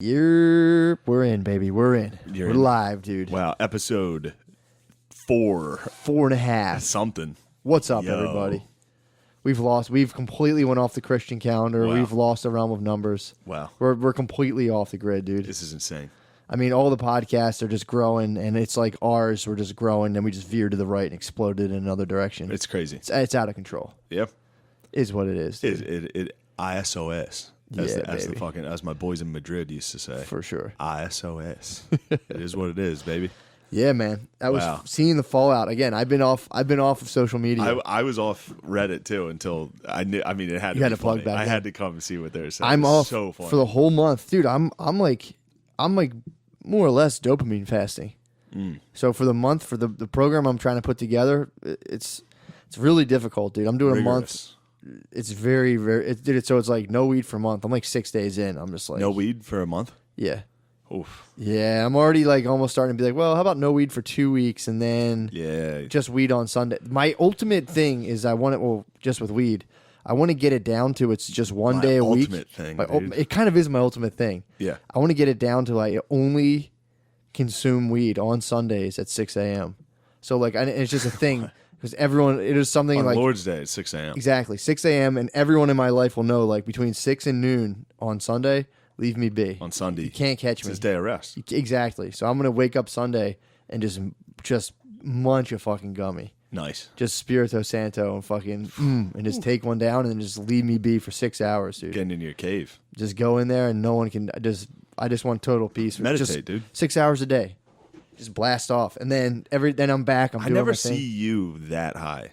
We're in, baby. We're in. We're live, dude. Wow, episode 4. 4.5. Something. What's up, everybody? We've completely went off the Christian calendar. Wow. We've lost the realm of numbers. Wow. We're completely off the grid, dude. This is insane. I mean, all the podcasts are just growing, and it's like ours. We're just growing, and we just veered to the right and exploded in another direction. It's crazy. It's out of control. Yep. Is what it is, dude. It ISOS. As my boys in Madrid used to say. For sure. ISOS. It is what it is, baby. Yeah, man. I was seeing the fallout again. I've been off of social media. I was off Reddit too until I knew. I mean, it had to. You had be to plug funny. back I in. had to come and see what they were saying. I'm off so funny. for the whole month, dude. I'm like more or less dopamine fasting. So for the month, for the program I'm trying to put together, it's really difficult, dude. I'm doing Rigorous. a month. It's very, very. So it's like no weed for a month. I'm like 6 days in. I'm just like No weed for a month. Yeah. Oof. Yeah, I'm already like almost starting to be like, well, how about no weed for 2 weeks and then just weed on Sunday. My ultimate thing is I want it. Well, just with weed, I want to get it down to it's just one day a week. Ultimate thing. It kind of is my ultimate thing. Yeah. I want to get it down to like only consume weed on Sundays at 6 a.m. So like, and it's just a thing because everyone, it is something On like Lord's Day at 6 a.m. Exactly, 6 a.m. and everyone in my life will know like between 6 and noon on Sunday, leave me be. On Sunday. You can't catch me. It's his day of rest. Exactly. So I'm gonna wake up Sunday and just munch a fucking gummy. Nice. Just Spirito Santo and fucking and just take one down and then just leave me be for 6 hours, dude. Getting into your cave. Just go in there and no one can. I just want total peace. Meditate, just dude. 6 hours a day. Just blast off, and then I'm back. I never see you that high,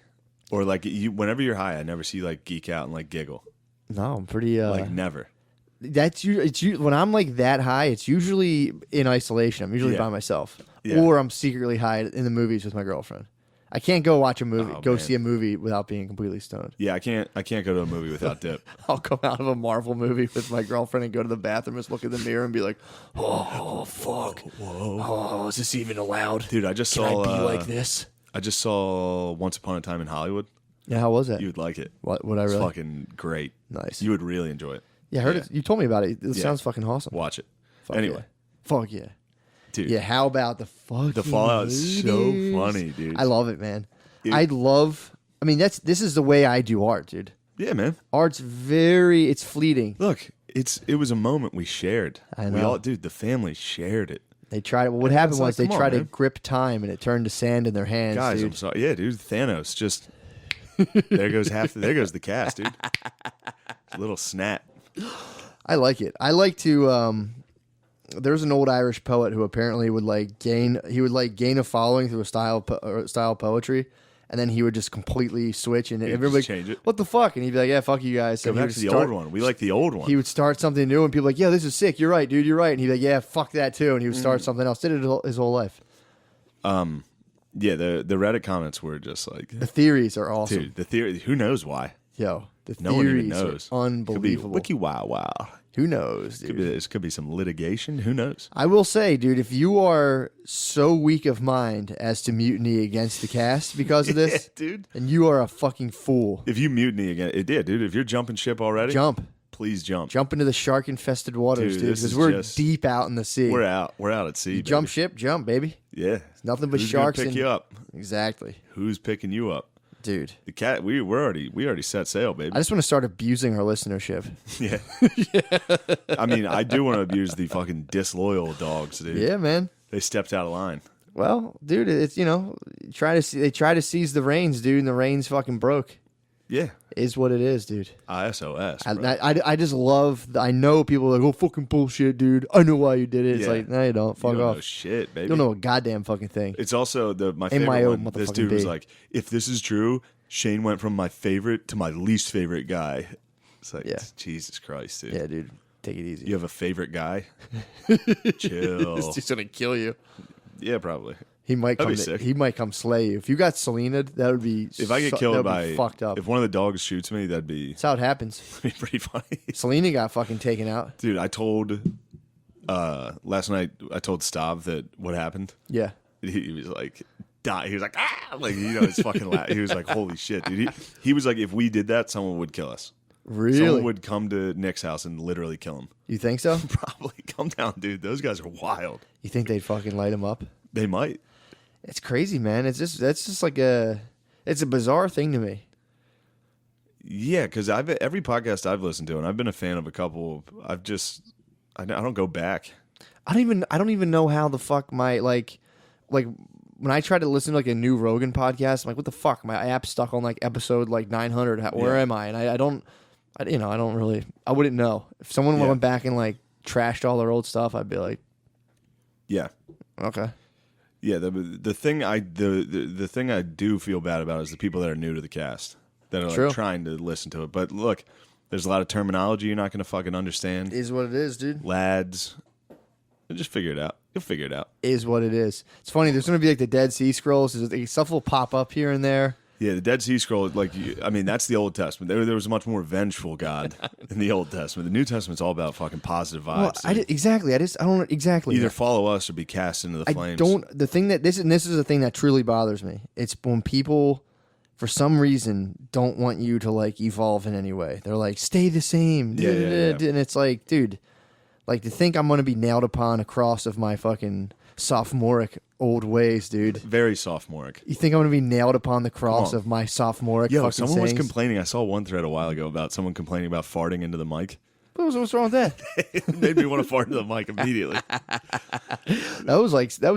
or like you. Whenever you're high, I never see you like geek out and like giggle. No, I'm pretty. Like never. That's you. It's you when I'm like that high. It's usually in isolation. I'm usually by myself, or I'm secretly high in the movies with my girlfriend. I can't go watch a movie, see a movie without being completely stoned. Yeah, I can't go to a movie without dip. I'll come out of a Marvel movie with my girlfriend and go to the bathroom, just look in the mirror and be like, "Oh fuck, whoa. Oh, is this even allowed, dude?" I just Can saw. I be like this? I just saw Once Upon a Time in Hollywood. Yeah, how was that? You would like it. What would I really? It's fucking great. Nice. You would really enjoy it. Yeah, I heard it. You told me about it. It sounds fucking awesome. Watch it. Fuck anyway, fuck yeah, dude. Yeah, how about the fucking The fallout is so funny, dude. I love it, man. I mean, this is the way I do art, dude. Yeah, man. Art's it's fleeting. Look, it was a moment we shared. I know. We all, dude, the family shared it. They tried. Well, what happened was they tried to man. grip time, and it turned to sand in their hands. Guys, dude. I'm sorry. Yeah, dude, Thanos just there goes the cast, dude. A little snap. I like it. I like to. There's an old Irish poet who apparently would gain a following through a style of poetry, and then he would just completely switch and everybody change it. What the fuck? And he'd be like, "Yeah, fuck you guys." Go back to the old one. We like the old one. He would start something new, and people like, "Yeah, this is sick. You're right, dude. You're right." And he'd be like, "Yeah, fuck that too." And he would start something else. Did it his whole life. Yeah, the Reddit comments were just like The theories are awesome, dude. The theory. Who knows why? Yo, the No one even theories knows. are unbelievable. Could be wiki wow. Who knows, dude? This could be some litigation. Who knows? I will say, dude, if you are so weak of mind as to mutiny against the cast because of this, dude, then you are a fucking fool. If you mutiny again, dude. If you're jumping ship already, Jump. Please jump. Jump into the shark-infested waters, dude, this because is we're just- deep out in the sea. We're out at sea. Jump baby. ship, jump, baby. Yeah, Nothing but Who's gonna sharks. pick you up. Exactly, Who's picking you up? dude. The cat. We already set sail, baby. I just want to start abusing our listenership. Yeah. I mean, I do want to abuse the fucking disloyal dogs, dude. Yeah, man. They stepped out of line. Well, dude, it's they try to seize the reins, dude, and the reins fucking broke. Yeah. Is what it is, dude. ISOS. Bro. I just love. I know people are like, oh, fucking bullshit, dude. I know why you did it. It's like, no, you don't. Fuck you don't off. know shit, baby. You don't know a goddamn fucking thing. It's also my favorite MIO one. This dude motherfucking was B. like, if this is true, Shane went from my favorite to my least favorite guy. It's like, Jesus Christ, dude. Yeah, dude. Take it easy. You have a favorite guy? Chill. He's just gonna kill you. Yeah, probably. He might That'd come. be sick. He might come slay you. If you got Selena, that would be. If I get killed by fucked up. If one of the dogs shoots me, that'd be That's how it happens. pretty funny. Selena got fucking taken out. Dude, I told last night. I told Stav that what happened. Yeah. He was like, die. He was like, ah, like it's fucking loud. He was like, holy shit, dude. He was like, if we did that, someone would kill us. Really? Someone would come to Nick's house and literally kill him. You think so? Probably. Come down, dude. Those guys are wild. You think they'd fucking light him up? They might. It's crazy, man. That's just like it's a bizarre thing to me. Yeah, because every podcast I've listened to, and I've been a fan of a couple. I don't go back. I don't even know how the fuck my like when I try to listen to like a new Rogan podcast, I'm like, what the fuck? My app's stuck on like episode like 900. Where am I? And I don't really. I wouldn't know if someone went back and like trashed all their old stuff. I'd be like, yeah, okay. Yeah, the thing I do feel bad about is the people that are new to the cast that are like trying to listen to it. But look, there's a lot of terminology you're not going to fucking understand. Is what it is, dude. Lads, just figure it out. You'll figure it out. Is what it is. It's funny. There's going to be like the Dead Sea Scrolls. Stuff will pop up here and there. Yeah, the Dead Sea Scroll, that's the Old Testament. There was a much more vengeful God in the Old Testament. The New Testament's all about fucking positive vibes. Well, I don't exactly. Either follow us or be cast into the flames. The thing that this is the thing that truly bothers me. It's when people, for some reason, don't want you to like evolve in any way. They're like, stay the same. Yeah. And it's like, dude, like to think I'm going to be nailed upon a cross of my fucking sophomoric old ways, dude. Very sophomoric. You think I'm going to be nailed upon the cross of my sophomoric fucking someone sayings? was complaining. I saw one thread a while ago about someone complaining about farting into the mic. What's wrong with that? It made me want to fart into the mic immediately. That was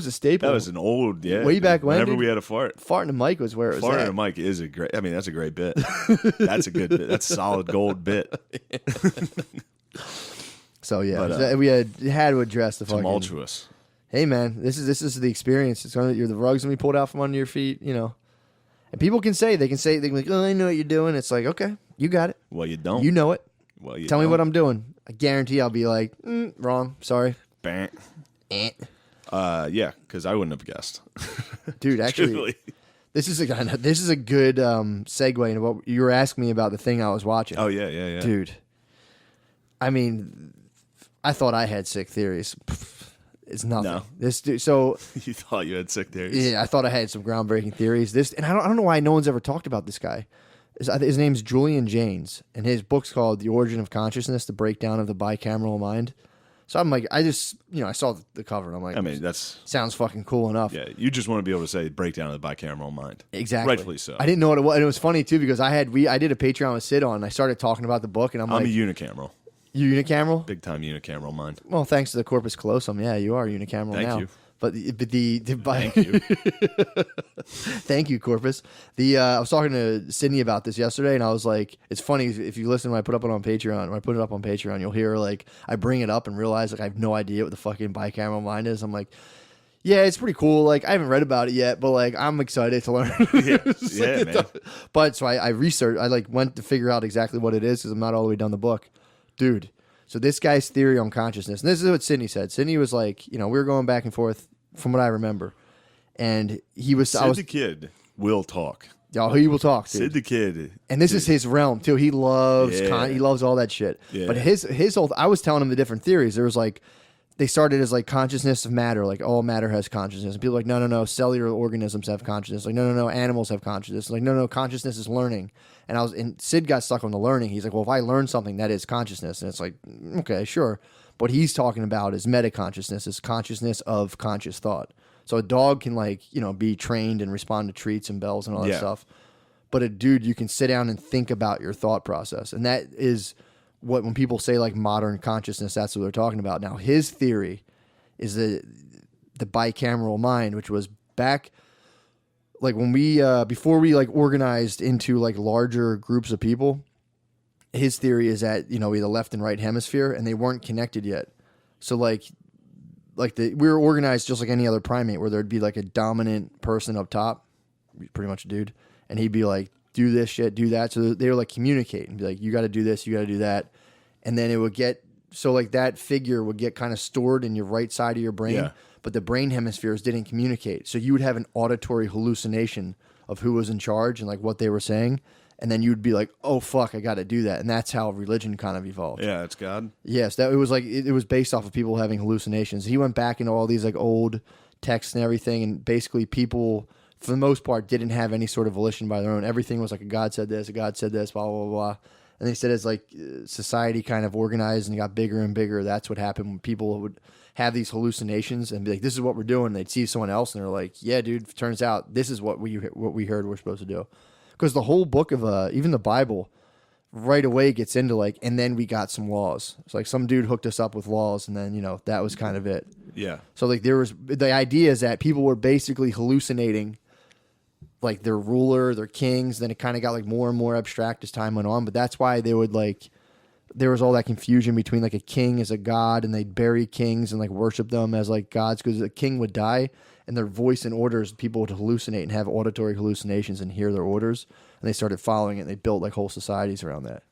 a staple. That was an old, way back when. Whenever dude, we had a fart. Farting the mic was where it was Farting at. in a mic is that's a great bit. That's a good bit. That's solid gold bit. So yeah, we had to address the fucking tumultuous. Hey man, this is the experience. You're the rug's gonna be pulled out from under your feet, And people can say they can be like, oh, I know what you're doing. It's like, okay, you got it. Well, you don't. You know it. Well, you tell me don't. what I'm doing. I guarantee I'll be like, wrong. Sorry. Bang. Eh. Yeah, because I wouldn't have guessed. Dude, actually, this is a good segue into what you were asking me about the thing I was watching. Oh yeah. Dude, I mean, I thought I had sick theories. It's nothing. No. This dude, so You thought you had sick theories. yeah, I thought I had some groundbreaking theories. And I don't know why no one's ever talked about this guy. His name's Julian Jaynes, and his book's called The Origin of Consciousness: The Breakdown of the Bicameral Mind. So I'm like, I saw the cover, and I'm like, I mean, that's sounds fucking cool enough. Yeah, you just want to be able to say breakdown of the bicameral mind. Exactly. Rightfully so. I didn't know what it was, and it was funny too because I did a Patreon with Sid on, and I started talking about the book, and I'm a like, unicameral. You unicameral? Big time unicameral mind. Well, thanks to the corpus callosum, yeah, you are unicameral now. Thank you. But the Thank you. Thank you, corpus. I was talking to Sydney about this yesterday, and I was like, it's funny if you listen when I put it up on Patreon, you'll hear like I bring it up and realize like I have no idea what the fucking bicameral mind is. I'm like, yeah, it's pretty cool. Like I haven't read about it yet, but like I'm excited to learn. Yeah, man. But so I researched. I like went to figure out exactly what it is because I'm not all the way down the book, dude. So this guy's theory on consciousness, and this is what Sydney said. Sydney was like, we were going back and forth from what I remember, and he was. Sid the Kid will talk. Oh, he will talk, dude. Sid the Kid, and this is his realm too. He loves, he loves all that shit. Yeah. But his whole, I was telling him the different theories. There was like, they started as like consciousness of matter, like all matter has consciousness, and people were like, no, cellular organisms have consciousness. Like no, animals have consciousness. Like no, consciousness is learning. And Sid got stuck on the learning. He's like, well, if I learn something, that is consciousness. And it's like, okay, sure. What he's talking about is metaconsciousness, is consciousness of conscious thought. So a dog can be trained and respond to treats and bells and all that stuff. But a dude, you can sit down and think about your thought process. And that is what, when people say like modern consciousness, that's what they're talking about. Now, his theory is the bicameral mind, which was back like when we before we like organized into like larger groups of people. His theory is that we had the left and right hemisphere and they weren't connected yet. So we were organized just like any other primate, where there'd be like a dominant person up top, pretty much a dude, and he'd be like, do this shit, do that. So they would like communicate and be like, you got to do this, you got to do that, and then it would get so like that figure would get kind of stored in your right side of your brain. Yeah. But the brain hemispheres didn't communicate. So you would have an auditory hallucination of who was in charge and like what they were saying. And then you'd be like, oh, fuck, I got to do that. And that's how religion kind of evolved. Yeah, it's God. Yes, it was like it was based off of people having hallucinations. He went back into all these like old texts and everything. And basically people, for the most part, didn't have any sort of volition by their own. Everything was like a God said this, blah, blah, blah. And they said as like society kind of organized and got bigger and bigger, that's what happened when people would have these hallucinations and be like, this is what we're doing. And they'd see someone else and they're like, yeah, dude, turns out this is what we heard we're supposed to do. Because the whole book of even the Bible right away gets into like, and then we got some laws. It's like some dude hooked us up with laws and then, that was kind of it. Yeah. So like there was the idea is that people were basically hallucinating like their ruler, their kings. Then it kind of got like more and more abstract as time went on. But that's why they would like, there was all that confusion between like a king as a god and they'd bury kings and like worship them as like gods because a king would die and their voice and orders, people would hallucinate and have auditory hallucinations and hear their orders. And they started following it and they built like whole societies around that.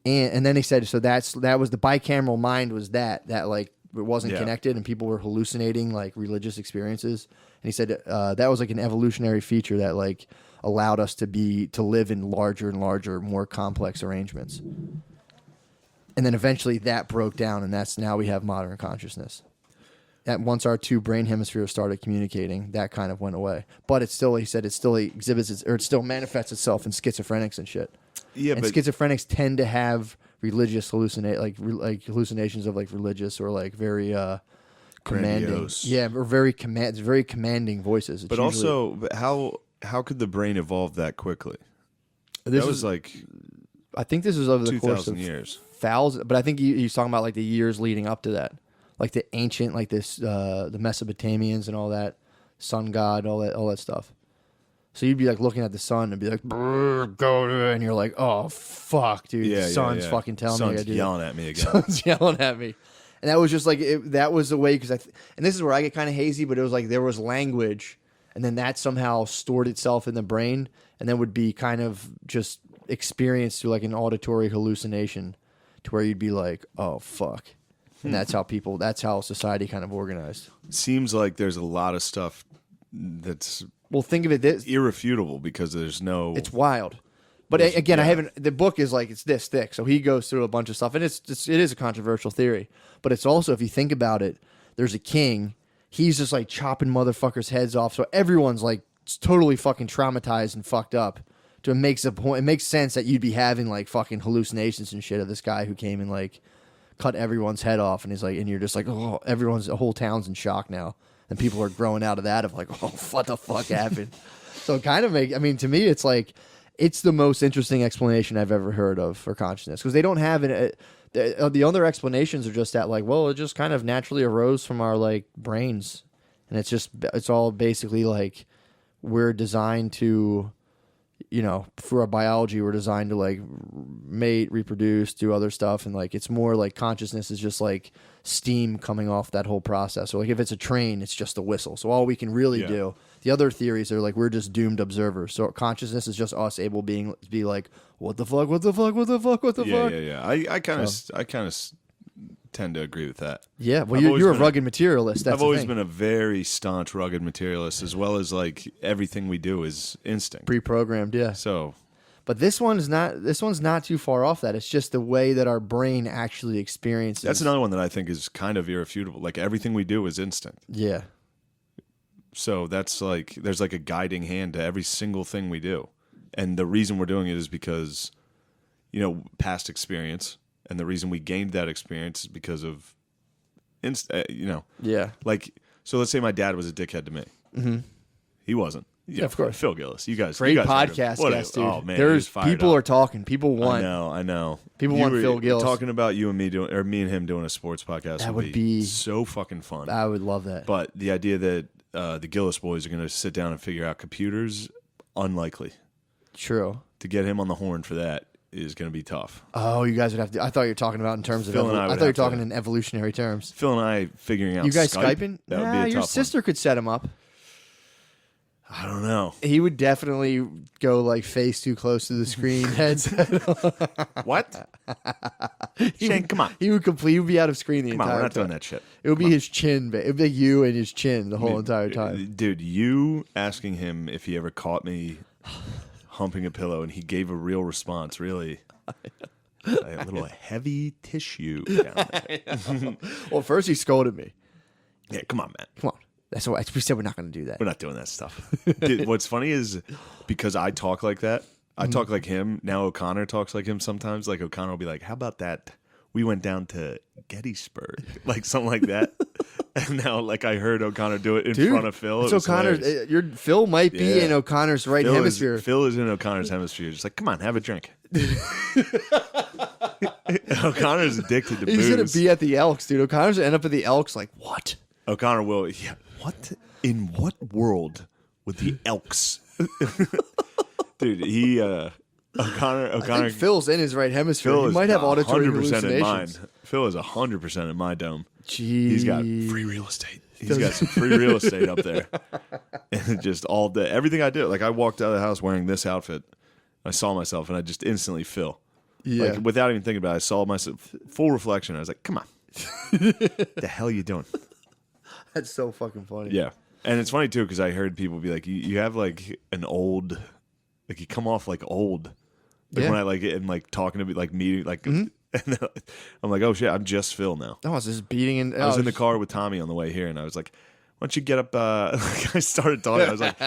And then they said, so that was the bicameral mind was that like it wasn't connected and people were hallucinating like religious experiences. And he said that was like an evolutionary feature that like allowed us to live in larger and larger, more complex arrangements. And then eventually that broke down and that's now we have modern consciousness. That once our two brain hemispheres started communicating, that kind of went away. But it still, he said, it still manifests itself in schizophrenics and shit. Yeah, and schizophrenics tend to have religious hallucinations of like religious or like very commanding. Grandiose. Yeah, or very commanding voices. But also, how could the brain evolve that quickly? That was like, I think this was over the course of years. Thousands. But I think he's talking about like the years leading up to that. Like the ancient, like this, the Mesopotamians and all that, sun god, all that stuff. So you'd be like looking at the sun and be like, go, and you're like, oh fuck, dude, the sun's fucking telling me I gotta do yelling at me again. Sun's yelling at me, and that was just like that was the way because and this is where I get kind of hazy, but it was like there was language, and then that somehow stored itself in the brain, and then would be kind of just experienced through like an auditory hallucination, to where you'd be like, oh fuck. And that's how society kind of organized. Seems like there's a lot of stuff that's think of it this irrefutable because there's no. It's wild, but again, I haven't. The book is like it's this thick, so he goes through a bunch of stuff, and it is a controversial theory. But it's also, if you think about it, there's a king. He's just like chopping motherfuckers' heads off, so everyone's like totally fucking traumatized and fucked up. So it makes sense that you'd be having like fucking hallucinations and shit of this guy who came and like cut everyone's head off, and he's like, and you're just like, oh, the whole town's in shock now, and people are growing out of that of like, oh, what the fuck happened? So it kind of to me, it's like, it's the most interesting explanation I've ever heard of for consciousness because they don't have it. The other explanations are just that like, well, it just kind of naturally arose from our like brains, and it's all basically like we're designed to. For our biology, we're designed to like mate, reproduce, do other stuff. And like, it's more like consciousness is just like steam coming off that whole process. Or like if it's a train, it's just a whistle. So all we can really do, the other theories are like, we're just doomed observers. So consciousness is just us able to be like, what the fuck, what the fuck, what the fuck, what the fuck? Yeah. I kind of tend to agree with that. Yeah, well, you're a rugged materialist. That's I've always been a very staunch rugged materialist, as well as like everything we do is instinct, pre-programmed. Yeah. So, but this one's not too far off that. It's just the way that our brain actually experiences. That's another one that I think is kind of irrefutable. Like everything we do is instinct. Yeah. So that's like there's like a guiding hand to every single thing we do, and the reason we're doing it is because, past experience. And the reason we gained that experience is because of, Yeah. Like, so let's say my dad was a dickhead to me. Mm-hmm. He wasn't. Yeah, of course. Phil Gillis. You guys. Great you guys podcast guest, dude. Oh, man. There's people up. Are talking. People want. I know. People want Phil Gillis. Talking about you and me me and him doing a sports podcast that would be so fucking fun. I would love that. But the idea that the Gillis boys are going to sit down and figure out computers, unlikely. True. To get him on the horn for that is going to be tough. Oh, you guys would have to. I thought you were talking about in terms of. I thought you were talking in evolutionary terms. Phil and I figuring out. You guys Skype, Skyping? That would be a your tough sister could set him up. I don't know. He would definitely go like face too close to the screen, headset. What? Shane, come on. He would be out of screen the entire time. We're not doing that shit. It would be his chin. It would be you and his chin the whole entire time. Dude, you asking him if he ever caught me humping a pillow, and he gave a real response, really. A little heavy tissue down there. Well, first he scolded me. Yeah, come on, man. Come on. That's why we said we're not going to do that. We're not doing that stuff. Dude, what's funny is because I talk like that, I talk like him. Now O'Connor talks like him sometimes. Like O'Connor will be like, how about that? We went down to Gettysburg. Like something like that. And now like I heard O'Connor do it in front of Phil. It's it was O'Connor's. hilarious. Phil might be in O'Connor's right hemisphere. Phil is in O'Connor's hemisphere. Just like, come on, have a drink. O'Connor's addicted to booze. He's going to be at the Elks, dude. O'Connor's going to end up at the Elks like, what? O'Connor will. Yeah. What? In what world would the Elks? Dude, O'Connor. I think Phil's in his right hemisphere. Phil he might have auditory 100% hallucinations. in mine. Phil is 100% in my dome. Jeez. He's got free real estate. He's got some free real estate up there. And just all day. Everything I do. Like I walked out of the house wearing this outfit. I saw myself and I just instantly Phil. Yeah. Like without even thinking about it, I saw myself full reflection. I was like, come on. The hell you doing? That's so fucking funny. Yeah. And it's funny too because I heard people be like, you have like an old, like you come off like old. Like when I like it and like talking to me, like meeting, like, and I'm like, oh shit, I'm just Phil now. I was just beating in. I was in the car with Tommy on the way here and I was like, why don't you get up? Like I started talking. I was like,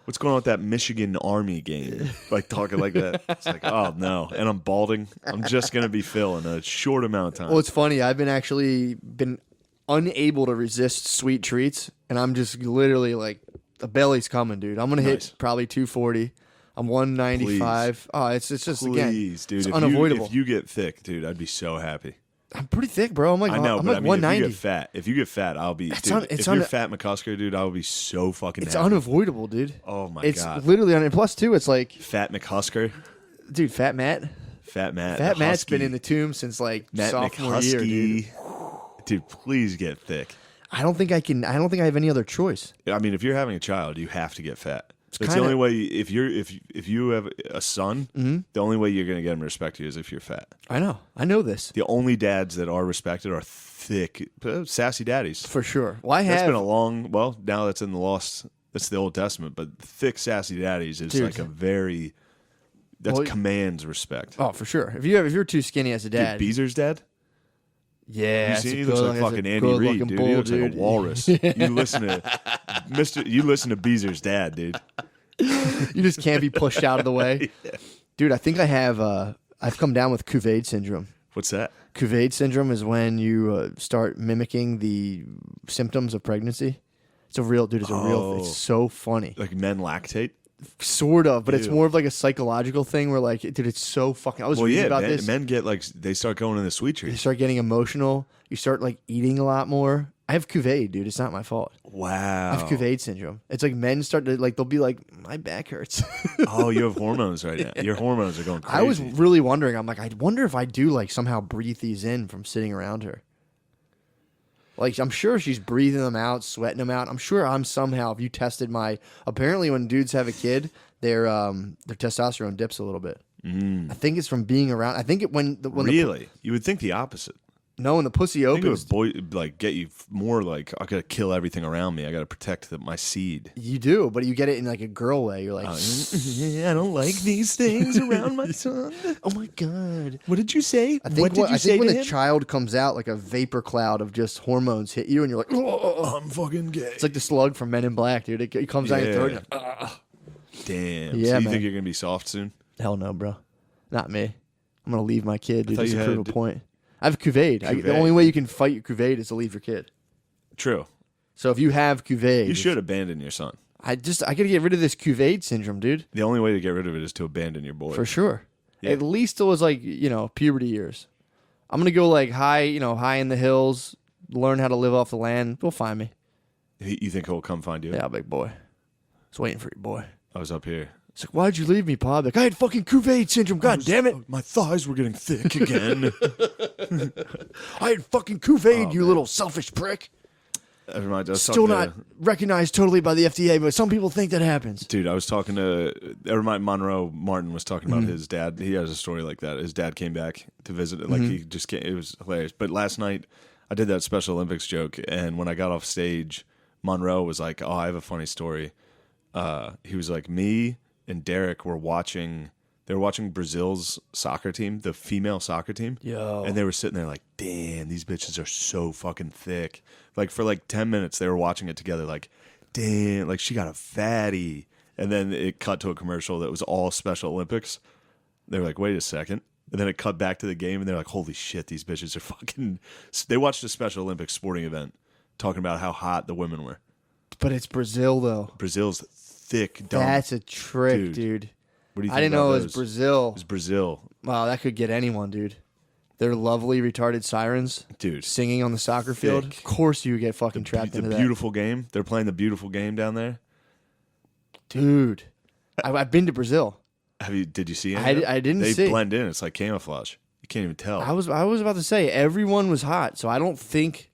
what's going on with that Michigan Army game? Like talking like that. It's like, oh no. And I'm balding. I'm just going to be Phil in a short amount of time. Well, it's funny. I've been unable to resist sweet treats. And I'm just literally like, the belly's coming, dude. I'm going to hit probably 240. I'm 195. Please. Oh, it's just Please, again, dude, it's unavoidable. If you get thick, dude, I'd be so happy. I'm pretty thick, bro. I'm like, I know, I'm but like 190. If you get fat, I'll be. If you're Fat McCusker, dude, I'll be so fucking. It's happy. unavoidable, dude. Oh my god, it's literally and plus too. It's like Fat McCusker, dude. Fat Matt. Fat Matt's been in the tomb since like Matt sophomore McHusky. year, dude. Dude, please get thick. I don't think I have any other choice. I mean, if you're having a child, you have to get fat. That's the only way. If you have a son, the only way you're going to get him to respect you is if you're fat. I know this. The only dads that are respected are thick, sassy daddies for sure. Well, that's been a long. Well, now that's in the lost. That's the Old Testament, but thick, sassy daddies is like a very. Commands respect. Oh, for sure. If you're too skinny as a dad, dude, Beezer's dad. Yeah, he looks like fucking Andy Reid, dude. He looks like a walrus. You listen to Beezer's dad, dude. You just can't be pushed out of the way, dude. I think I have. I've come down with Cuvade syndrome. What's that? Cuvade syndrome is when you start mimicking the symptoms of pregnancy. It's a real, dude. It's a real. It's so funny. Like men lactate. Sort of, but it's more of like a psychological thing where like, dude, it's so fucking. I was reading about this. Men get like they start going in the sweet trees. They start getting emotional. You start like eating a lot more. I have Cuvade, dude. It's not my fault. Wow. I have Cuvade syndrome. It's like men start to like they'll be like, my back hurts. Oh, you have hormones right now. Your hormones are going crazy. I was really wondering. I'm like, I wonder if I do like somehow breathe these in from sitting around her. Like, I'm sure she's breathing them out, sweating them out. I'm sure I'm somehow, if you tested my... Apparently, when dudes have a kid, their testosterone dips a little bit. I think it's from being around... I think when really? You would think the opposite. No, when the pussy opens... I think it would get you more like, I got to kill everything around me. I got to protect my seed. You do, but you get it in like a girl way. You're like, I don't like these things around my son. Oh my God. What did you say? I think when the child comes out, like a vapor cloud of just hormones hit you and you're like, oh, I'm fucking gay. It's like the slug from Men in Black, dude. It comes out your throat. And you're like, damn. Yeah, so you man. think you're going to be soft soon? Hell no, bro. Not me. I'm going to leave my kid, dude, just to prove a point. I have Cuvade. The only way you can fight your Cuvade is to leave your kid. True. So if you have Cuvade... You should abandon your son. I got to get rid of this Cuvade syndrome, dude. The only way to get rid of it is to abandon your boy. For sure. Yeah. At least till his like, puberty years. I'm going to go like high in the hills, learn how to live off the land. Go find me. You think he'll come find you? Yeah, big boy. I was waiting for you, boy. I was up here. It's like, why'd you leave me, Pa? Like, I had fucking Cuvade syndrome. God damn it. My thighs were getting thick again. I had fucking Cuvade, you little selfish prick. Still not recognized totally by the FDA, but some people think that happens. Dude, I was talking to Monroe Martin was talking about his dad. He has a story like that. His dad came back to visit. Like he just came. It was hilarious. But last night I did that Special Olympics joke, and when I got off stage, Monroe was like, "Oh, I have a funny story." He was like, "Me and Derek were watching." They were watching Brazil's soccer team, the female soccer team. Yo. And they were sitting there like, damn, these bitches are so fucking thick. Like for like 10 minutes, they were watching it together like, damn, like she got a fatty. And then it cut to a commercial that was all Special Olympics. They were like, wait a second. And then it cut back to the game, and they're like, holy shit, these bitches are fucking... They watched a Special Olympics sporting event talking about how hot the women were. But it's Brazil, though. Brazil's thick, dumb. That's a trick, dude. What do you think I didn't about know it those? was Brazil. It was Brazil. Wow, that could get anyone, dude. They're lovely, retarded sirens. Dude. Singing on the soccer field. Of course you get fucking trapped into The that. beautiful game. They're playing the beautiful game down there. Dude. I've been to Brazil. Did you see it? I didn't they see. They blend in. It's like camouflage. You can't even tell. I was about to say, everyone was hot, so I don't think...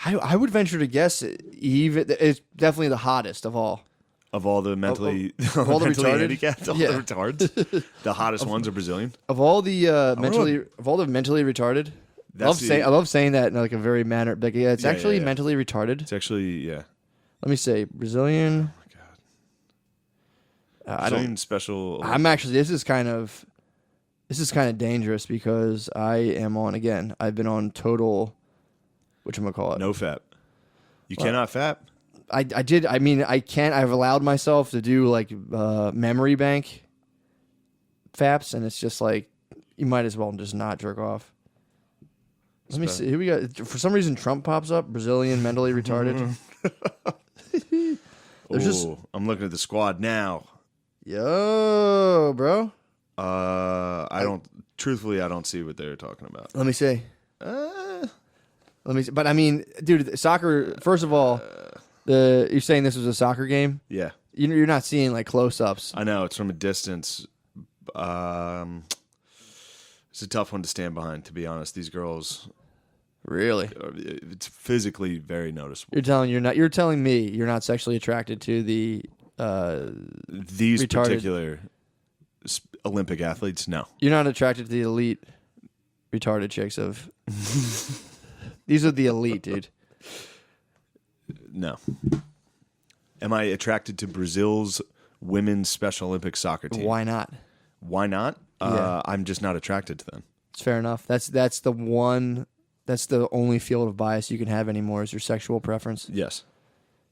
I would venture to guess it's definitely the hottest of all. Of all the mentally, all the mentally retarded? handicapped, all Yeah. the retards, the hottest ones are Brazilian. Of all the mentally retarded, I love saying that in like a very manner. Like, yeah, it's actually mentally retarded. It's actually Let me say Brazilian. Oh my god. Brazilian special. I'm actually. This is kind of dangerous because I am on again. I've been on total. Whatchamacallit? No fap. You cannot fap. I did. I mean, I can't. I've allowed myself to do like memory bank faps, and it's just like you might as well just not jerk off. Let me see. Here we go. For some reason, Trump pops up. Brazilian, mentally retarded. I'm looking at the squad now. Yo, bro. I don't. Truthfully, I don't see what they're talking about. Let me see. Let me see. But I mean, dude, soccer. First of all, you're saying this was a soccer game. Yeah. You're not seeing like close-ups. I know it's from a distance. It's a tough one to stand behind. To be honest, these girls. Really? It's physically very noticeable. You're telling me you're not sexually attracted to the these retarded. particular Olympic athletes. No, You're not attracted to the elite retarded chicks of. These are the elite, dude. No. Am I attracted to Brazil's women's Special Olympics soccer team? Why not? Why not? Yeah. I'm just not attracted to them. It's fair enough. That's the one. That's the only field of bias you can have anymore is your sexual preference. Yes.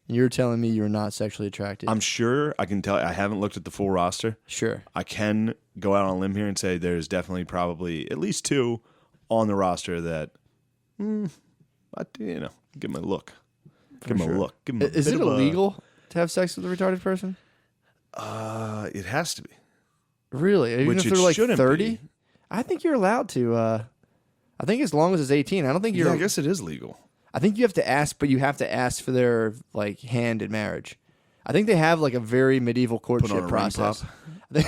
And you're telling me you're not sexually attracted. I'm sure I can tell. I haven't looked at the full roster. Sure. I can go out on a limb here and say there's definitely probably at least two on the roster that, give them a look. Give them a look. Give them Is it illegal to have sex with a retarded person? It has to be. Really? Even Which if it they're like shouldn't 30? be. I think you're allowed to. I think as long as it's 18. I don't think you're. Yeah, I guess it is legal. I think you have to ask, but you have to ask for their like hand in marriage. I think they have like a very medieval courtship process. No,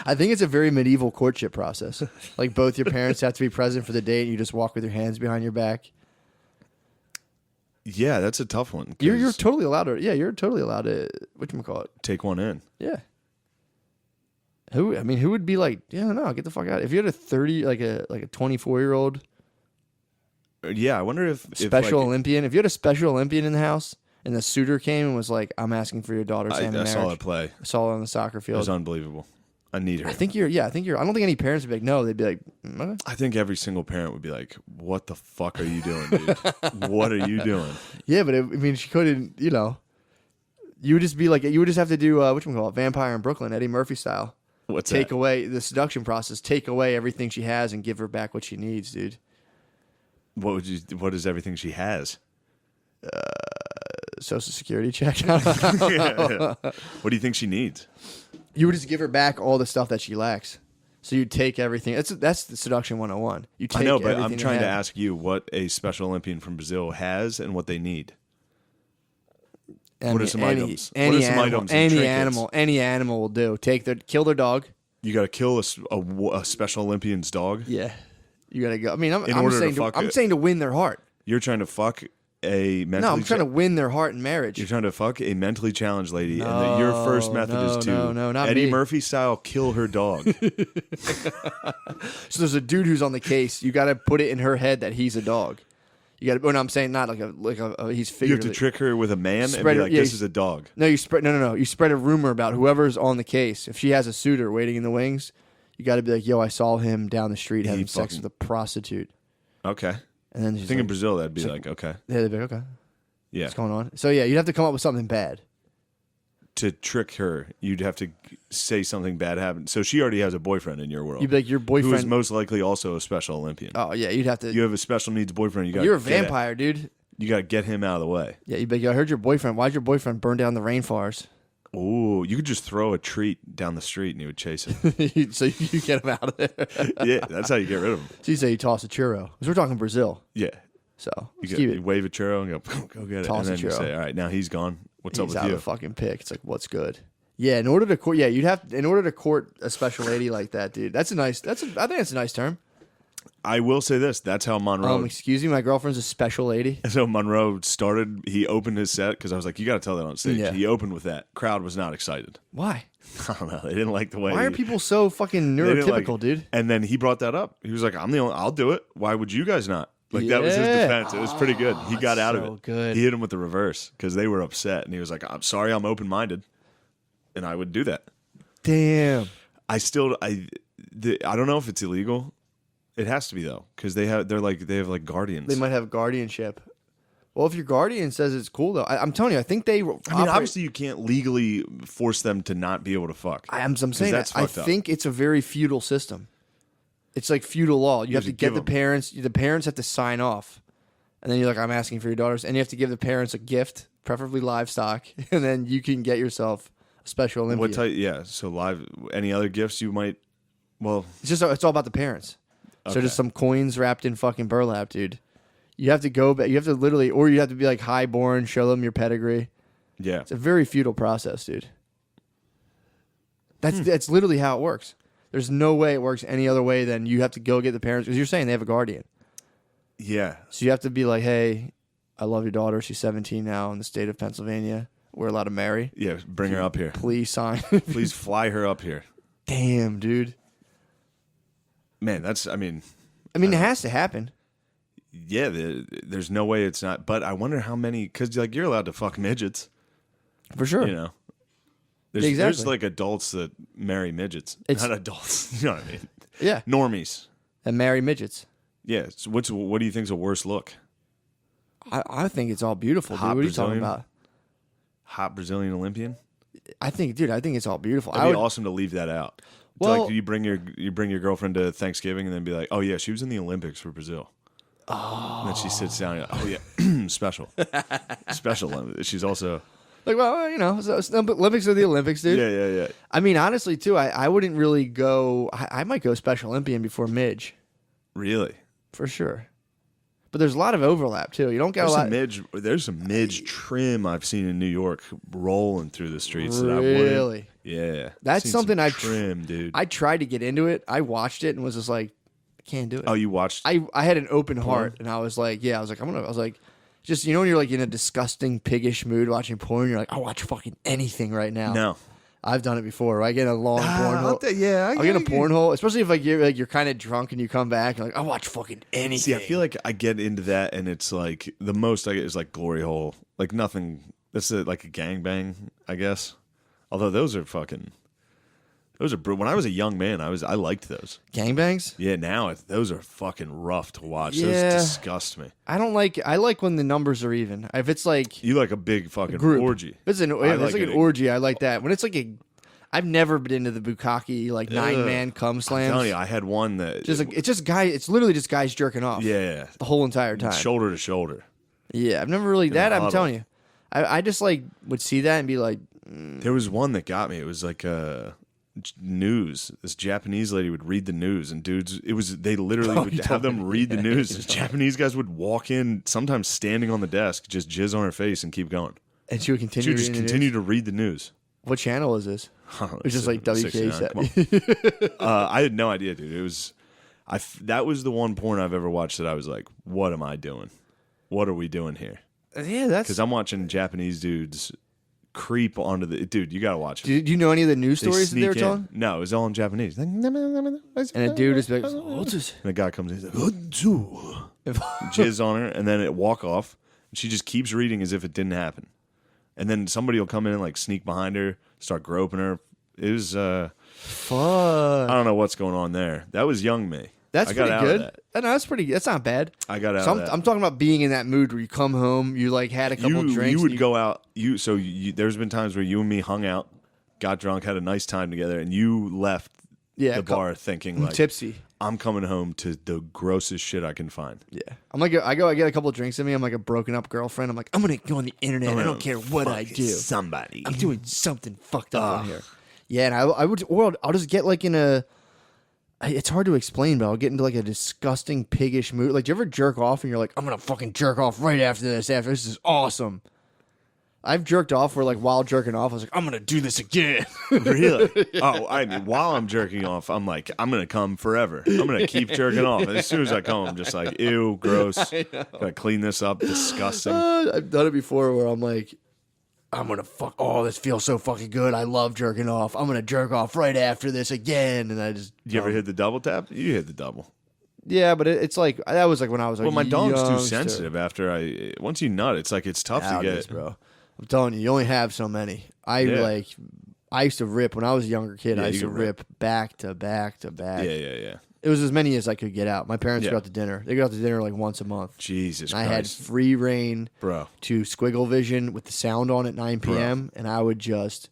I think it's a very medieval courtship process. Like both your parents have to be present for the date, and you just walk with your hands behind your back. Yeah, that's a tough one. You're totally allowed to. Yeah, you're totally allowed to. Whatchamacallit? Take one in. Yeah. Who would be like, yeah, no, get the fuck out. If you had a 30, like a 24-year-old Yeah, I wonder if Special Olympian, if you had a Special Olympian in the house and the suitor came and was like, I'm asking for your daughter's hand in marriage. I saw it play. I saw it on the soccer It field. was unbelievable. I need her. I think you're, I don't think any parents would be like, no, they'd be like, okay. I think every single parent would be like, what the fuck are you doing, dude? What are you doing? Yeah, but she couldn't, you would just be like, you would just have to do, Vampire in Brooklyn, Eddie Murphy style. What's Take that? away the seduction process, take away everything she has and give her back what she needs, dude. What is everything she has? Social security check. Yeah. What do you think she needs? You would just give her back all the stuff that she lacks. So you take everything. That's the seduction 101. You take I know, but I'm everything trying they to have. ask you what a Special Olympian from Brazil has and what they need. What are some items? What are some items and trinkets? Any animal will do. Kill their dog. You got to kill a Special Olympian's dog? Yeah. You got to go. I mean, I'm order saying to win their heart. You're trying to fuck a mentally... No, I'm trying to win their heart in marriage. You're trying to fuck a mentally challenged lady, and that your first method is to not Eddie me. Murphy style kill her dog. So there's a dude who's on the case. You got to put it in her head that he's a dog. You got to. No, I'm saying not like a he's You figuratively. have to trick her with a man and Spread be her- like, yeah, this you- is a dog. No, you spread. No. You spread a rumor about whoever's on the case. If she has a suitor waiting in the wings, you got to be like, "Yo, I saw him down the street having sex fucking- with a prostitute." Okay. And then I she's think in like, Brazil that'd be like, okay. yeah, they'd be like, "Okay, Yeah. what's going on?" So yeah, you'd have to come up with something bad. to trick her, you'd have to say something bad happened. So she already has a boyfriend in your world. You'd be like, your boyfriend... Who is most likely also a Special Olympian. Oh, yeah, you'd have to... You have a special needs boyfriend. You're a vampire, dude. You got to get him out of the way. Yeah, you'd be like, I heard your boyfriend. Why'd your boyfriend burn down the rainforest? Ooh, you could just throw a treat down the street and he would chase it. So you get him out of there. Yeah, that's how you get rid of him. So you say you toss a churro. Because we're talking Brazil. Yeah. So you wave a churro and go get it. Toss and then a you churro. say, all right, now he's gone. What's up He's with out you? of the fucking pick. It's like, what's good? Yeah, in order to court, in order to court a special lady like that, dude. I think that's a nice term. I will say this. That's how Monroe. Excuse me, my girlfriend's a special lady. So Monroe started. He opened his set because I was like, "You got to tell that on stage." Yeah. He opened with that. Crowd was not excited. Why? I don't know. They didn't like the way. Why are people so fucking neurotypical, dude? And then he brought that up. He was like, "I'm the only. I'll do it. Why would you guys not?" Like that was his defense. It was pretty good. He got out of it. Good. He hit him with the reverse because they were upset, and he was like, "I'm sorry, I'm open minded, and I would do that." Damn. I don't know if it's illegal. It has to be though, because they have like guardians. They might have guardianship. Well, if your guardian says it's cool though, I'm telling you, I think they. Obviously, you can't legally force them to not be able to fuck. I'm saying that's that. I fucked up. think it's a very feudal system. It's like feudal law. You have to get the parents. The parents have to sign off, and then you're like, "I'm asking for your daughters," and you have to give the parents a gift, preferably livestock, and then you can get yourself a Special Olympian. What type? Yeah. So live. Any other gifts you might? Well, it's all about the parents. So Okay. just some coins wrapped in fucking burlap, dude. You have to go back. You have to literally, or you have to be like highborn, show them your pedigree. yeah. It's a very feudal process, dude. That's literally how it works. There's no way it works any other way than you have to go get the parents, because you're saying they have a guardian. Yeah. So you have to be like, hey, I love your daughter. She's 17 now in the state of Pennsylvania. We're allowed to marry. Yeah. Bring her up here. Please sign. Please fly her up here. Damn, dude. Man, that's. I mean, it has to happen. yeah. There's no way it's not. But I wonder how many. Because like you're allowed to fuck midgets. For sure. You know. There's, Exactly. there's like adults that marry midgets. Not adults. You know what I mean? Yeah. Normies. And marry midgets. Yeah. So what do you think's a worse look? I think it's all beautiful, dude. Hot What are you talking Brazilian? about? Hot Brazilian Olympian? I think it's all beautiful. It'd be awesome to leave that out. Well- Like you bring your girlfriend to Thanksgiving and then be like, oh yeah, she was in the Olympics for Brazil. Oh. And then she sits down and oh yeah, special. She's also like, well, you know, Olympics are the Olympics, dude. yeah. I mean, honestly, too, I wouldn't really go. I might go Special Olympian before Midge, Really? for sure. But there's a lot of overlap too. You don't get There's some midge trim I've seen in New York rolling through the streets that I Really? wouldn't. Yeah. That's Seen something some I trim, dude. I tried to get into it. I watched it and was just like, I can't do it. Oh, you watched I had an open heart, and I was like, just, you know, when you're like in a disgusting piggish mood watching porn, you're like, I'll watch fucking anything right now. No. I've done it before. Right? I get in a long porn hole. Yeah, I'll get in a porn hole, especially if you're kind of drunk and you come back. You're like, I'll watch fucking anything. See, I feel like I get into that, and it's like the most I get is like glory hole, like nothing. That's like a gangbang, I guess. Although those are when I was a young man, I liked those. Gangbangs? Yeah, now those are fucking rough to watch. Yeah. Those disgust me. I like when the numbers are even. If it's like You like a big fucking group orgy. If it's like an orgy, I like that. When it's like I've never been into the bukkake like 9-man cum slams. I'm telling you, I had one that it's literally just guys jerking off. yeah, The whole entire time. shoulder to shoulder. Yeah, I've never really that. I'm huddle. telling you, I just like would see that and be like, There was one that got me. It was like news. This Japanese lady would read the news, and dudes, they literally would have them read the news. Japanese guys would walk in, sometimes standing on the desk, just jizz on her face and keep going. and she would continue. She would just reading the continue news. to read the news. What channel is this? It's just like 69, WK. come on. I had no idea, dude. It was, that was the one porn I've ever watched that I was like, what am I doing? What are we doing here? Yeah, that's. Because I'm watching Japanese dudes creep onto the dude. You gotta watch it. Do you know any of the news stories that they were sneak in. telling? No, it was all in Japanese. And And a dude is like, what's this? the guy comes in, he's like, jizz on her, and then it walk off. And she just keeps reading as if it didn't happen. And then somebody will come in and like sneak behind her, start groping her. It was Fuck. I don't know what's going on there. That was young me. That's I got pretty out good. of that. No, that's pretty. That's not bad. I got out So of that. I'm talking about being in that mood where you come home, you like had a couple drinks. You would go out. There's been times where you and me hung out, got drunk, had a nice time together, and you left the bar thinking like tipsy. I'm coming home to the grossest shit I can find. Yeah, I'm like I get a couple drinks in me. I'm like a broken up girlfriend. I'm like I'm gonna go on the internet. I don't care what I do. Somebody. I'm doing something fucked up on here. Yeah, and I'll just get like in a. It's hard to explain, but I'll get into like a disgusting piggish mood. Like, do you ever jerk off and you're like, I'm gonna fucking jerk off right after this. After this is awesome. I've jerked off where like while jerking off, I was like, I'm gonna do this again. Really? Oh, while I'm jerking off, I'm like, I'm gonna come forever. I'm gonna keep jerking off. And as soon as I come, I'm just like, ew, gross. Gotta clean this up. Disgusting. I've done it before where I'm like, I'm gonna fuck. Oh, this feels so fucking good. I love jerking off. I'm gonna jerk off right after this again, and I just. You ever hit the double tap? You hit the double. Yeah, but it's like that was like when I was like. Well, my dog's too youngster. sensitive. Once you nut, it's like it's tough to get, bro. I'm telling you, you only have so many. I used to rip when I was a younger kid. I used to rip back to back to back. Yeah. It was as many as I could get out. My parents go out to dinner. They go out to dinner like once a month. Jesus and Christ. I had free reign to Squiggle Vision with the sound on at 9 p.m. And I would just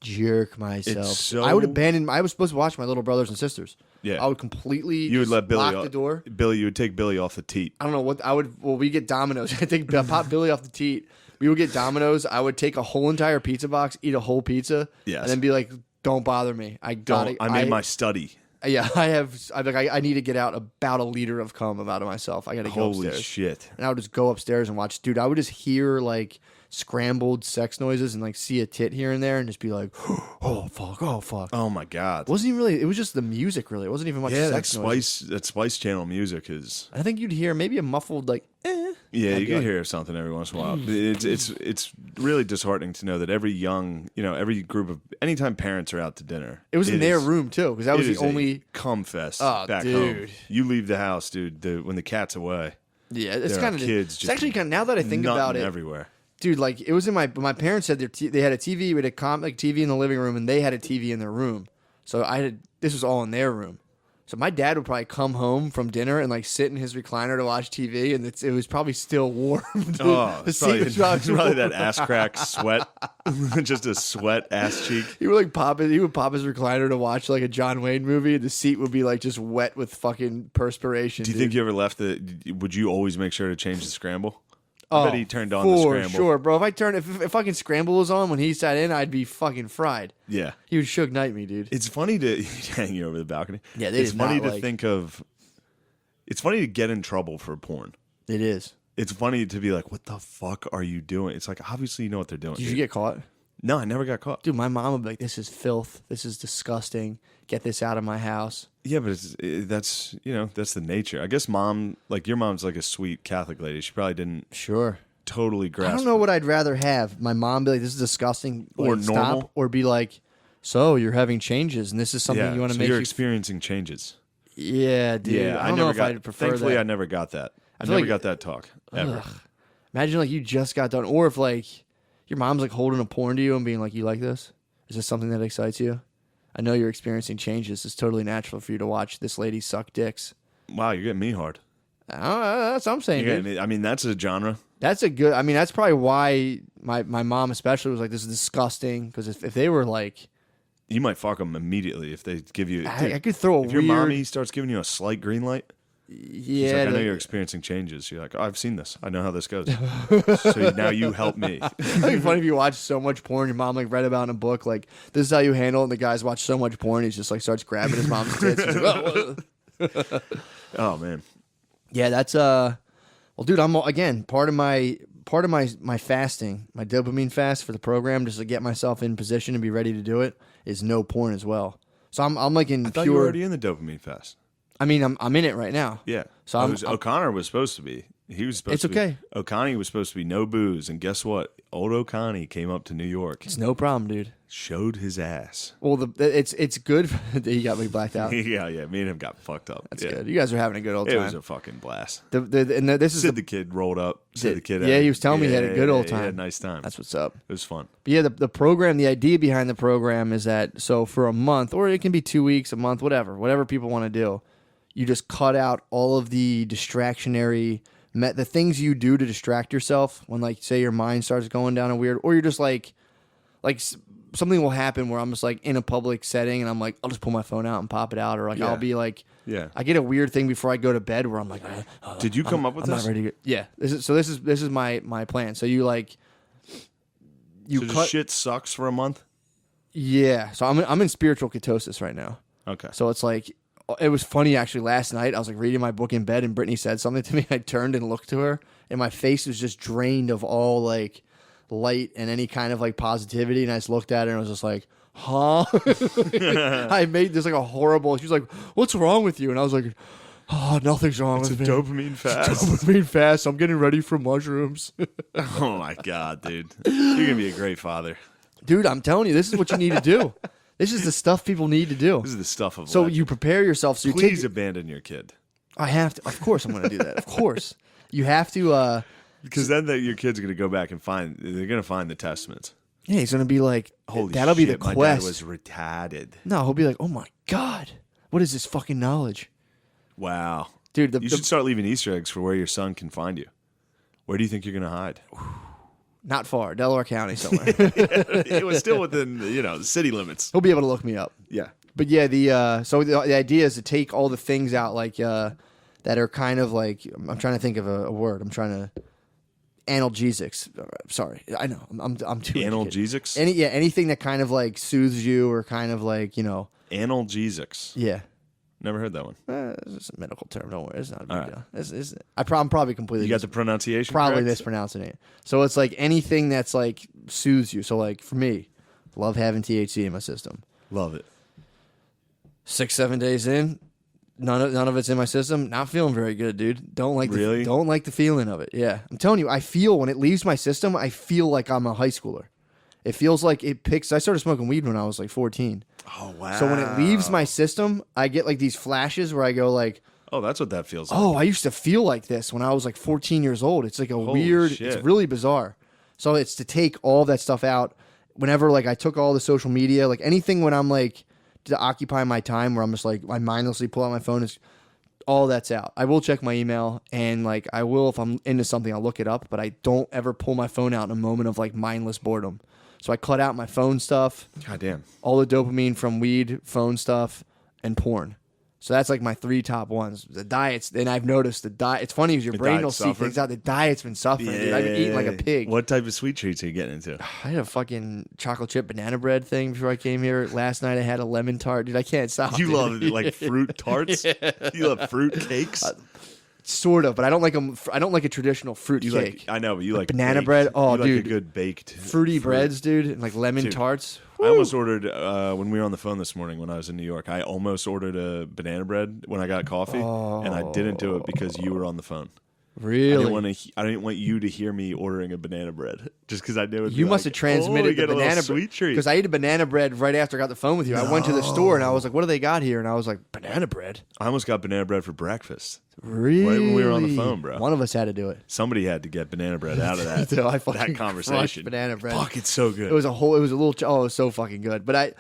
jerk myself. I would abandon. I was supposed to watch my little brothers and sisters. Yeah. I would completely You would let Billy lock the door. You would take Billy off the teat. I don't know what I would. Well, we get Domino's. I pop Billy off the teat. We would get Domino's. I would take a whole entire pizza box, eat a whole pizza, and then be like, "Don't bother me. I made my study." Yeah, I need to get out about a liter of cum out of myself. I got to go upstairs. Holy shit! And I would just go upstairs and watch. Dude, I would just hear like scrambled sex noises and like see a tit here and there and just be like, oh fuck. Oh my god! It wasn't even really. It was just the music. Really, it wasn't even much. Sex noises. That Spice Channel music is. I think you'd hear maybe a muffled like. Yeah, you can hear something every once in a while. It's really disheartening to know that every group of anytime parents are out to dinner, it was in their room too because that was the only cum fest back home. You leave the house, dude. When the cat's away, yeah, it's kind of kids. It's actually kind of now that I think about it, everywhere, dude. Like it was in my parents said they had a TV with a TV in the living room and they had a TV in their room, so this was all in their room. So my dad would probably come home from dinner and like sit in his recliner to watch TV, and it was probably still warm. Dude. Oh, it's probably that ass crack sweat, just a sweat ass cheek. He would pop his recliner to watch like a John Wayne movie, and the seat would be like just wet with fucking perspiration. Do you think you ever left would you always make sure to change the scramble? I bet he turned on the scramble. For sure, bro. If fucking scramble was on when he sat in, I'd be fucking fried. Yeah. He would Suge Knight me, dude. It's funny to hang you over the balcony. Yeah, it's funny to think of. It's funny to get in trouble for porn. It is. It's funny to be like, what the fuck are you doing? It's like, obviously you know what they're doing. Did you get caught? No, I never got caught. Dude, my mom would be like, this is filth. This is disgusting. Get this out of my house. Yeah, but that's the nature. I guess your mom's like a sweet Catholic lady. She probably didn't. Sure. Totally grasp. I don't know what I'd rather have. My mom be like, "This is disgusting," or normal, stop, or be like, "So you're having changes, and this is something you want to make." You're experiencing changes. Yeah, dude. Yeah, I don't know if I'd prefer thankfully, that. I never got that. I never got that talk ever. Imagine like you just got done, or if like your mom's like holding a porn to you and being like, "You like this? Is this something that excites you?" I know you're experiencing changes. It's totally natural for you to watch this lady suck dicks. Wow, you're getting me hard. That's what I'm saying, dude. I mean, that's a genre. That's a good. I mean, that's probably why my mom especially was like, "This is disgusting." Because if they were like, you might fuck them immediately if they give you. I could throw a if your mommy starts giving you a slight green light. Yeah, she's like, I know you're experiencing changes. You're like, oh, I've seen this. I know how this goes. So now you help me. It'd be funny if you watch so much porn. Your mom like read about in a book like this is how you handle it. And the guys watch so much porn. He's just like starts grabbing his mom's tits. He's like, oh man. Yeah, that's well, dude. I'm again part of my fasting, my dopamine fast for the program, just to get myself in position and be ready to do it, is no porn as well. So I'm like in I thought pure. you were already in the dopamine fast. I mean, I'm in it right now. Yeah. So O'Connor was supposed to be. He was supposed it's to be. okay. O'Connie was supposed to be no booze, and guess what? Old O'Connie came up to New York. It's no problem, dude. Showed his ass. Well, it's good. He got me blacked out. yeah. Me and him got fucked up. That's good. You guys are having a good old time. It was a fucking blast. This is the kid rolled up. The kid. Yeah, he was telling me he had a good old time. He had a nice time. That's what's up. It was fun. But yeah, the program, the idea behind the program is that so for a month, or it can be 2 weeks, a month, whatever people want to do. you just cut out all of the distractionary, the things you do to distract yourself when, like, say your mind starts going down a weird, or you're just like something will happen where I'm just like in a public setting and I'm like, I'll just pull my phone out and pop it out, or like I'll be like, I get a weird thing before I go to bed where I'm like, did you come up with I'm this? not ready to, yeah. This is my plan. So you like, so cut shit sucks for a month. Yeah. So I'm in spiritual ketosis right now. Okay. So it's like, it was funny actually last night. I was like reading my book in bed and Brittany said something to me. I turned and looked to her and my face was just drained of all like light and any kind of like positivity. And I just looked at her and I was just like, huh? I made this like a horrible, she was like, what's wrong with you? And I was like, oh, nothing's wrong with me. Dopamine fast. Dopamine fast. I'm getting ready for mushrooms. Oh my God, dude. You're going to be a great father. Dude, I'm telling you, this is what you need to do. This is the stuff people need to do. This is the stuff of so life. You prepare yourself. So Please abandon your kid. I have to. Of course I'm going to do that. Of course. You have to. Because then your kid's going to go back and they're going to find the testaments. Yeah, he's going to be like, holy that'll shit, be the quest. My dad was retarded. No, he'll be like, oh my God, what is this fucking knowledge? Wow. Dude, you should start leaving Easter eggs for where your son can find you. Where do you think you're going to hide? Not far, Delaware County somewhere. It was still within the city limits. He'll be able to look me up. Yeah. But yeah, the idea is to take all the things out like that are kind of like, I'm trying to think of a word. I'm trying to analgesics. Sorry, I know I'm too analgesics. Anything that kind of like soothes you or kind of like analgesics. Yeah. Never heard that one. It's a medical term. Don't worry. It's not a big deal. I'm probably completely. You got the pronunciation probably correct? mispronouncing it. So it's like anything that's like soothes you. So like for me, love having THC in my system. Love it. 6-7 days in, none of it's in my system. Not feeling very good, dude. Don't like the feeling of it. Yeah, I'm telling you, I feel when it leaves my system, I feel like I'm a high schooler. It feels like it picks. I started smoking weed when I was like 14. Oh wow! So when it leaves my system, I get like these flashes where I go like, oh, that's what that feels like. Oh, I used to feel like this when I was like 14 years old. It's like a weird. Shit. It's really bizarre. So it's to take all that stuff out. Whenever like I took all the social media, like anything when I'm like to occupy my time where I'm just like I mindlessly pull out my phone, is all that's out. I will check my email and like I will, if I'm into something, I'll look it up, but I don't ever pull my phone out in a moment of like mindless boredom. So I cut out my phone stuff. God damn. All the dopamine from weed, phone stuff, and porn. So that's like my 3 top ones. The diets, and I've noticed the diet. It's funny because your brain will see things out. The diet's been suffering, dude. I've been eating like a pig. What type of sweet treats are you getting into? I had a fucking chocolate chip banana bread thing before I came here. Last night I had a lemon tart. Dude, I can't stop. You love like fruit tarts? You love fruit cakes? Sort of, but I don't like them. I don't like a traditional fruit cake. I know, but you like banana baked. bread. Oh, you dude, like a good baked fruity breads, dude, and like lemon tarts. I almost ordered when we were on the phone this morning when I was in New York. I almost ordered a banana bread when I got coffee, and I didn't do it because you were on the phone. Really? I didn't want you to hear me ordering a banana bread just because I knew it. You must have transmitted the banana sweet treat because I ate a banana bread right after I got the phone with you. I went to the store and I was like, "What do they got here?" And I was like, "Banana bread." I almost got banana bread for breakfast. Really? Right when we were on the phone, bro. One of us had to do it. Somebody had to get banana bread out of that. I fucking that conversation. Banana bread. Fuck, it's so good. It was a little. Oh, it was so fucking good. But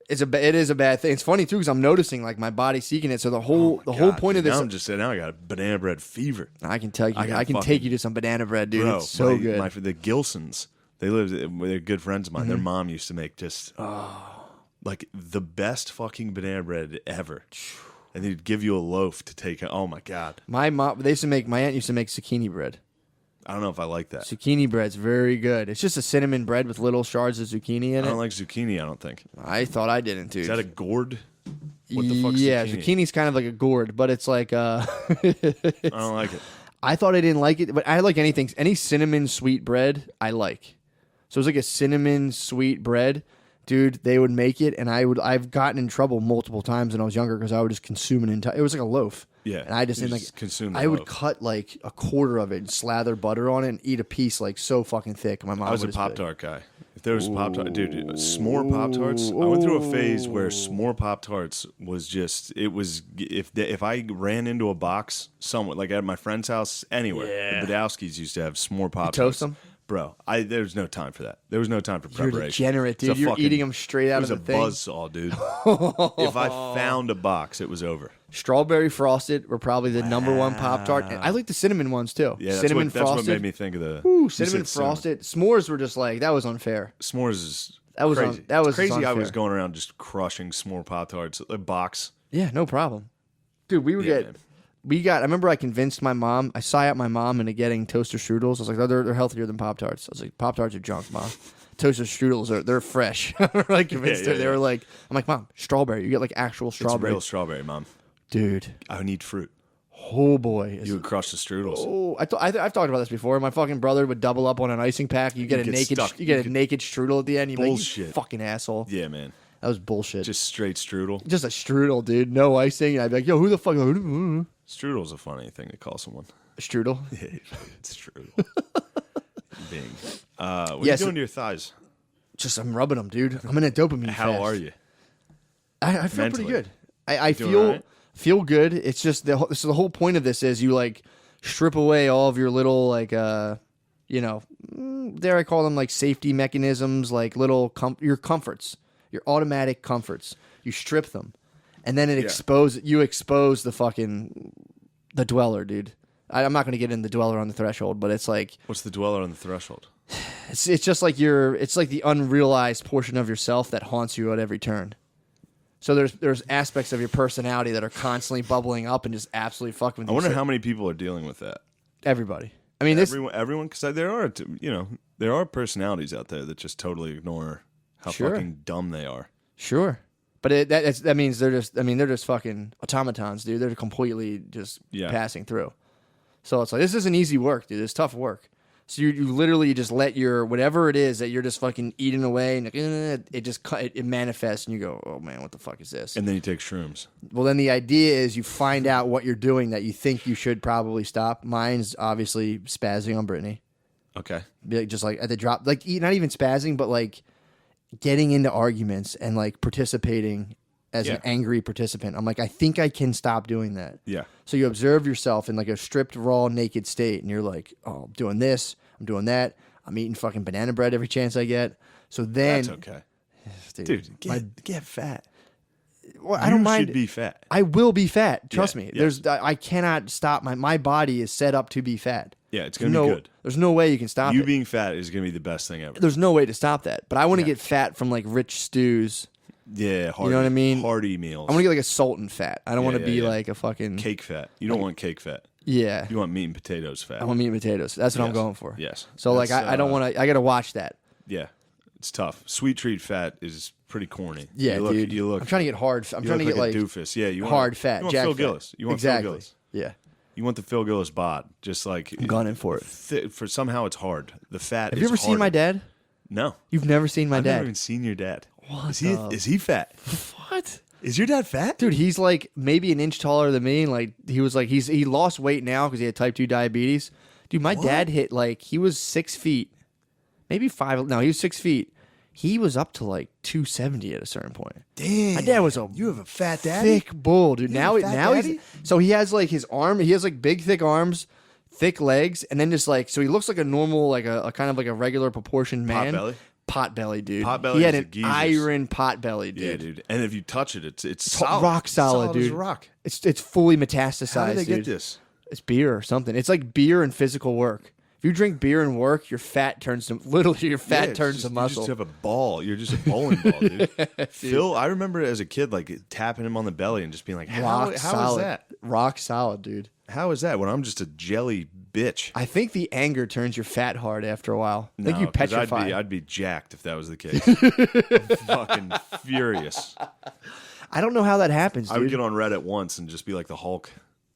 it is a bad thing. It's funny too because I'm noticing like my body seeking it. So the whole point of this. Now I'm just saying. Now I got a banana bread fever. I can tell you. I can take you to some banana bread, dude. Bro, it's so good. The Gilsons. They're good friends of mine. Their mom used to make just like the best fucking banana bread ever. And they'd give you a loaf to take. Oh my god! My aunt used to make zucchini bread. I don't know if I like that. Zucchini bread's very good. It's just a cinnamon bread with little shards of zucchini in it. I don't like zucchini. I don't think. I thought I didn't, dude. Is that a gourd? What the fuck's yeah, zucchini? Zucchini's kind of like a gourd, but it's like I don't like it. I thought I didn't like it, but I like any cinnamon sweet bread I like. So it's like a cinnamon sweet bread. Dude, they would make it, and I've gotten in trouble multiple times when I was younger because I would just consume an entire. It was like a loaf. Yeah, and I just consume. I would cut like a quarter of it and slather butter on it and eat a piece like so fucking thick. My mom. I was a Pop-Tart guy. If there was Pop-Tart, dude, s'more Pop-Tarts. I went through a phase where s'more Pop-Tarts was just. It was if I ran into a box somewhere, like at my friend's house, anywhere. The Badowskis used to have s'more Pop-Tarts. Toast them. Bro, there's no time for that. There was no time for You're preparation. degenerate, dude. It's a You're fucking- eating them straight out It of was the a thing. buzzsaw, dude. If I found a box, it was over. Strawberry frosted were probably the number one Pop-Tart. And I like the cinnamon ones too. Yeah, cinnamon that's frosted. what made me think of the Ooh, you cinnamon said cinnamon. frosted. S'mores were just like, that was unfair. S'mores is That was crazy. that was It's crazy. I unfair. was going around just crushing s'more Pop-Tarts, a box. Yeah, no problem. Dude, we would Yeah, get... I remember I convinced my mom. I saw out my mom into getting toaster strudels. I was like, oh, they're healthier than Pop-Tarts. I was like, Pop-Tarts are junk, Mom. Toaster strudels they're fresh. I convinced her. They were like, I'm like, Mom, strawberry. You get like actual strawberry. It's real strawberry, Mom. Dude. I need fruit. Oh boy. You would crush the strudels. Oh, I've talked about this before. My fucking brother would double up on an icing pack. You get a naked naked strudel at the end. You'd be like, Bullshit. you fucking asshole. Yeah, man. That was bullshit. Just straight strudel. Just a strudel, dude. No icing. And I'd be like, yo, who the fuck? Strudel's a funny thing to call someone. Strudel. Yeah, it's strudel. Bing. What are you doing to your thighs? Just I'm rubbing them, dude. I'm in a dopamine. How fast. are you? I feel Mentally? pretty good. I Doing feel all right? feel good. It's just the whole point of this is you like strip away all of your little like dare I call them like safety mechanisms, like little your comforts, your automatic comforts. You strip them, and then you expose the dweller, dude. I'm not going to get in the dweller on the threshold, but it's like What's the dweller on the threshold? it's just like it's like the unrealized portion of yourself that haunts you at every turn. So there's aspects of your personality that are constantly bubbling up and just absolutely fucking with I you. wonder So how many people are dealing with that. everybody. I mean, Everyone, because there are personalities out there that just totally ignore how Sure. fucking dumb they are. sure, but that means they're just fucking automatons, dude. They're completely just passing through. So it's like this isn't easy work, dude. It's tough work. So you literally just let your whatever it is that you're just fucking eating away, and it manifests, and you go, oh man, what the fuck is this? And then you take shrooms. Well, then the idea is you find out what you're doing that you think you should probably stop. Mine's obviously spazzing on Brittany. Okay. Just like at the drop, like not even spazzing, but like getting into arguments and like participating as an angry participant. I'm like, I think I can stop doing that. Yeah. So you observe yourself in like a stripped, raw, naked state, and you're like, oh, I'm doing this, I'm doing that, I'm eating fucking banana bread every chance I get. So then, That's okay. Dude, get fat. well, I don't mind. You should be fat. I will be fat. Trust me. yeah. I cannot stop. My body is set up to be fat. Yeah, it's going to be good. There's no way you can stop You it. being fat is going to be the best thing ever. There's no way to stop that. But I want to get fat from like rich stews. Yeah, hearty, You know what I mean? Hearty meals. I want to get like a sultan fat. I don't want to be like a fucking cake fat. You don't want cake fat. Yeah. You want meat and potatoes fat. I want meat and potatoes. That's what I'm going for. Yes. So like I don't want to. I got to watch that. Yeah, it's tough. Sweet treat fat is pretty corny. Yeah, dude. You look. I'm trying to get hard. I'm trying to get like a doofus. Yeah, you want hard fat. You want Jack Phil fat. Gillis. You want exactly. Phil Gillis. Yeah. You want the Phil Gillis bod. Just like I'm gunning for it. For somehow it's hard. The fat. Have you ever seen my dad? No. You've never seen my I've dad? never even seen your dad. What Is he fat? What? Is your dad fat? Dude, he's like maybe an inch taller than me. And like he lost weight now because he had type 2 diabetes. Dude, my dad hit like he was 6 feet, maybe 5. No, he was 6 feet. He was up to like 270 at a certain point. Damn. My dad was You have a fat daddy? thick bull, dude. You have a fat daddy? He's so he has like his arm. He has like big, thick arms, thick legs, and then just like so he looks like a normal, like a kind of like a regular proportioned man. Potbelly? Potbelly, dude. Potbelly He had is a an geezer's. iron potbelly, dude. Yeah, dude. And if you touch it, it's solid. Rock solid, as dude. a rock. It's fully metastasized. How did they dude. get this? It's beer or something. It's like beer and physical work. If you drink beer and work, your fat turns to turns to muscle. You just have a ball. You're just a bowling ball, dude. Phil, I remember as a kid, like tapping him on the belly and just being like, how is that? Rock solid, dude. How is that when I'm just a jelly bitch? I think the anger turns your fat hard after a while. I think you 'cause petrify. I'd be jacked if that was the case. Fucking furious. I don't know how that happens, dude. I would get on Reddit once and just be like the Hulk.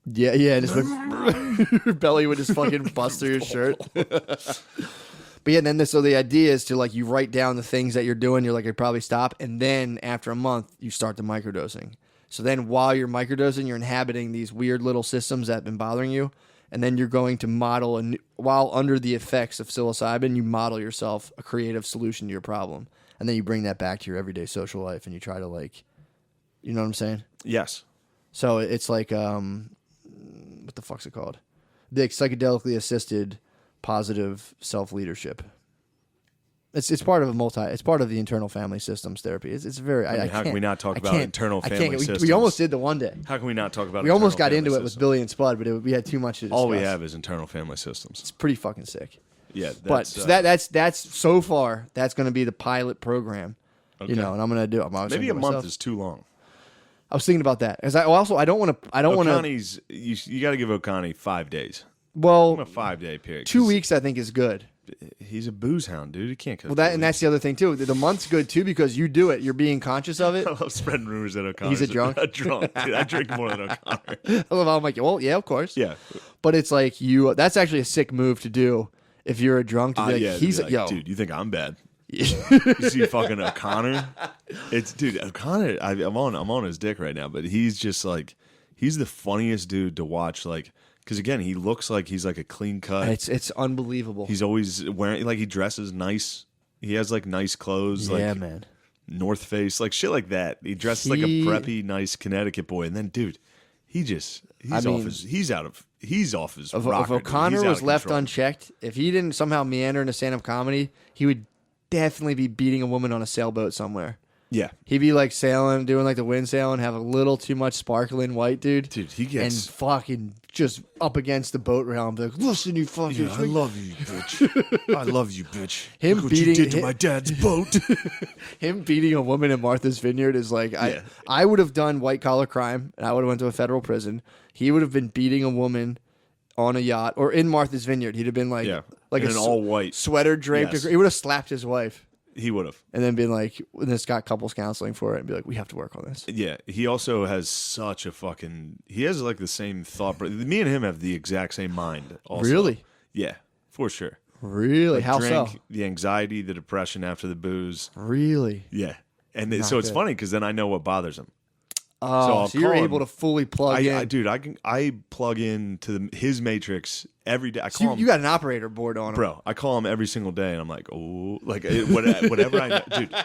Yeah, just like your belly would just fucking bust through your shirt. But yeah, and then so the idea is to like you write down the things that you're doing. You're like you probably stop, and then after a month you start the microdosing. So then while you're microdosing, you're inhabiting these weird little systems that have been bothering you, and then you're going to model while under the effects of psilocybin, you model yourself a creative solution to your problem, and then you bring that back to your everyday social life, and you try to like, you know what I'm saying? Yes. So it's like what the fuck's it called? The psychedelically assisted positive self-leadership. It's part of it's part of the internal family systems therapy. It's very. How can we not talk about internal family systems? We almost did the one day. How can we not talk about? We almost got internal into family it with systems? Billy and Spud, but we had too much to discuss. All we have is internal family systems. It's pretty fucking sick. Yeah, But so that's so far that's going to be the pilot program. Okay. You know, and I'm going to do. Maybe a month is too long. I was thinking about that because I don't want to. O'Connie's you got to give O'Connie 5 days. Well, a 5-day period. 2 weeks I think is good. He's a booze hound, dude. He can't. Well, that's the other thing too. The month's good too because you do it. You're being conscious of it. I love spreading rumors that O'Connor. He's a drunk. A drunk, dude. I drink more than O'Connor. I love how I'm like, well, yeah, of course. Yeah, but it's like you. That's actually a sick move to do if you're a drunk. To be like, yeah, he's like, yo, dude. You think I'm bad? You see fucking O'Connor? Dude. O'Connor. I'm on his dick right now, but he's just like he's the funniest dude to watch. Like. Because again, he looks like he's like a clean cut. It's unbelievable. He's always wearing he dresses nice. He has like nice clothes. Yeah, like man. North Face, like shit like that. He dresses like a preppy, nice Connecticut boy. And then, dude, he's off his. If rocker, O'Connor dude. was left unchecked, if he didn't somehow meander into stand-up comedy, he would definitely be beating a woman on a sailboat somewhere. Yeah, he'd be like sailing, doing like the wind sail, and have a little too much sparkling white, dude. Dude, he gets and fucking just up against the boat rail and be like, "Listen, you fucking, I love you, bitch. I love you, bitch. Him Look beating what you did to my dad's boat. Him beating a woman in Martha's Vineyard is like I would have done white collar crime and I would have went to a federal prison. He would have been beating a woman on a yacht or in Martha's Vineyard. He'd have been like in an all white sweater draped. Yes. He would have slapped his wife. He would have. And then been like, this got couples counseling for it and be like, we have to work on this. Yeah. He also has such a fucking. He has like the same thought. Me and him have the exact same mind. Also. Really? Yeah, for sure. Really? Like How drink, so? The anxiety, the depression after the booze. Really? Yeah. And so it's funny because then I know what bothers him. Oh, so you're able to fully plug in. Dude, I plug into his matrix every day. I call him, you got an operator board on him. Bro, I call him every single day, and I'm like, oh, like whatever I know. Dude,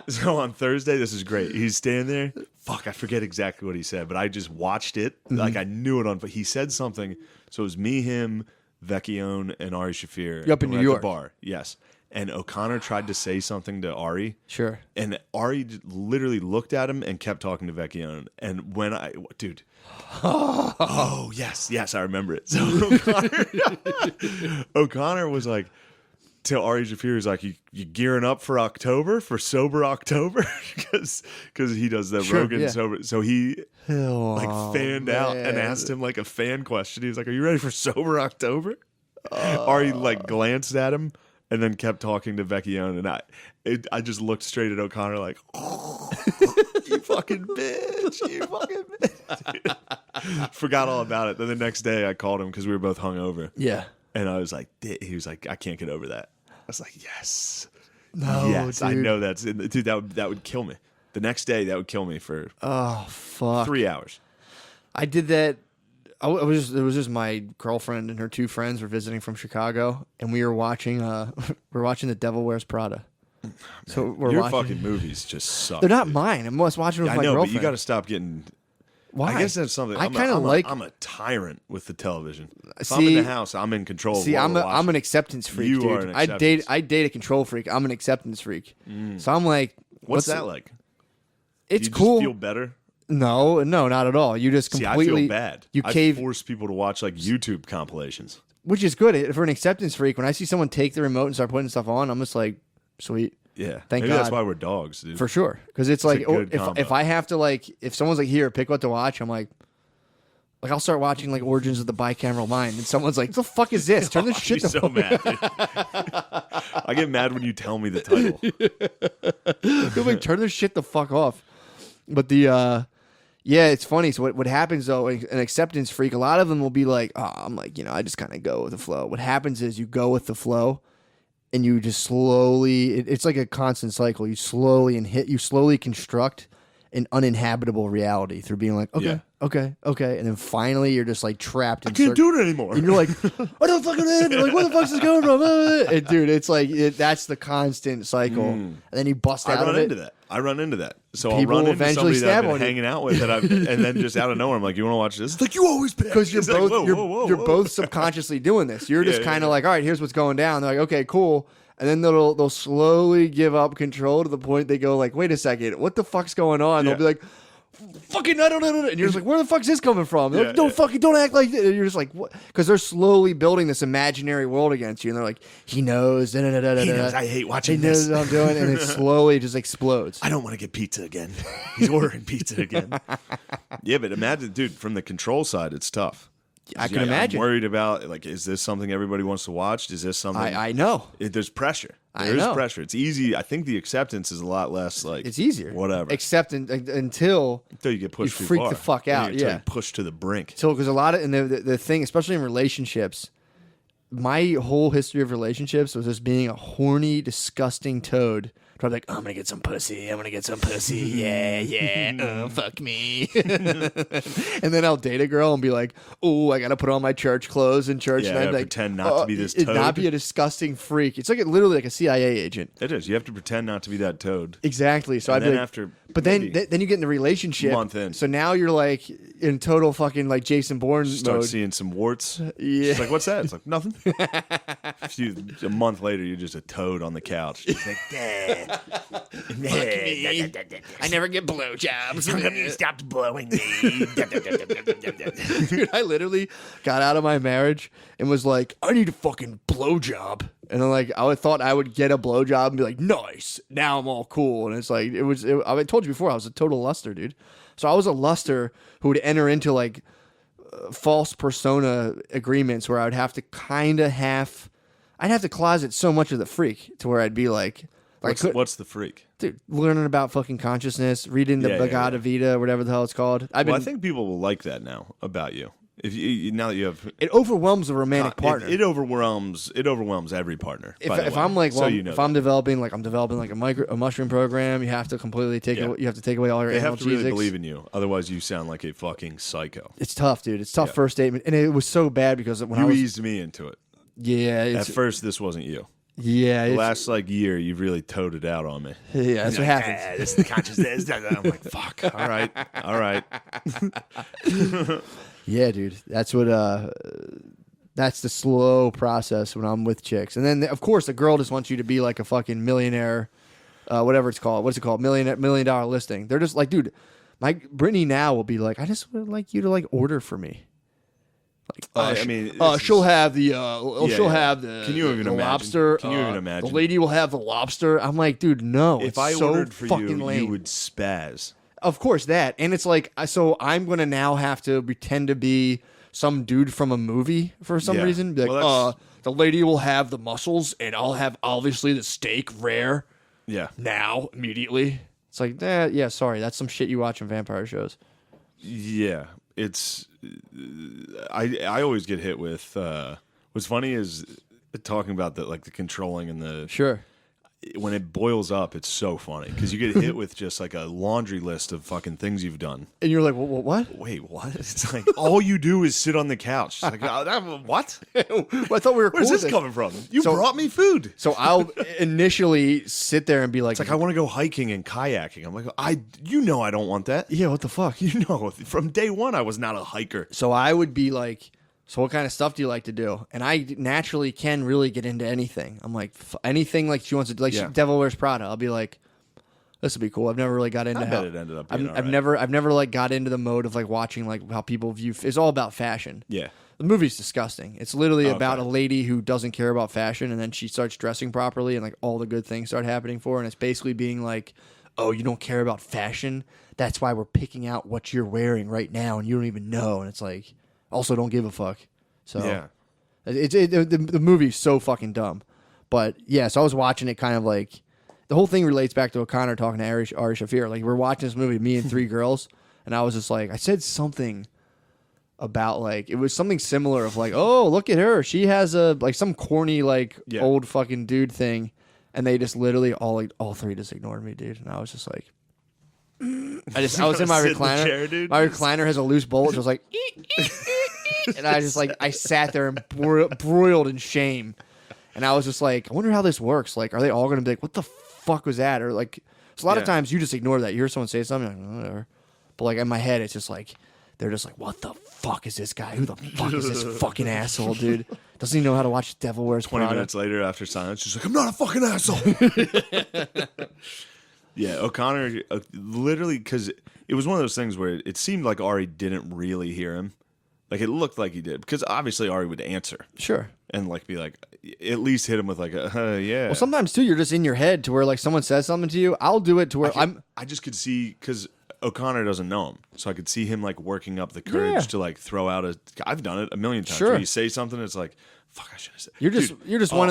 so on Thursday, this is great. He's standing there. Fuck, I forget exactly what he said, but I just watched it. Mm-hmm. Like I knew it on, but he said something. So it was me, him, Vecchione, and Ari Shafir. You up in New York. At the bar, yes. And O'Connor tried to say something to Ari. Sure. And Ari literally looked at him and kept talking to Vecchione. And when dude. Oh, yes, I remember it. So O'Connor was like, to Ari Shafir, he's like, you gearing up for October, for Sober October? Because he does the Rogan Sober. So he fanned out and asked him like a fan question. He was like, are you ready for Sober October? Ari like glanced at him. And then kept talking to Vecchione, and I just looked straight at O'Connor like, oh, you fucking bitch, you fucking bitch. Forgot all about it. Then the next day I called him because we were both hungover. Yeah. And I was like, he was like, I can't get over that. I was like, yes. No, yes, dude. I know dude, that would kill me. The next day, that would kill me for 3 hours. I did that. It was just my girlfriend and her two friends were visiting from Chicago, and we were watching The Devil Wears Prada. So Your fucking movies just suck. They're not dude. mine. I'm just watching with my girlfriend. girlfriend. But you got to stop getting. Why? I guess that's something. I kind of like. I'm a tyrant with the television. If I'm in the house, I'm in control. See, I'm an acceptance freak. You dude. are an acceptance. I date a control freak. I'm an acceptance freak. So I'm like, what's that like? It's Do you cool. Just feel better. No, not at all. You just completely. See, I feel bad. I force people to watch like YouTube compilations, which is good for an acceptance freak. When I see someone take the remote and start putting stuff on, I'm just like, sweet. Yeah, thank maybe God. that's why we're dogs, dude. For sure, because it's like if I have to if someone's like, here, pick what to watch, I'm like I'll start watching like Origins of the Bicameral Mind, and someone's like, "What the fuck is this? Turn this shit." So mad. Dude. I get mad when you tell me the title. I'm like, turn this shit the fuck off. But yeah, it's funny. So what happens though? An acceptance freak, a lot of them will be like, "Oh, I'm like, I just kind of go with the flow." What happens is you go with the flow, and you just slowly. It's like a constant cycle. You slowly construct an uninhabitable reality through being like, okay, okay, okay, and then finally you're just like trapped. I can't do it anymore. And you're like, I don't fucking know. Like, where the fuck's this going from? And dude, it's like that's the constant cycle. And then you bust out of it. I run into that. So People I'll run into eventually somebody that stab I've on been you. hanging out with, and then just out of nowhere, I'm like, "You want to watch this?" It's like, "You always pick." Because you're It's both like, whoa, you're whoa. both subconsciously doing this. You're just kind of like, all right, here's what's going down. They're like, okay, cool. And then they'll slowly give up control to the point they go like, wait a second, what the fuck's going on? They'll be like, fucking I don't know. And you're just like, where the fuck's this coming from? They're like, don't act like this. And you're just like, what? Because they're slowly building this imaginary world against you. And they're like, he knows. He knows I hate watching He knows this. what I'm doing. And it slowly just explodes. I don't want to get pizza again. He's ordering pizza again. Yeah, but imagine, dude, from the control side, it's tough. I can imagine. I'm worried about, like, is this something everybody wants to watch? Is this something? I know. There's pressure. There is pressure. It's easy. I think the acceptance is a lot less, like, it's easier. Whatever. Except until you get pushed too freak far. the fuck out. Until Yeah. you're pushed to the brink. So, because a lot of, and the thing, especially in relationships, my whole history of relationships was just being a horny, disgusting toad. I'm like, I'm gonna get some pussy. I'm gonna get some pussy. Yeah. Fuck me. And then I'll date a girl and be like, oh, I gotta put on my church clothes in church. Yeah, and I'm like, pretend not to be this and toad. not be a disgusting freak. It's like literally like a CIA agent. It is. You have to pretend not to be that toad. Exactly. So And I'd be then like, after, but then you get in the relationship. Month in. So now you're like in total fucking like Jason Bourne start mode. seeing some warts. Yeah. It's like, what's that? It's like, nothing. A month later, you're just a toad on the couch. It's like, Fuck me. I never get blowjobs. how come you stopped blowing me? Dude, I literally got out of my marriage and was like, I need a fucking blowjob. And then like I thought I would get a blowjob and be like, nice. Now I'm all cool. And it's like I told you before I was a total luster, dude. So I was a luster who would enter into like false persona agreements where I would have to I'd have to closet so much of the freak to where I'd be like What's the freak? dude, learning about fucking consciousness, reading the Bhagavad Gita, whatever the hell it's called. I think people will like that now about you. If you now that you have, it overwhelms a romantic partner. It overwhelms every partner. If I'm like, well, if I'm developing like a mushroom program, you have to completely take away all your they have to really analgesics. believe in you. Otherwise, you sound like a fucking psycho. It's tough, dude. It's tough first statement, and it was so bad because when I was eased me into it. yeah, At first, this wasn't you. yeah, The last year, you've really toed it out on me. yeah, that's what happens. This is the consciousness. I'm like, fuck. All right. Yeah, dude. That's what that's the slow process when I'm with chicks. And then of course the girl just wants you to be like a fucking millionaire, whatever it's called. What's it called? $1 million listing. They're just like, dude, my Brittany now will be like, I just would like you to like order for me. Like, she'll have the she'll have the Can you even the imagine? lobster. Can you even imagine? The lady will have the lobster. I'm like, dude, no. If I so ordered for fucking you, lame. you would spaz. Of course, that. And it's like, so I'm going to now have to pretend to be some dude from a movie for some reason. Be like, the lady will have the mussels, and I'll have, obviously, the steak rare. Yeah. Now, immediately. It's like, yeah, sorry. That's some shit you watch in vampire shows. Yeah. It's... I always get hit with... what's funny is talking about the controlling and the... Sure. When it boils up, it's so funny because you get hit with just like a laundry list of fucking things you've done. And you're like, what? Wait, what? It's like all you do is sit on the couch. It's like, what? Well, I thought we were cool. Where's this coming from? You brought me food. So I'll initially sit there and be like, It's like I want to go hiking and kayaking. I'm like, I don't want that. yeah, what the fuck? You know, from day one, I was not a hiker. So I would be like, so what kind of stuff do you like to do? And I naturally can really get into anything. I'm like, anything like she wants to do, like Devil Wears Prada. I'll be like, this will be cool. I've never really got into how it ended up being I've never like got into the mode of like watching like how people view. It's all about fashion. Yeah. The movie's disgusting. It's literally about a lady who doesn't care about fashion, and then she starts dressing properly, and like all the good things start happening for her. And it's basically being like, oh, you don't care about fashion? That's why we're picking out what you're wearing right now, and you don't even know. And it's like, also don't give a fuck. So Yeah. the movie's so fucking dumb. But yeah, so I was watching it kind of like the whole thing relates back to O'Connor talking to Ari Shafir. Like we're watching this movie, me and three girls, and I was just like, I said something about like it was something similar of like, oh, look at her, she has a like some corny like old fucking dude thing, and they just literally all three just ignored me, dude, and I was just like, I was in my Sit in the recliner. chair, dude. My recliner has a loose bolt. So I was like, and I just like I sat there and broiled in shame. And I was just like, I wonder how this works. Like, are they all going to be like, what the fuck was that? Or like, so a lot of times you just ignore that. You hear someone say something, you're like, whatever. But like in my head, it's just like, they're just like, what the fuck is this guy? Who the fuck is this fucking asshole, dude? Doesn't he know how to watch Devil Wears 20 Prada? minutes later after silence, she's like, I'm not a fucking asshole. Yeah, O'Connor, literally, because it was one of those things where it seemed like Ari didn't really hear him. Like, it looked like he did. Because obviously Ari would answer. Sure. And, like, be like, at least hit him with, like, yeah. Well, sometimes, too, you're just in your head to where, like, someone says something to you. I'll do it to where I just could see, because O'Connor doesn't know him. So I could see him, like, working up the courage to, like, throw out I've done it a million times. Sure. Where you say something, it's like, fuck, I should have said. You're one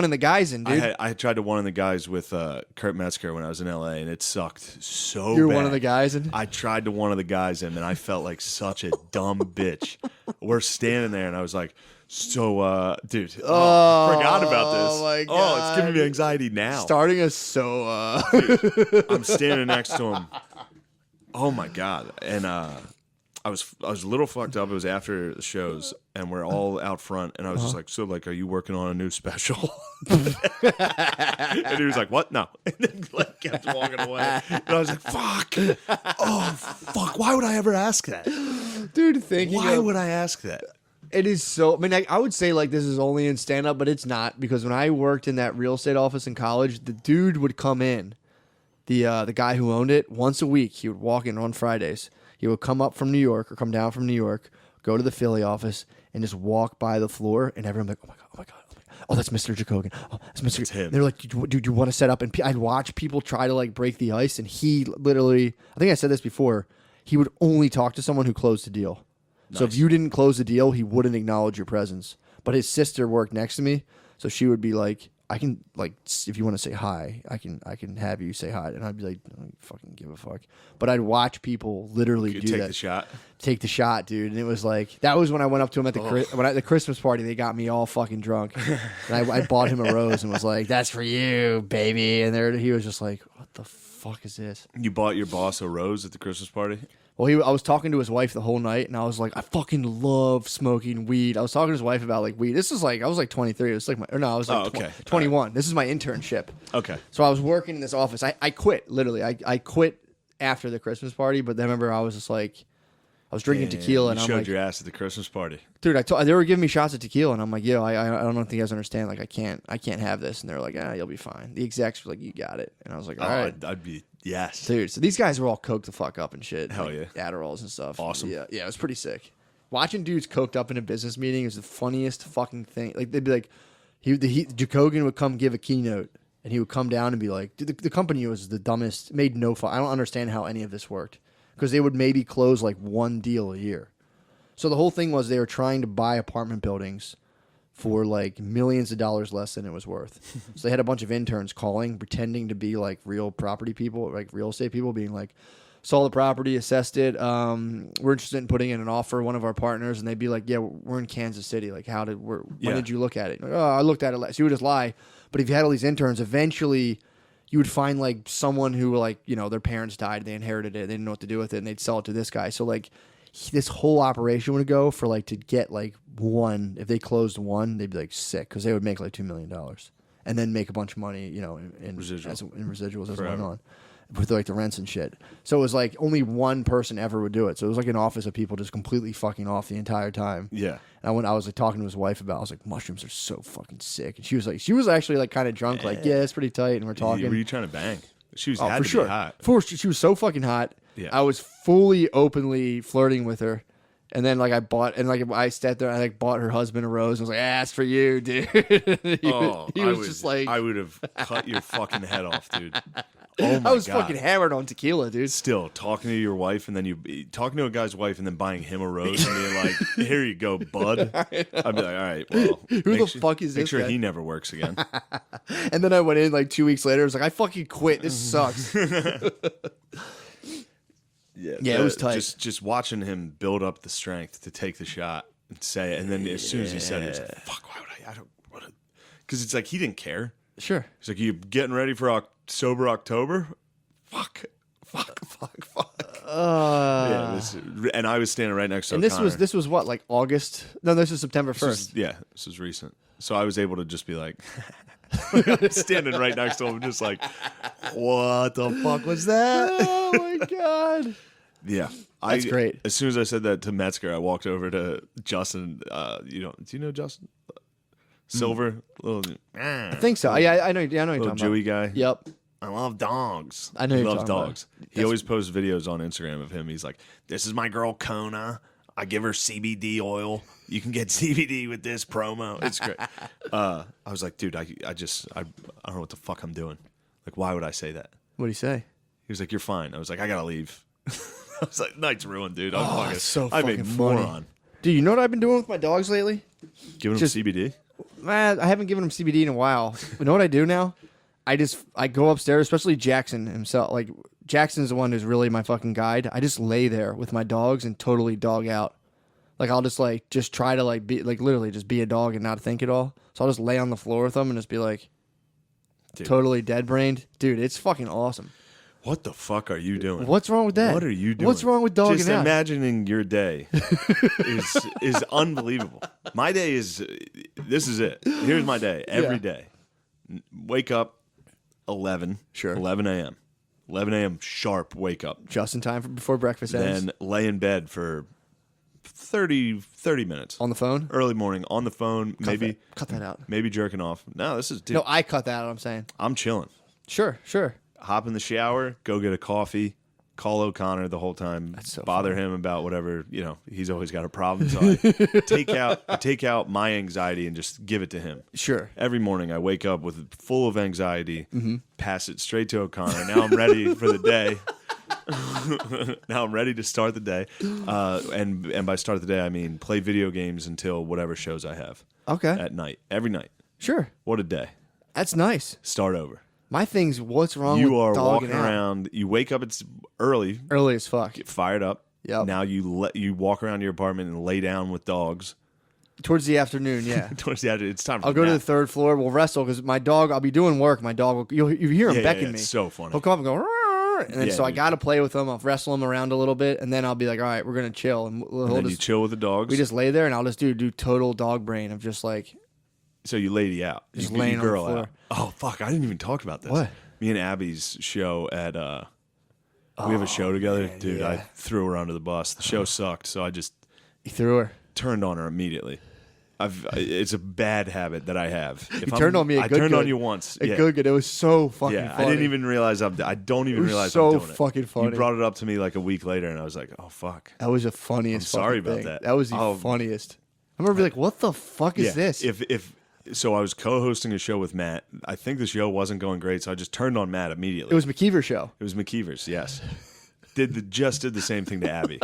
of the guys in, dude. I tried to one of the guys with Kurt Metzger when I was in LA, and it sucked so You're bad. one of the guys in? I tried to one of the guys in, and I felt like such a dumb bitch. We're standing there, and I was like, so, dude, forgot about this. Oh, my Oh, it's giving me God. anxiety now. Starting us so, Dude, I'm standing next to him. Oh, my God. And I was a little fucked up. It was after the shows, and we're all out front, and I was just like, so, like, are you working on a new special? And he was like, what? No. And then like, kept walking away. And I was like, fuck. Oh, fuck. Why would I ever ask that? dude, thinking Why would I ask that? it is so, I mean, I would say like this is only in stand-up, but it's not, because when I worked in that real estate office in college, the dude would come in, the guy who owned it, once a week. He would walk in on Fridays. He would come up from New York or come down from New York, go to the Philly office, and just walk by the floor, and everyone would be like, oh my God. Oh, that's Mr. Jacogan. Oh, that's Mr. That's him. They're like, dude, you want to set up? And I'd watch people try to like break the ice, and he literally, I think I said this before, he would only talk to someone who closed the deal. So if you didn't close the deal, he wouldn't acknowledge your presence. But his sister worked next to me, so she would be like, I can, like, if you want to say hi, I can have you say hi. And I'd be like, I don't fucking give a fuck. But I'd watch people literally do Take that. the shot. Take the shot, dude. And it was like, that was when I went up to him at the Christmas party. They got me all fucking drunk. And I bought him a rose and was like, that's for you, baby. And he was just like, what the fuck is this? You bought your boss a rose at the Christmas party? Well, I was talking to his wife the whole night, and I was like, I fucking love smoking weed. I was talking to his wife about like weed. This is like, I was like 23. It was like I was like 21. Right. This is my internship. Okay. So I was working in this office. I quit, literally. I quit after the Christmas party, but then I remember I was just like, I was drinking tequila, and you I'm showed like, your ass at the Christmas party. Dude, they were giving me shots of tequila, and I'm like, yo, I don't think you guys understand. Like, I can't have this. And they're like, you'll be fine. The execs were like, you got it. And I was like, all right. I'd be, yes. Dude, so these guys were all coked the fuck up and shit. Hell like, yeah. Adderalls and stuff. Awesome. Yeah, it was pretty sick. Watching dudes coked up in a business meeting is the funniest fucking thing. Like, they'd be like, Jacogan would come give a keynote, and he would come down and be like, dude, the company was the dumbest, made no fun. I don't understand how any of this worked. Because they would maybe close like one deal a year. So the whole thing was they were trying to buy apartment buildings for like millions of dollars less than it was worth. So they had a bunch of interns calling, pretending to be like real property people, like real estate people, being like, saw the property, assessed it. We're interested in putting in an offer, one of our partners. And they'd be like, yeah, we're in Kansas City. Like, when did you look at it? Like, oh, I looked at it last. So you would just lie. But if you had all these interns, eventually you would find like someone who like, their parents died, they inherited it, they didn't know what to do with it, and they'd sell it to this guy. So like, this whole operation would go for like to get like one. If they closed one, they'd be like sick because they would make like $2 million and then make a bunch of money, in residuals as it went on with like the rents and shit. So it was like only one person ever would do it. So it was like an office of people just completely fucking off the entire time. Yeah. And I was like talking to his wife about, I was like, mushrooms are so fucking sick. And she was actually like kind of drunk, like, yeah, it's pretty tight. And we're talking. Were you trying to bang? She was for sure. Be hot. She was so fucking hot. Yeah. I was fully openly flirting with her. And then like I sat there and I like bought her husband a rose and was like, that's for you, dude. he was just like, I would have cut your fucking head off, dude. Oh my I was God. fucking hammered on tequila, dude. Still talking to your wife and then talking to a guy's wife and then buying him a rose and being like, here you go, bud. I'd be like, all right, well, who the fuck is this? Make sure guy? he never works again. And then I went in like 2 weeks later. I was like, I fucking quit. This sucks. Yeah, it was tight. Just watching him build up the strength to take the shot and say it, and then as soon as he said it, he was like, "Fuck, why would I? I don't want to." Because it's like he didn't care. Sure. He's like, "You getting ready for sober October?" Fuck. Yeah, and I was standing right next to And O'Connor. this was what, like August? No, this was September 1st. This was recent. So I was able to just be like, standing right next to him, just like, what the fuck was that? Oh my god. Yeah. That's great. As soon as I said that to Metzger, I walked over to Justin. Do you know Justin? Silver? I think so. Yeah, I know you're talking little about. Jewy guy. Yep. I love dogs. I know he you're loves talking about. dogs. He always posts videos on Instagram of him. He's like, "This is my girl Kona. I give her CBD oil. You can get CBD with this promo. It's great." I was like, "Dude, I don't know what the fuck I'm doing. Like, why would I say that?" What do you say? He was like, "You're fine." I was like, "I gotta leave." I was like, "Night's ruined, dude. I'm It's so I'm fucking a funny. moron." Dude, you know what I've been doing with my dogs lately? Giving Just- him CBD. Man, I haven't given them CBD in a while. You know what I do now? I go upstairs, especially Jackson himself. Like, Jackson's the one who's really my fucking guide. I just lay there with my dogs and totally dog out. Like, I'll just try to be literally just be a dog and not think at all. So I'll just lay on the floor with them and just be like, Dude. totally dead brained. Dude, it's fucking awesome. What the fuck are you doing? What's wrong with that? What are you doing? What's wrong with dogging Just out? imagining your day is unbelievable. My day is this is it. Here's my day every day. Wake up 11 a.m. 11 a.m. sharp wake up. Just in time before breakfast ends. Then lay in bed for 30 minutes. On the phone? Early morning on the phone, Cut that out. maybe jerking off. No, this is dude. No, I cut that out, I'm saying. I'm chilling. Sure. Hop in the shower, go get a coffee, call O'Connor the whole time, so bother him about whatever, he's always got a problem. So I take out my anxiety and just give it to him. Sure. Every morning I wake up with full of anxiety, pass it straight to O'Connor. Now I'm ready for the day. Now I'm ready to start the day. And by start the day, I mean play video games until whatever shows I have. Okay. At night. Every night. Sure. What a day. That's nice. Start over. My thing's what's wrong You with are dogging walking out? around. You wake up. It's early. Early as fuck. Get fired up. Yep. Now you walk around your apartment and lay down with dogs. Towards the afternoon, yeah. Towards the afternoon, it's time. I'll go to the third floor. We'll wrestle because my dog. I'll be doing work. My dog. You hear him beckon me. It's so funny. He'll come up and go. "Rrrr," and then Yeah, so I dude. got to play with him. I'll wrestle him around a little bit, and then I'll be like, all right, we're gonna chill, and And then you chill with the dogs. we just lay there, and I'll just do total dog brain of just like So you lady out. Just you laying on the girl floor. out. Oh fuck! I didn't even talk about this. What? Me and Abby's show at we have a show together, dude. yeah. I threw her under the bus. The show sucked, so I just you threw her. turned on her immediately. It's a bad habit that I have. If You turned on me. I turned on you once. Yeah. Good. It was so fucking Yeah, funny. I didn't even realize I don't even It was realize so I'm doing it. fucking funny. You brought it up to me like a week later, and I was like, "Oh fuck." That was the funniest. I'm sorry fucking about thing. that. That was the Oh. funniest. I remember being like, "What the fuck is Yeah, this?" So I was co-hosting a show with Matt. I think the show wasn't going great, so I just turned on Matt immediately. It was McKeever's show. It was McKeever's, yes. Just did the same thing to Abby,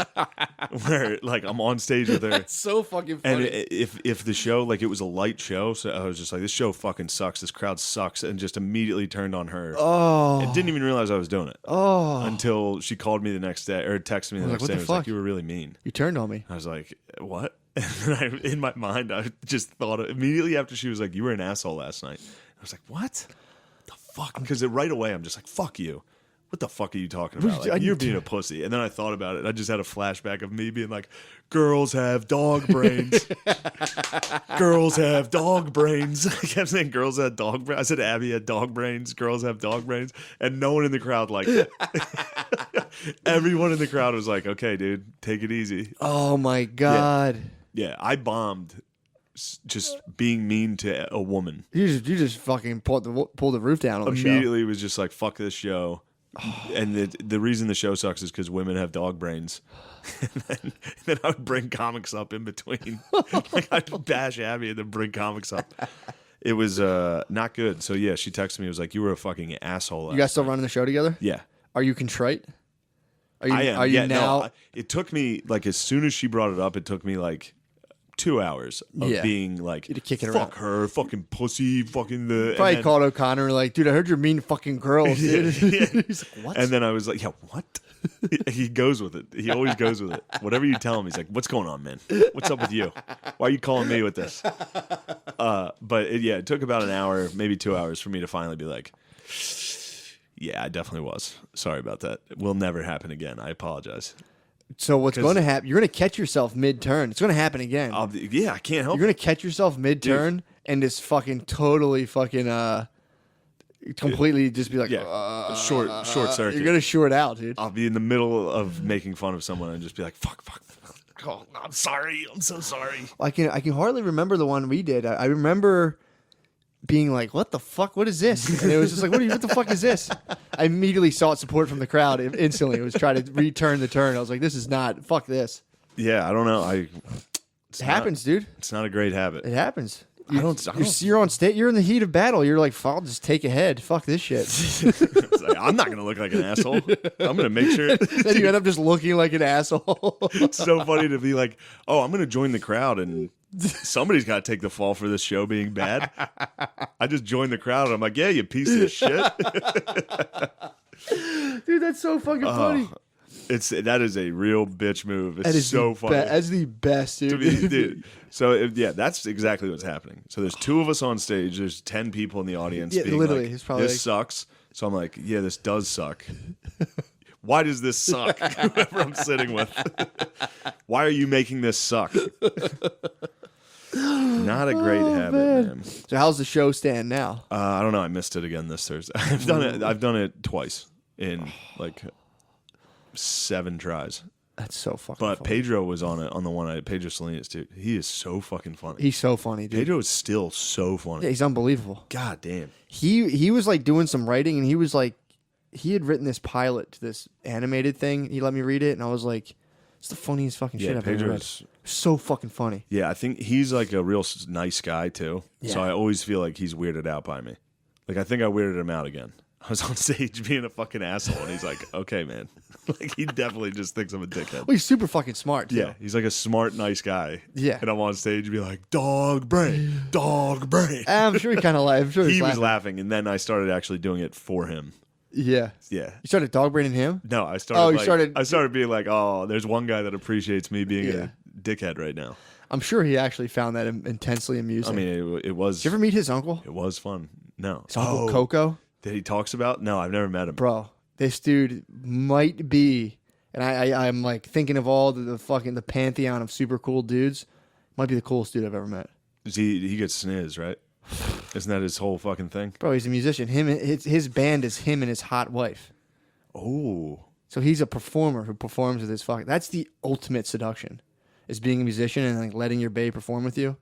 where like I'm on stage with her, So fucking and funny. if the show like it was a light show, so I was just like, this show fucking sucks, this crowd sucks, and just immediately turned on her. oh. And didn't even realize I was doing it until she called me the next day or texted me the next what day. the And was like, fuck? "You were really mean." You turned on me. I was like, "What?" And then in my mind, I just thought immediately after she was like, "You were an asshole last night." I was like, "What the fuck?" Because right away, I'm just like, "Fuck you." What the fuck are you talking about? Like, you're being a pussy. And then I thought about it. I just had a flashback of me being like, girls have dog brains. Girls have dog brains. I kept saying girls have dog brains. I said Abby had dog brains. Girls have dog brains. And no one in the crowd liked it. Everyone in the crowd was like, okay, dude, take it easy. Oh my god. Yeah, I bombed just being mean to a woman. You just fucking pulled the roof down on the show. Immediately was just like, fuck this show. And the reason the show sucks is because women have dog brains. And then I would bring comics up in between. Like I'd bash Abby and then bring comics up. It was not good. So yeah, she texted me. It was like, you were a fucking asshole. You guys still running the show together? Yeah. Are you contrite? Are you, I am. Are you yeah, now? no, it took me, like, as soon as she brought it up, it took me, like, 2 hours of Yeah. being like, to kick it fuck her, fucking pussy, fucking the. Probably and then- called O'Connor like, dude, I heard you're mean fucking girls, dude. He's like, what? And then I was like, yeah, what? He goes with it. He always goes with it. Whatever you tell him, he's like, what's going on, man? What's up with you? Why are you calling me with this? But it took about an hour, maybe 2 hours for me to finally be like, Yeah, I definitely was. Sorry about that. It will never happen again. I apologize. So what's going to happen? You're going to catch yourself mid-turn. It's going to happen again. Yeah, I can't help You're going to catch yourself mid-turn and just fucking totally fucking completely just be like, short circuit. You're going to short out, dude. I'll be in the middle of making fun of someone and just be like, fuck. Oh, I'm sorry. I'm so sorry. I can hardly remember the one we did. I remember being like, what the fuck? What is this? And it was just like, what the fuck is this? I immediately sought support from the crowd instantly. It was trying to return the turn. I was like, this is not, fuck this. Yeah, I don't know. It happens, dude. It's not a great habit. It happens. You're on state. You're in the heat of battle. You're like, I'll just take a head. Fuck this shit. Like, I'm not going to look like an asshole. I'm going to make sure. Then you end up just looking like an asshole. It's so funny to be like, oh, I'm going to join the crowd and somebody's got to take the fall for this show being bad. I just joined the crowd and I'm like, yeah, you piece of shit. Dude, that's so fucking funny. That is a real bitch move. It's so funny. That's the best, dude. Dude. So that's exactly what's happening. So there's 2 of us on stage. There's 10 people in the audience. Yeah, being literally. Like, it's probably this sucks. So I'm like, yeah, this does suck. Why does this suck? Whoever I'm sitting with. Why are you making this suck? Not a great habit, man. So how's the show stand now? I don't know. I missed it again this Thursday. I've done it twice in like 7 tries. That's so fucking But funny. Pedro was on it on the one. Pedro Salinas, dude. He is so fucking funny. He's so funny, dude. Pedro is still so funny. Yeah, he's unbelievable. God damn. He was like doing some writing, and he was like, he had written this pilot to this animated thing. He let me read it, and I was like, it's the funniest fucking shit I've ever read. So fucking funny. Yeah, I think he's like a real nice guy too. Yeah. So I always feel like he's weirded out by me. Like I think I weirded him out again. I was on stage being a fucking asshole, and he's like, "Okay, man." Like he definitely just thinks I'm a dickhead. Well, he's super fucking smart too. Yeah, he's like a smart, nice guy. Yeah. And I'm on stage and be like, dog brain. I'm sure he kind of laughed. I'm sure He was laughing, and then I started actually doing it for him. Yeah. Yeah. You started dog braining him? No, I started. Oh, you started. I started being like, oh, there's one guy that appreciates me being a dickhead right now. I'm sure he actually found that intensely amusing. I mean, it was. Did you ever meet his uncle? It was fun. No. His uncle Coco? That he talks about? No, I've never met him. Bro, this dude might be, and I'm like thinking of all the pantheon of super cool dudes, might be the coolest dude I've ever met. He gets sniz, right? Isn't that his whole fucking thing? Bro, he's a musician. His band is him and his hot wife. Oh. So he's a performer who performs with his fucking. That's the ultimate seduction, is being a musician and like letting your bae perform with you,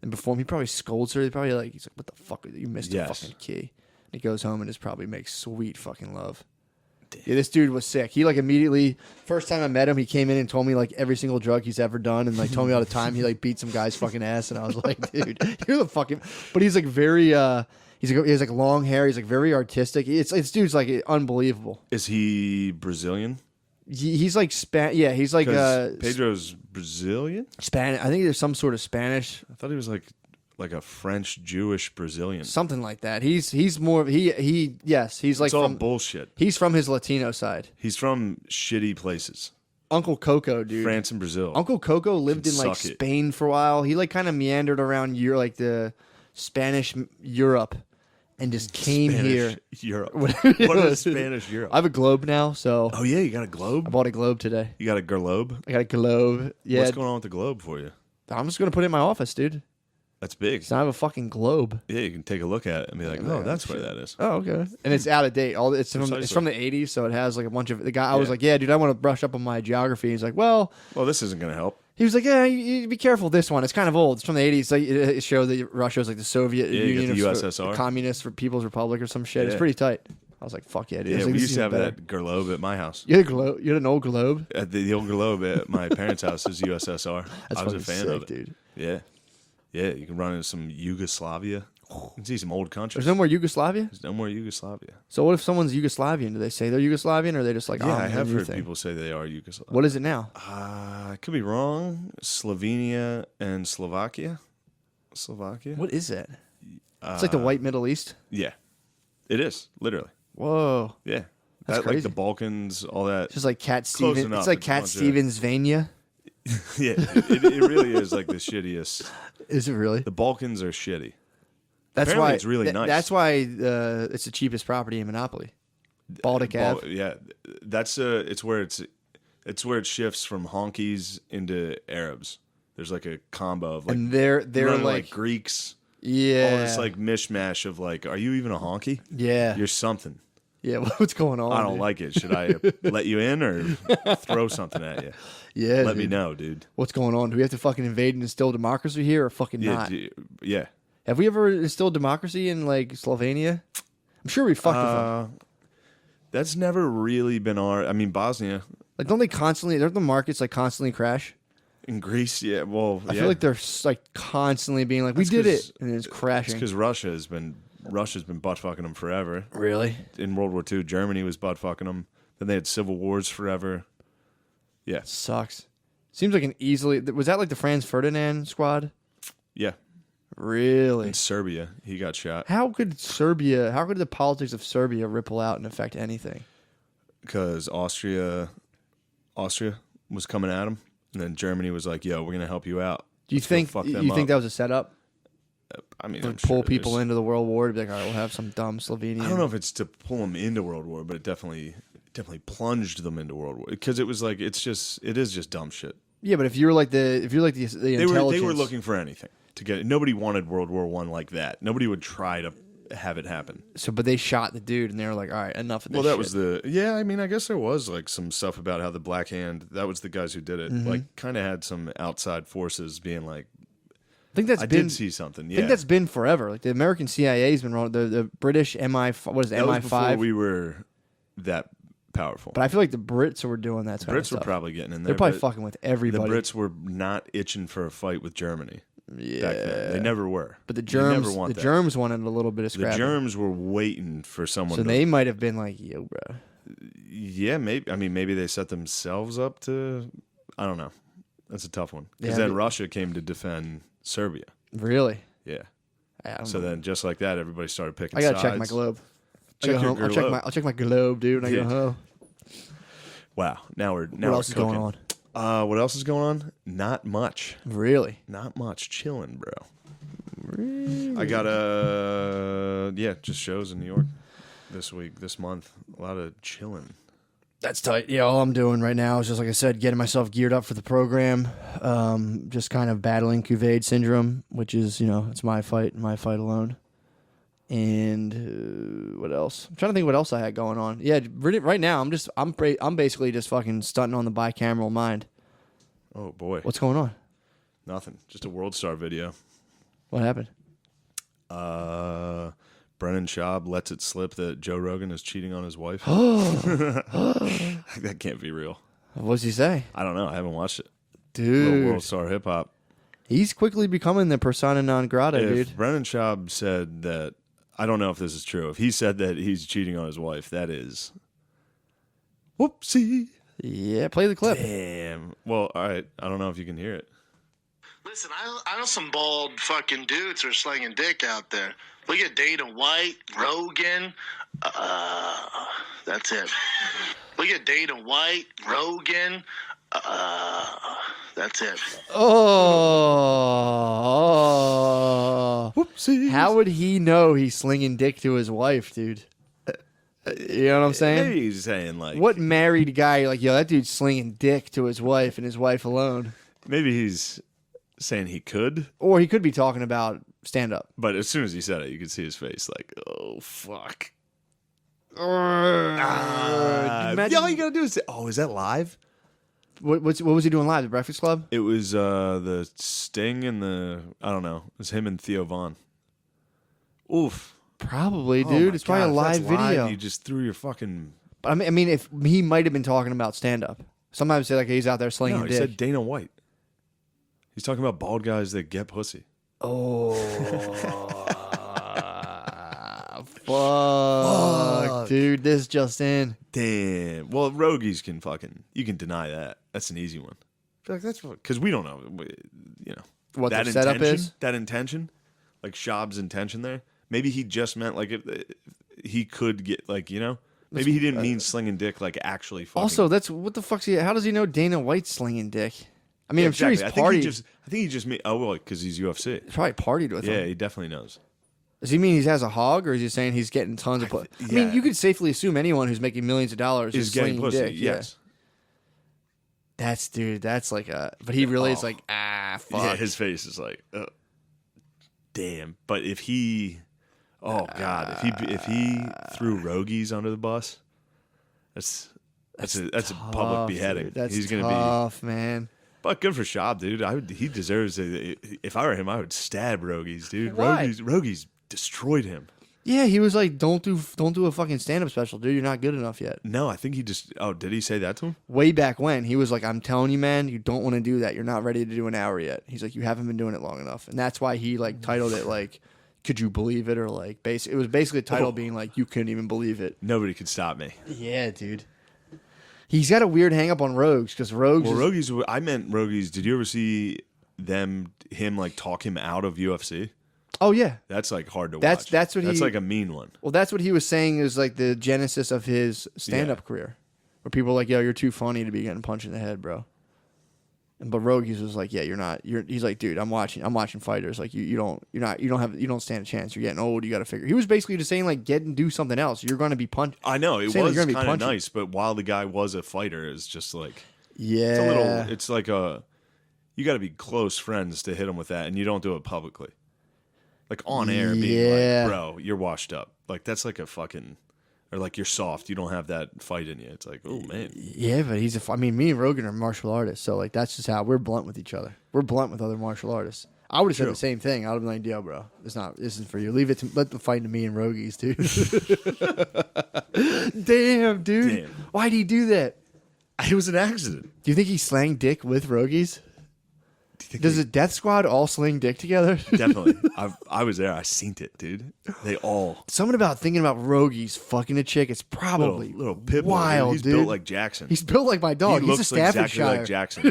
and perform. He probably scolds her. He's like, what the fuck? You missed a fucking key. And he goes home and just probably makes sweet fucking love. Damn. Yeah, this dude was sick. He like immediately, first time I met him, he came in and told me like every single drug he's ever done, and like told me all the time he like beat some guy's fucking ass, and I was like, dude, you're the fucking. But he's like very. He has like long hair. He's like very artistic. It's dude's like unbelievable. Is he Brazilian? He's like Yeah, he's like Pedro's Brazilian. Spanish. I think there's some sort of Spanish. I thought he was like a French Jewish Brazilian, something like that. He's more. He's like it's all bullshit. He's from his Latino side. He's from shitty places. Uncle Coco, dude. France and Brazil. Uncle Coco lived in like Spain for a while. He like kind of meandered around like the Spanish Europe. And just came here. Europe. What is Spanish Europe? I have a globe now, so. Oh yeah, you got a globe. I bought a globe today. You got a globe. I got a globe. Yeah. What's going on with the globe for you? I'm just gonna put it in my office, dude. That's big. So I have a fucking globe. Yeah, you can take a look at it and be like, oh, that's where that is. Oh, okay. And it's out of date. It's from the 80s, so it has like a bunch of the guy. I was like, yeah, dude, I want to brush up on my geography. He's like, well, this isn't gonna help. He was like, yeah, you be careful with this one. It's kind of old. It's from the 80s. Like, it showed that Russia was like the Soviet Union, the USSR, Communist for People's Republic or some shit. It's pretty tight. I was like, fuck yeah, dude. Yeah, like, we used to have that globe at my house. You had a globe? You had an old globe? The old globe at my parents' house is USSR. I was a fan of it, dude. Yeah. Yeah, you can run into some Yugoslavia. You can see some old countries. There's no more Yugoslavia? There's no more Yugoslavia. So what if someone's Yugoslavian? Do they say they're Yugoslavian, or are they just like, I have heard people say they are Yugoslav. What is it now? I could be wrong. Slovenia and Slovakia. What is that? It's like the white Middle East? Yeah. It is, literally. Whoa. Yeah. That's crazy. Like the Balkans, all that. It's just like Cat Stevens. It's like Cat Stevens Vania. Yeah, it really is like the shittiest. Is it really? The Balkans are shitty. That's Apparently why it's really nice. That's why it's the cheapest property in Monopoly. Baltic Ave. Yeah, that's it's where it shifts from honkies into Arabs. There's like a combo of like, And they're running like Greeks. yeah, All this like mishmash of like, are you even a honky? yeah, You're something. yeah. What's going on? I don't dude? like it. Should I let you in or throw something at you? Yeah, Let me dude. know, dude. What's going on? Do we have to fucking invade and instill democracy here, or fucking Yeah, not? yeah. Have we ever instilled democracy in like Slovenia? I'm sure we fucked with them. That's never really been our. I mean, Bosnia Like, don't they constantly? Don't the markets like constantly crash? in Greece. Yeah, well, I feel like they're like constantly being like, "We did it," and it's crashing. because Russia's been butt fucking them forever. Really? In World War II, Germany was butt fucking them. Then they had civil wars forever. Yeah, Sucks. Seems like an easily. Was that like the Franz Ferdinand squad? yeah. Really? In Serbia, he got shot How could Serbia? How could the politics of Serbia ripple out and affect anything? because Austria was coming at him, and then Germany was like, "Yo, we're gonna help you out." Do you Let's go think fuck you them think up. that was a setup? I mean, To I'm pull sure people there's- into the World War to be like, all right, we'll have some dumb Slovenian. I don't know if it's to pull them into World War, but it definitely plunged them into World War because it was like it is just dumb shit. Yeah, but if you're like the intelligence, They were looking for anything to get it. Nobody wanted World War I like that. Nobody would try to have it happen. So, but they shot the dude, and they were like, all right, enough of this. Well, that shit. was I mean, I guess there was like some stuff about how the Black Hand. That was the guys who did it. Mm-hmm. Like, kind of had some outside forces being like, I think that's I been. did see something. I Yeah, think that's been forever. Like the American CIA's been wrong. The British MI. What is it, that was MI5? before we were that powerful. But I feel like the Brits were doing that. Brits were probably getting in there. They're probably but fucking with The everybody. Brits were not itching for a fight with Germany. yeah. Back then. They never were. But the They germs, never want the that. germs wanted a little bit of The scrapping. germs were waiting for someone. So to, they might have been like, yo, bro. yeah, maybe. I mean, maybe they set themselves up to. I don't know. That's a tough one because Yeah, then but- Russia came to defend Serbia. Really? Yeah. I don't So know. then, just like that, everybody started picking. I gotta sides. check my globe. Check your I'll check globe. I'll check my globe, dude. And I Yeah. go home. Wow. Now we're What else is going on? What else is going on? Not much. Really? Not much. Chilling, bro. Really? I got just shows in New York this month. A lot of chilling. That's tight. Yeah, all I'm doing right now is just like I said, getting myself geared up for the program. Just kind of battling Cuvade syndrome, which is it's my fight alone. And what else? I'm trying to think what else I had going on. Yeah, right now I'm basically just fucking stunting on the bicameral mind. Oh boy. What's going on? Nothing. Just a World Star video. What happened? Brennan Schaub lets it slip that Joe Rogan is cheating on his wife. That can't be real. What does he say? I don't know. I haven't watched it. Dude, Little World Star Hip Hop. he's quickly becoming the persona non grata, If dude. Brennan Schaub said that, I don't know if this is true. If he said that he's cheating on his wife, that is whoopsie. Yeah, play the clip. Damn. Well, all right. I don't know if you can hear it. Listen, I know some bald fucking dudes who are slinging dick out there. Look at Dana White, Rogan. That's it. Look at Dana White, Rogan. That's it. Oh. Whoopsie. How would he know he's slinging dick to his wife, dude? You know what I'm saying? Maybe he's saying like What married guy, like, yo, that dude's slinging dick to his wife and his wife alone? Maybe he's saying he could, Or he could be talking about stand up. but as soon as he said it, you could see his face like, oh fuck. Imagine- All you gotta do is say, oh, is that live? What was he doing live? The Breakfast Club? It was the Sting and I don't know. It was him and Theo Von. Oof. Probably, Oh dude. my It's probably God, a if live that's video. You just threw your fucking. But I mean, if he might have been talking about stand up. Sometimes say like he's out there slinging No, he dick. said Dana White. He's talking about bald guys that get pussy. Oh, fuck, dude! This just in. Damn. Well, Rogies you can deny that. That's an easy one. I feel like that's because we don't know. What that the setup intention, is? That intention, like Schaub's intention there. Maybe he just meant like if he could get maybe he didn't mean slinging dick like actually. Fucking. Also, that's what the fuck's he? How does he know Dana White's slinging dick? I mean, I'm sure he's exactly. partied. I think he just made. Oh well, because he's UFC. He's probably partied with Yeah, him. he definitely knows. Does he mean he has a hog, or is he saying he's getting tons of pussy? I mean, you could safely assume anyone who's making millions of dollars is is getting slinging pussy. dick. Yes. Yeah. That's like a. But he really is like, fuck. Yeah, his face is like, damn. But if he, oh god, if he threw Rogies under the bus, that's a public beheading. Dude. That's He's gonna tough, man. But good for Schaub, dude. He deserves it. If I were him, I would stab Rogies, dude. Why? Rogies destroyed him. Yeah, he was like, don't do a fucking stand up special, dude. You're not good enough yet. No, I think he just. Oh, did he say that to him? Way back when, he was like, I'm telling you, man, you don't want to do that. You're not ready to do an hour yet. He's like, you haven't been doing it long enough, and that's why he like titled it like, could you believe it, or like it was basically a title being like, you couldn't even believe it. Nobody could stop me. Yeah, dude. He's got a weird hang up on Rogues because Rogues. Well, Rogies. I meant Rogies. Did you ever see him like talk him out of UFC? Oh yeah, That's like hard to watch. That's That's like a mean one. Well, that's what he was saying is like the genesis of his stand-up career, where people were like, "Yo, you're too funny to be getting punched in the head, bro." But Rogies was like, "Yeah, you're not. He's like, dude, I'm watching fighters. Like, you don't stand a chance. You're getting old. You got to figure." He was basically just saying like, get and do something else. You're going to be punched. I know it saying was like kind of nice, but while the guy was a fighter, it's just like it's a little. It's like you got to be close friends to hit him with that, and you don't do it publicly, like on air, being like, "Bro, you're washed up." Like that's like a fucking. Or like you're soft, you don't have that fight in you. It's like, oh man. Yeah, but me and Rogan are martial artists, so like that's just how we're blunt with each other. We're blunt with other martial artists. I would have said the same thing. I would have been like, yo, bro, this isn't for you. Let the fight to me and Rogies, dude. Damn, dude. Damn. Why'd he do that? It was an accident. Do you think he slang dick with Rogies? Does the Death Squad all sling dick together? Definitely. I was there. I seen it, dude. They all. Something about thinking about Rogies fucking a chick. It's probably little pit bull, wild, He's dude. built like Jackson. He's built like my dog. He He's a looks exactly Staffordshire. like Jackson,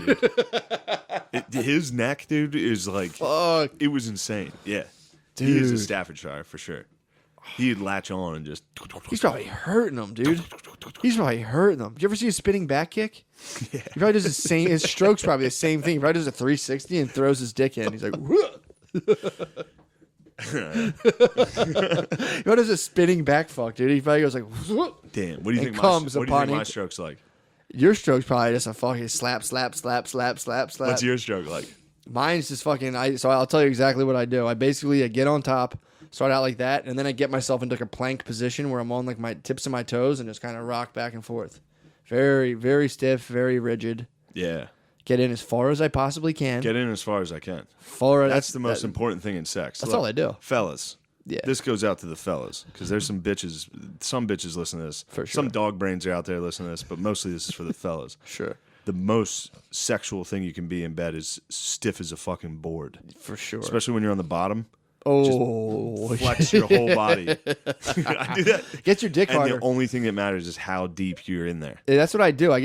dude. His neck, dude, is like Fuck. It was insane. Yeah, Dude. He is a Staffordshire for sure. He'd latch on and just. He's probably hurting them, dude. He's probably hurting them. Did you ever see a spinning back kick? Yeah. He probably does the same. His stroke's probably the same thing. He probably does a 360 and throws his dick in. He's like, he probably does a spinning back fuck, dude. He probably goes like, damn. What do you think? What do you think my stroke's like? Your stroke's probably just a fucking slap, slap, slap, slap, slap, slap. What's your stroke like? Mine's just fucking. So I'll tell you exactly what I do. I get on top. Start out like that, and then I get myself into like a plank position where I'm on like my tips of my toes and just kind of rock back and forth. Very, very stiff, very rigid. Yeah. Get in as far as I possibly can. Get in as far as I can. That's the most important thing in sex. That's all I do. Fellas. Yeah. This goes out to the fellas because there's some bitches listen to this. For sure. Some dog brains are out there listening to this, but mostly this is for the fellas. Sure. The most sexual thing you can be in bed is stiff as a fucking board. For sure. Especially when you're on the bottom. Oh, just flex your whole body. I do that. Get your dick harder. And the only thing that matters is how deep you're in there. Yeah, that's what I do. I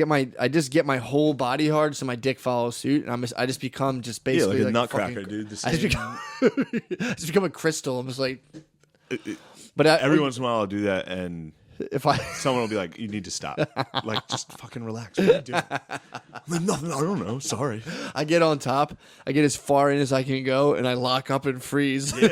just get my whole body hard so my dick follows suit, and I just become just basically like a nutcracker, fucking, dude. I just become a crystal. I'm just like. But every once in a while, I'll do that, and someone will be like, "You need to stop. Like, just fucking relax. What are you doing?" I'm like, nothing. I don't know. Sorry. I get on top. I get as far in as I can go, and I lock up and freeze. Yeah,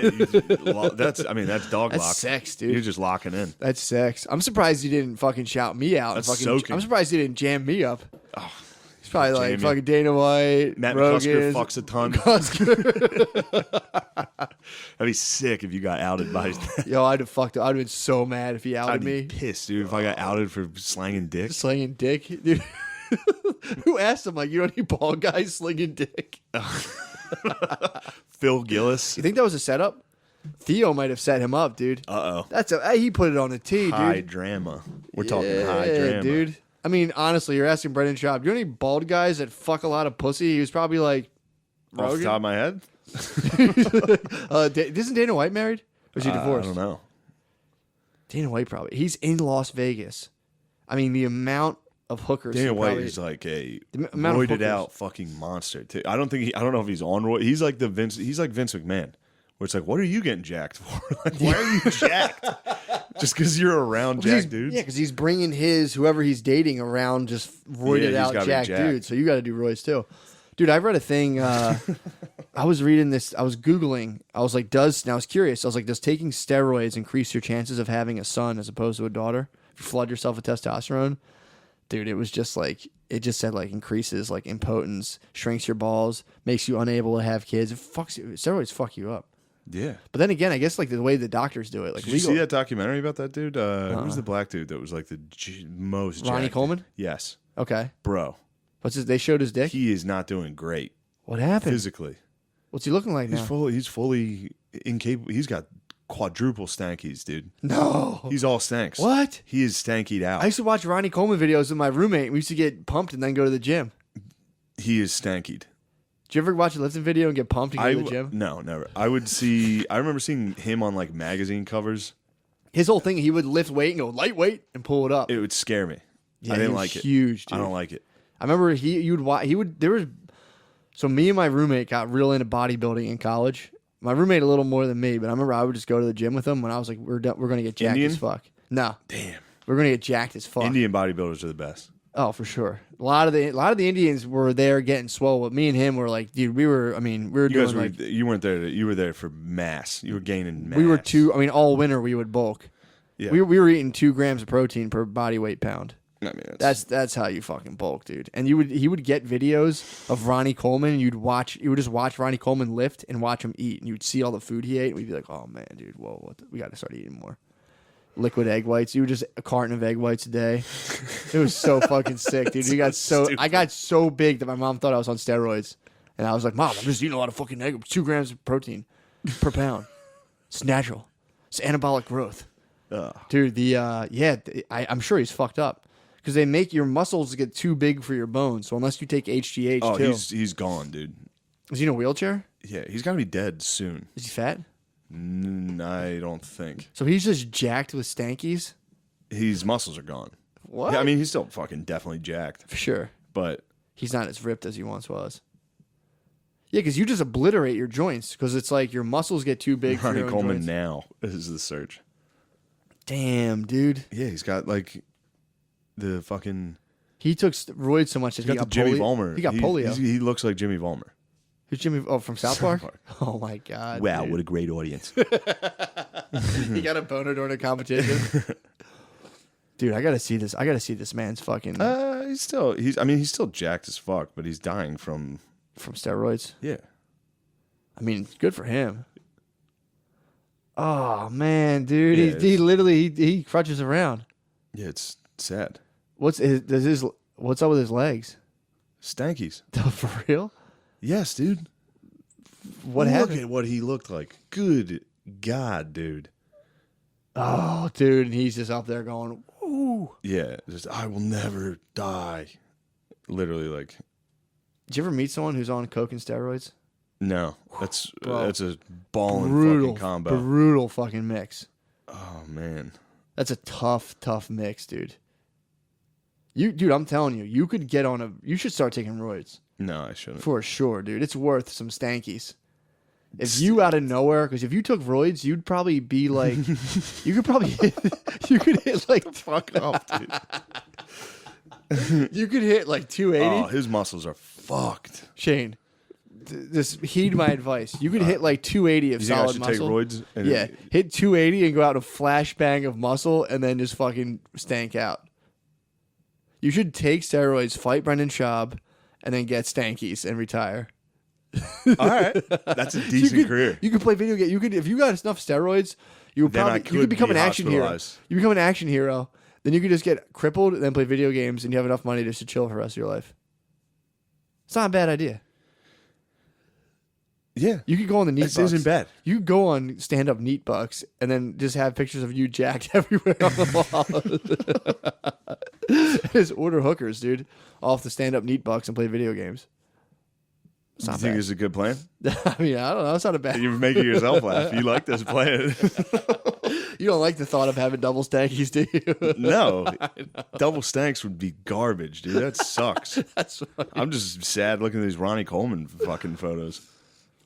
that's dog That's lock. sex, dude. You're just locking in. That's sex. I'm surprised you didn't fucking shout me out. That's soaking. I'm surprised you didn't jam me up. Oh, he's probably like fucking Dana White, Matt Rogan, McCusker fucks a ton. That'd be sick if you got outed by his dad. Yo, I'd have been so mad if he outed I'd be me. Pissed, dude. If I got outed for slanging dick. Slinging dick, dude. Who asked him? Like, you know any bald guys slinging dick? Phil Gillis. You think that was a setup? Theo might have set him up, dude. He put it on a tee, dude. High drama. We're talking high drama, dude. I mean, honestly, you're asking Brendan Schaub. Do you know any bald guys that fuck a lot of pussy? He was probably like Rogan? Off the top of my head. Isn't Dana White married? Or is he divorced? I don't know. Dana White probably. He's in Las Vegas. I mean, the amount of hookers. Dana White is like a roided out fucking monster. Too. I don't know if he's on roid. He's like Vince McMahon. Where it's like, what are you getting jacked for? Like, why are you jacked? Just because you're around jacked dudes? Yeah, because he's bringing whoever he's dating around just roided out jacked dudes. So you got to do roids too. Dude, I read a thing. I was reading this. I was Googling. I was like, I was curious. I was like, does taking steroids increase your chances of having a son as opposed to a daughter? If you flood yourself with testosterone? Dude, it was just like, it just said like increases like impotence, shrinks your balls, makes you unable to have kids. Steroids fuck you up. Yeah. But then again, I guess like the way the doctors do it. Like, Did you see that documentary about that dude? Who was the black dude that was like the most Ronnie jacked? Coleman? Yes. Okay. Bro. They showed his dick? He is not doing great. What happened? Physically. What's he looking like now? He's fully incapable. He's got quadruple stankies, dude. No. He's all stanks. What? He is stankied out. I used to watch Ronnie Coleman videos with my roommate. We used to get pumped and then go to the gym. He is stankied. Did you ever watch a lifting video and get pumped and go to the gym? No, never. I remember seeing him on like magazine covers. His whole thing, he would lift weight and go lightweight and pull it up. It would scare me. Yeah, I he didn't was like it. Huge, dude. I don't like it. I remember so me and my roommate got real into bodybuilding in college. My roommate a little more than me, but I remember I would just go to the gym with him when I was like, we're going to get jacked Indian? as fuck. No. Damn. We're going to get jacked as fuck. Indian bodybuilders are the best. Oh, for sure. A lot of the Indians were there getting swole, but me and him were like, dude, we were You doing guys like, you weren't there. You were there for mass. You were gaining mass. we were all winter we would bulk. Yeah. We were eating 2 grams of protein per body weight pound. I mean, That's how you fucking bulk, dude. And he would get videos of Ronnie Coleman, and you would just watch Ronnie Coleman lift and watch him eat, and you'd see all the food he ate, and we'd be like, oh man, dude, whoa, we got to start eating more. Liquid egg whites. You were just a carton of egg whites a day. It was so fucking sick, dude. I got so big that my mom thought I was on steroids, and I was like, Mom, I'm just eating a lot of fucking egg. 2 grams of protein per pound. It's natural. It's anabolic growth, dude. I'm sure he's fucked up because they make your muscles get too big for your bones. So unless you take HGH, he's gone, dude. Is he in a wheelchair? Yeah, he's got to be dead soon. Is he fat? I don't think. So he's just jacked with stankies? His muscles are gone. What? Yeah, I mean, he's still fucking definitely jacked. For sure. But he's not as ripped as he once was. Yeah, because you just obliterate your joints because it's like your muscles get too big for Ronnie your own Coleman joints. now is the search. Damn, dude. Yeah, he's got like the fucking... He took steroids so much that He's got the Jimmy Vollmer. He got polio. He looks like Jimmy Vollmer. Who's Jimmy? Oh, from South Park? Park. Oh, my God. Wow, dude. what a great audience. He got a boner during a competition. Dude, I got to see this. I got to see this man's fucking... He's still jacked as fuck, but he's dying from steroids? Yeah. I mean, good for him. Oh, man, dude. Yeah, he literally, he crutches around. Yeah, it's sad. What's up with his legs? Stankies. For real? Yes, dude. What happened? Look at what he looked like. Good God, dude. Oh, dude, and he's just up there going, ooh. Yeah, just I will never die. Literally, like. Did you ever meet someone who's on coke and steroids? No, that's Bro, a ballin' fucking combo. Brutal fucking mix. Oh man, that's a tough mix, dude. Dude, I'm telling you, you could get on you should start taking roids. No, I shouldn't. For sure, dude. It's worth some stankies. If you out of nowhere, because if you took roids, you'd probably be like, you could hit like fuck off, dude. You could hit like 280. Oh, his muscles are fucked. Shane, just heed my advice. You could hit like 280 of you think solid I should muscle. take roids? Yeah, hit 280 and go out a flashbang of muscle and then just fucking stank out. You should take steroids, fight Brendan Schaub, and then get stankies and retire. All right, that's a decent career. You could play video games. You could, if you got enough steroids, you could become an action hero. You become an action hero. Then you could just get crippled and then play video games, and you have enough money just to chill for the rest of your life. It's not a bad idea. Yeah, you could go on the neat. This isn't bad. You could go on stand up neat bucks and then just have pictures of you jacked everywhere on the wall. Just order hookers, dude, off the stand up neat bucks and play video games. Do you think this is a good plan? I mean, I don't know. It's not a bad. You're making yourself laugh. You like this plan. You don't like the thought of having double stankies, do you? No. Double stanks would be garbage, dude. That sucks. That's funny. I'm just sad looking at these Ronnie Coleman fucking photos.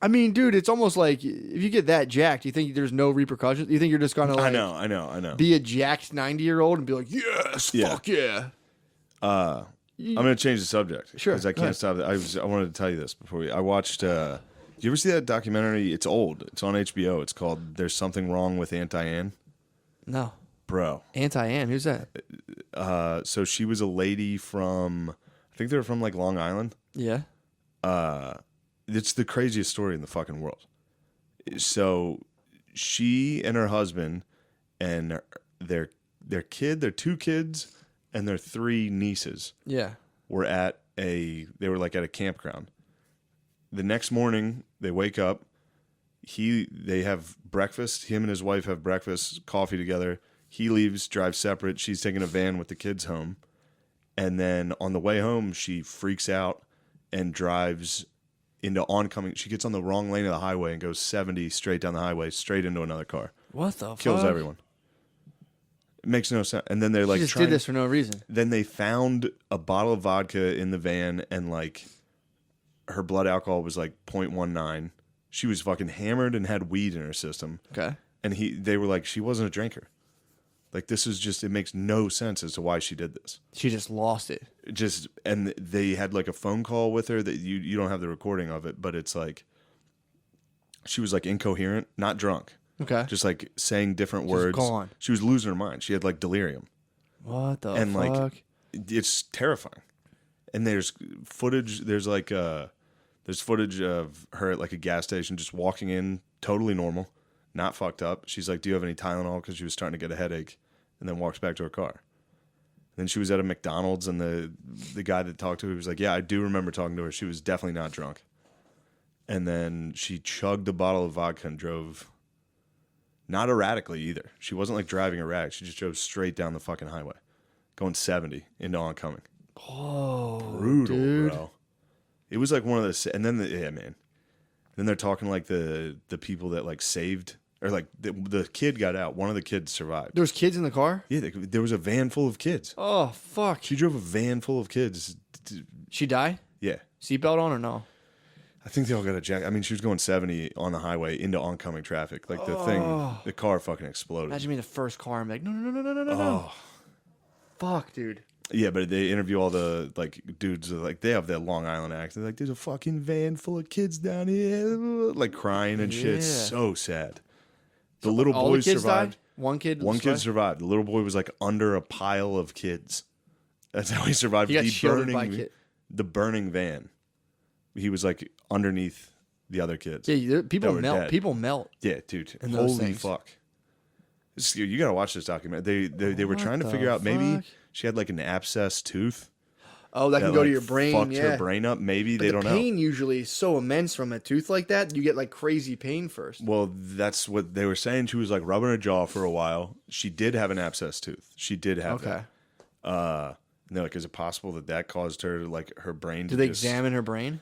I mean, dude, it's almost like if you get that jacked, you think there's no repercussions? You think you're just going to like... I know. Be a jacked 90-year-old and be like, yes, fuck yeah. I'm going to change the subject. Sure, Because I go can't stop it. I wanted to tell you this before I watched. Did you ever see that documentary? It's old. It's on HBO. It's called "There's Something Wrong with Aunt Diane." No. Bro. Anti-Ann, who's that? So she was a lady from, I think they were from like Long Island. Yeah. It's the craziest story in the fucking world. So she and her husband and their two kids and their three nieces Yeah. were at they were like at a campground. The next morning they wake up, they have breakfast, him and his wife have breakfast, coffee together. He leaves, drives separate. She's taking a van with the kids home. And then on the way home, she freaks out and drives into oncoming. She gets on the wrong lane of the highway and goes 70 straight down the highway, straight into another car. What the fuck? Kills everyone. It makes no sense. And then they're like, She just did this for no reason. Then they found a bottle of vodka in the van, and like her blood alcohol was like 0.19. She was fucking hammered and had weed in her system. Okay. And they were like, she wasn't a drinker. Like, this is just, it makes no sense as to why she did this. She just lost it. And they had like a phone call with her that you don't have the recording of it, but it's like, she was like incoherent, not drunk. Okay. Just like saying different words. Gone. She was losing her mind. She had like delirium. What the And fuck? like, it's terrifying. And there's footage, there's footage of her at like a gas station just walking in, totally normal, not fucked up. She's like, do you have any Tylenol? Because she was starting to get a headache, and then walks back to her car. And then she was at a McDonald's, and the guy that talked to her was like, yeah, I do remember talking to her. She was definitely not drunk. And then she chugged a bottle of vodka and drove, not erratically either. She wasn't like driving erratic. She just drove straight down the fucking highway, going 70 into oncoming. Oh, Brutal, dude. bro. It was like one of those, and then man. Then they're talking like the people that like saved, or like the kid got out. One of the kids survived. There was kids in the car? Yeah, there was a van full of kids. Oh, fuck. She drove a van full of kids. She died? Yeah. Seatbelt on or no? I think they all got a jack. I mean, she was going 70 on the highway into oncoming traffic. Like the car fucking exploded. Imagine being the first car and be like, no. Oh. Fuck, dude. Yeah, but they interview all the like dudes like they have that Long Island accent. Like, there's a fucking van full of kids down here, like crying and shit. It's Yeah. so sad. The little All boy the kids survived. died? One kid Survived. The little boy was like under a pile of kids. That's how he survived. He got shielded by the burning van. He was like underneath the other kids. Yeah, people that were melt. dead. People melt. Yeah, dude. in those Holy things. fuck. You gotta watch this documentary. They were What trying to the figure out maybe fuck? she had like an abscess tooth. Oh, that can go like, to your brain. Fucked Yeah. her brain up. Maybe But they the don't know. pain usually is so immense from a tooth like that. You get like crazy pain first. Well, that's what they were saying. She was like rubbing her jaw for a while. She did have an abscess tooth. She did have Okay. that. And they're like, is it possible that caused her like her brain? Did they examine her brain?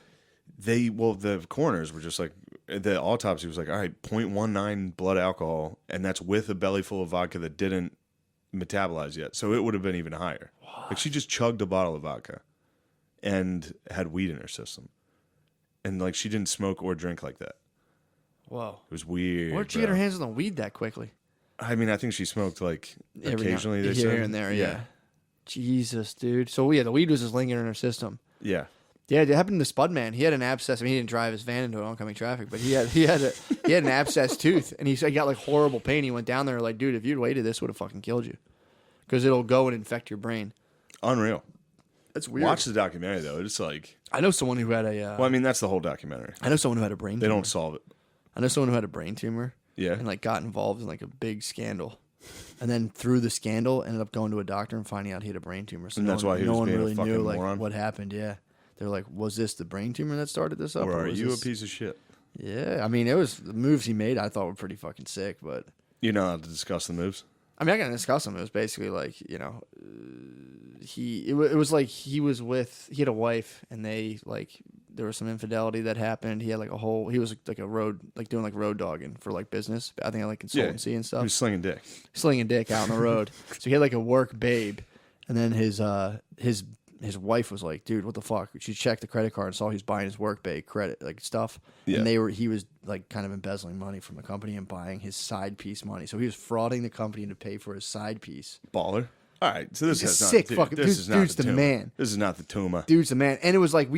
The coroners were just like, the autopsy was like, all right, 0.19 blood alcohol, and that's with a belly full of vodka that didn't metabolize yet. So it would have been even higher. What? Like, she just chugged a bottle of vodka and had weed in her system. And like, she didn't smoke or drink like that. Whoa. It was weird. Where'd she get her hands on the weed that quickly? I mean, I think she smoked like Every occasionally. now, They here said. and there, yeah. Jesus, dude. So yeah, the weed was just lingering in her system. Yeah. Yeah, it happened to Spudman. He had an abscess. I mean, he didn't drive his van into oncoming traffic, but he had an abscess tooth, and he got like horrible pain. He went down there like, dude, if you'd waited, this would have fucking killed you, because it'll go and infect your brain. Unreal. That's weird. Watch the documentary though. It's like, I know someone who had a. well, I mean, that's the whole documentary. I know someone who had a brain. They tumor. don't solve it. I know someone who had a brain tumor. Yeah. And like got involved in like a big scandal, and then through the scandal ended up going to a doctor and finding out he had a brain tumor. So And that's why he no was one being a really fucking knew like moron? what happened. Yeah. They're like, was this the brain tumor that started this up? Or are was you this... a piece of shit? Yeah, I mean, it was the moves he made. I thought were pretty fucking sick, but You're not allowed to discuss the moves. I mean, I can discuss them. It was basically like it was like he had a wife, and they like there was some infidelity that happened. He had like he was like a road doing like road dogging for like business. I think like consultancy and stuff. He was slinging dick. Slinging dick out on the road. So he had like a work babe, and then his wife was like, dude, what the fuck? She checked the credit card and saw he was buying his work babe credit like stuff. Yeah. And he was like kind of embezzling money from the company and buying his side piece money. So he was frauding the company to pay for his side piece. Baller. All right, so this He's a is sick not, fucking- dude, dude- this is not dude's the Tuma. man. This is not the Tuma. Dude's a man. And it was like,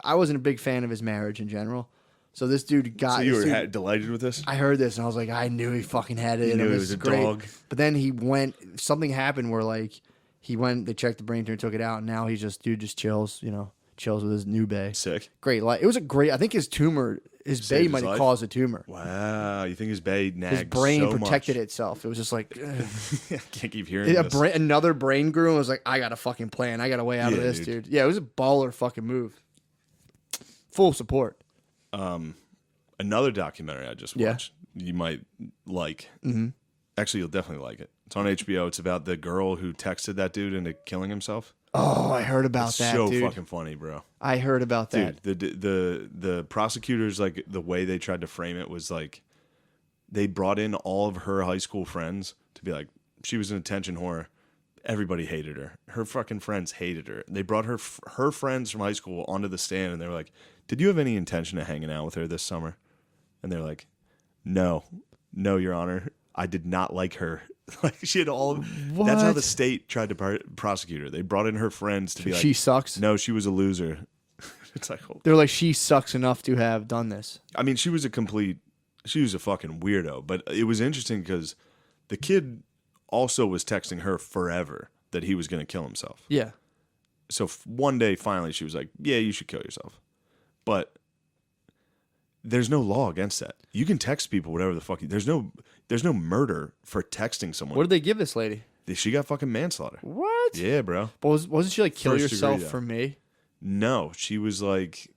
I wasn't a big fan of his marriage in general. So this dude got. So you this were dude- delighted with this? I heard this and I was like, I knew he fucking had it. You in knew him. he This was is a great. dog. But then he went. Something happened where like he went. They checked the brain tumor, took it out, and now he's just chills. Chills with his new bae. Sick. Great life. It was a great. I think his tumor, his Saved bae his might have life? caused a tumor. Wow, you think his bae nags His brain so protected much. itself. It was just like ugh. I can't keep hearing this. Another brain grew and was like, I got a fucking plan. I got a way out of Yeah, this, dude. dude. Yeah, it was a baller fucking move. Full support. Another documentary I just Yeah. watched. You might like. Mm-hmm. Actually, you'll definitely like it. It's on HBO. It's about the girl who texted that dude into killing himself. Oh, I heard about It's that, so dude. fucking funny, bro. I heard about that. Dude, the prosecutors, like, the way they tried to frame it was like they brought in all of her high school friends to be like, she was an attention whore. Everybody hated her. Her fucking friends hated her. They brought her friends from high school onto the stand and they were like, did you have any intention of hanging out with her this summer? And they're like, no, Your Honor. I did not like her. Like, she had all. What? That's how the state tried to prosecute her. They brought in her friends to be like, She sucks. no, she was a loser. It's like, oh. They're like, she sucks enough to have done this. I mean, she was a fucking weirdo. But it was interesting because the kid also was texting her forever that he was going to kill himself. Yeah. So one day, finally, she was like, yeah, you should kill yourself. But there's no law against that. You can text people whatever the fuck. There's no murder for texting someone. What did they give this lady? She got fucking manslaughter. What? Yeah, bro. But wasn't she like, kill First degree, yourself though. for me? No, she was like,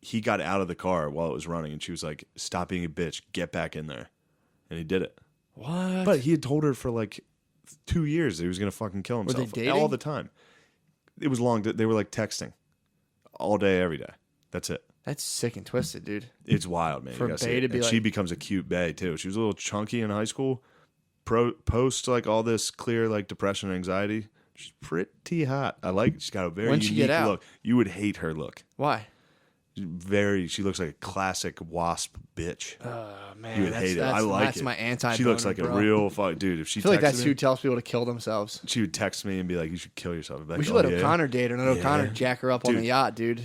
he got out of the car while it was running, and she was like, stop being a bitch, get back in there. And he did it. What? But he had told her for like 2 years that he was going to fucking kill they himself. dating? All the time. It was long. They were like texting all day, every day. That's it. That's sick and twisted, dude. It's wild, man. For You gotta Bae see it. to be And like- she becomes a cute Bae too. She was a little chunky in high school. Post like all this clear like depression and anxiety. She's pretty hot. She's got a very When'd she unique get out? look. You would hate her look. Why? She looks like a classic wasp bitch. Man, You would hate it. I like that's it. my anti. She looks like a real fuck dude. If she I feel like that's texted who me, tells people to kill themselves. she would text me and be like, "You should kill yourself." I'd be like, We should "Oh, let yeah." O'Connor date her, and let O'Connor Yeah. jack her up on the Dude. yacht, dude.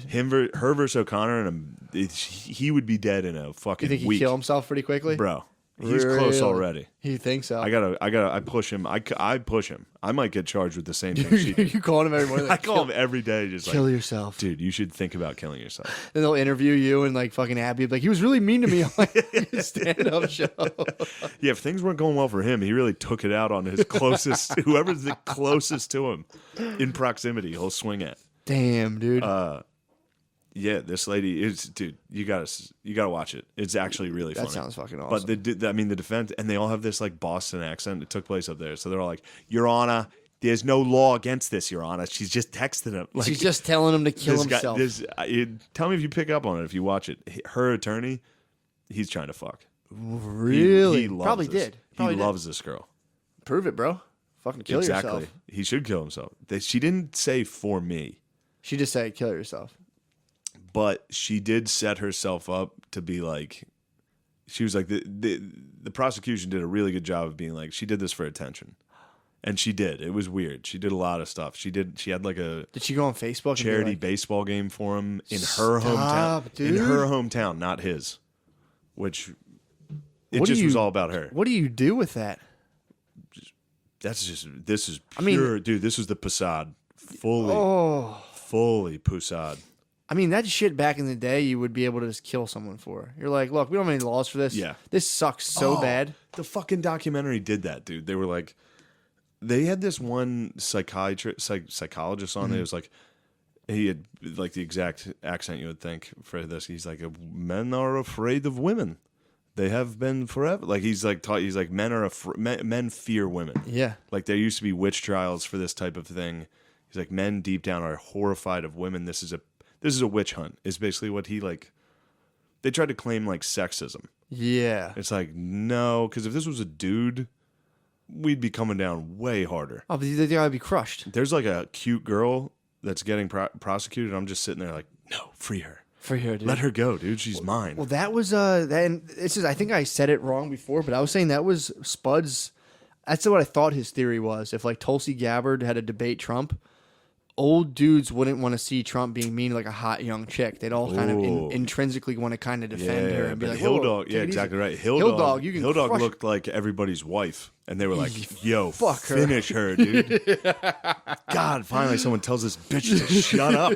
Her versus O'Connor, and he would be dead in a fucking You think he'd week, kill himself pretty quickly? bro. He's close Really? already. You think so? I push him. I push him. I might get charged with the same thing she did. You calling him every morning? I Like, call him every day, just kill like, yourself. dude, you should think about killing yourself. Then they'll interview you and like fucking Abby, like he was really mean to me on my stand-up show. Yeah, if things weren't going well for him, he really took it out on his closest, whoever's the closest to him in proximity, he'll swing at. Damn, dude. Yeah, this lady is, dude. You gotta watch it. It's actually really funny. That sounds fucking awesome. But the defense, and they all have this like Boston accent. It took place up there, so they're all like, "Your Honor, there's no law against this, Your Honor. She's just texting him. Like, She's just telling him to kill this guy, himself. tell me if you pick up on it if you watch it. Her attorney, he's trying to fuck. Really? He loves Probably this. did. Probably he did. loves this girl. Prove it, bro. Fucking kill Exactly. yourself. He should kill himself. She didn't say for me, She just said kill yourself. but she did set herself up to be like. She was like the prosecution did a really good job of being like, she did this for attention, and she did. It was weird. She did a lot of stuff. She had like a Did she go on Facebook? charity and be like, baseball game for him in her Stop, hometown. dude. In her hometown, not his. Which it What do just you- was all about her. What do you do with that? This is I mean- pure, dude. This was the Passad, fully Passad. I mean, that shit back in the day, you would be able to just kill someone for. You're like, look, we don't have any laws for this. Yeah. This sucks so Oh, bad. The fucking documentary did that, dude. They were like, they had this one psychologist on there. It was like, he had like the exact accent you would think for this. He's like, men are afraid of women. They have been forever. Like he's like men fear women. Yeah. Like there used to be witch trials for this type of thing. He's like, men deep down are horrified of women. This is a witch hunt. Is basically what he like. They tried to claim like sexism. Yeah. It's like no, because if this was a dude, we'd be coming down way harder. Oh, but they gotta be crushed. There's like a cute girl that's getting prosecuted. I'm just sitting there like, no, free her. For here, dude. Let her go, dude. She's mine. Well, that was and this is. I think I said it wrong before, but I was saying that was Spud's. That's what I thought his theory was. If like Tulsi Gabbard had to debate Trump, old dudes wouldn't want to see Trump being mean to like a hot young chick. They'd all kind of intrinsically want to kind of defend her and be but like, Hill "Whoa, Dog, take yeah, it easy." exactly right. Hill Dog, you can Hill Dog crush looked like everybody's wife, and they were like, "Yo, Fuck her. finish her, dude." God, finally someone tells this bitch to shut up.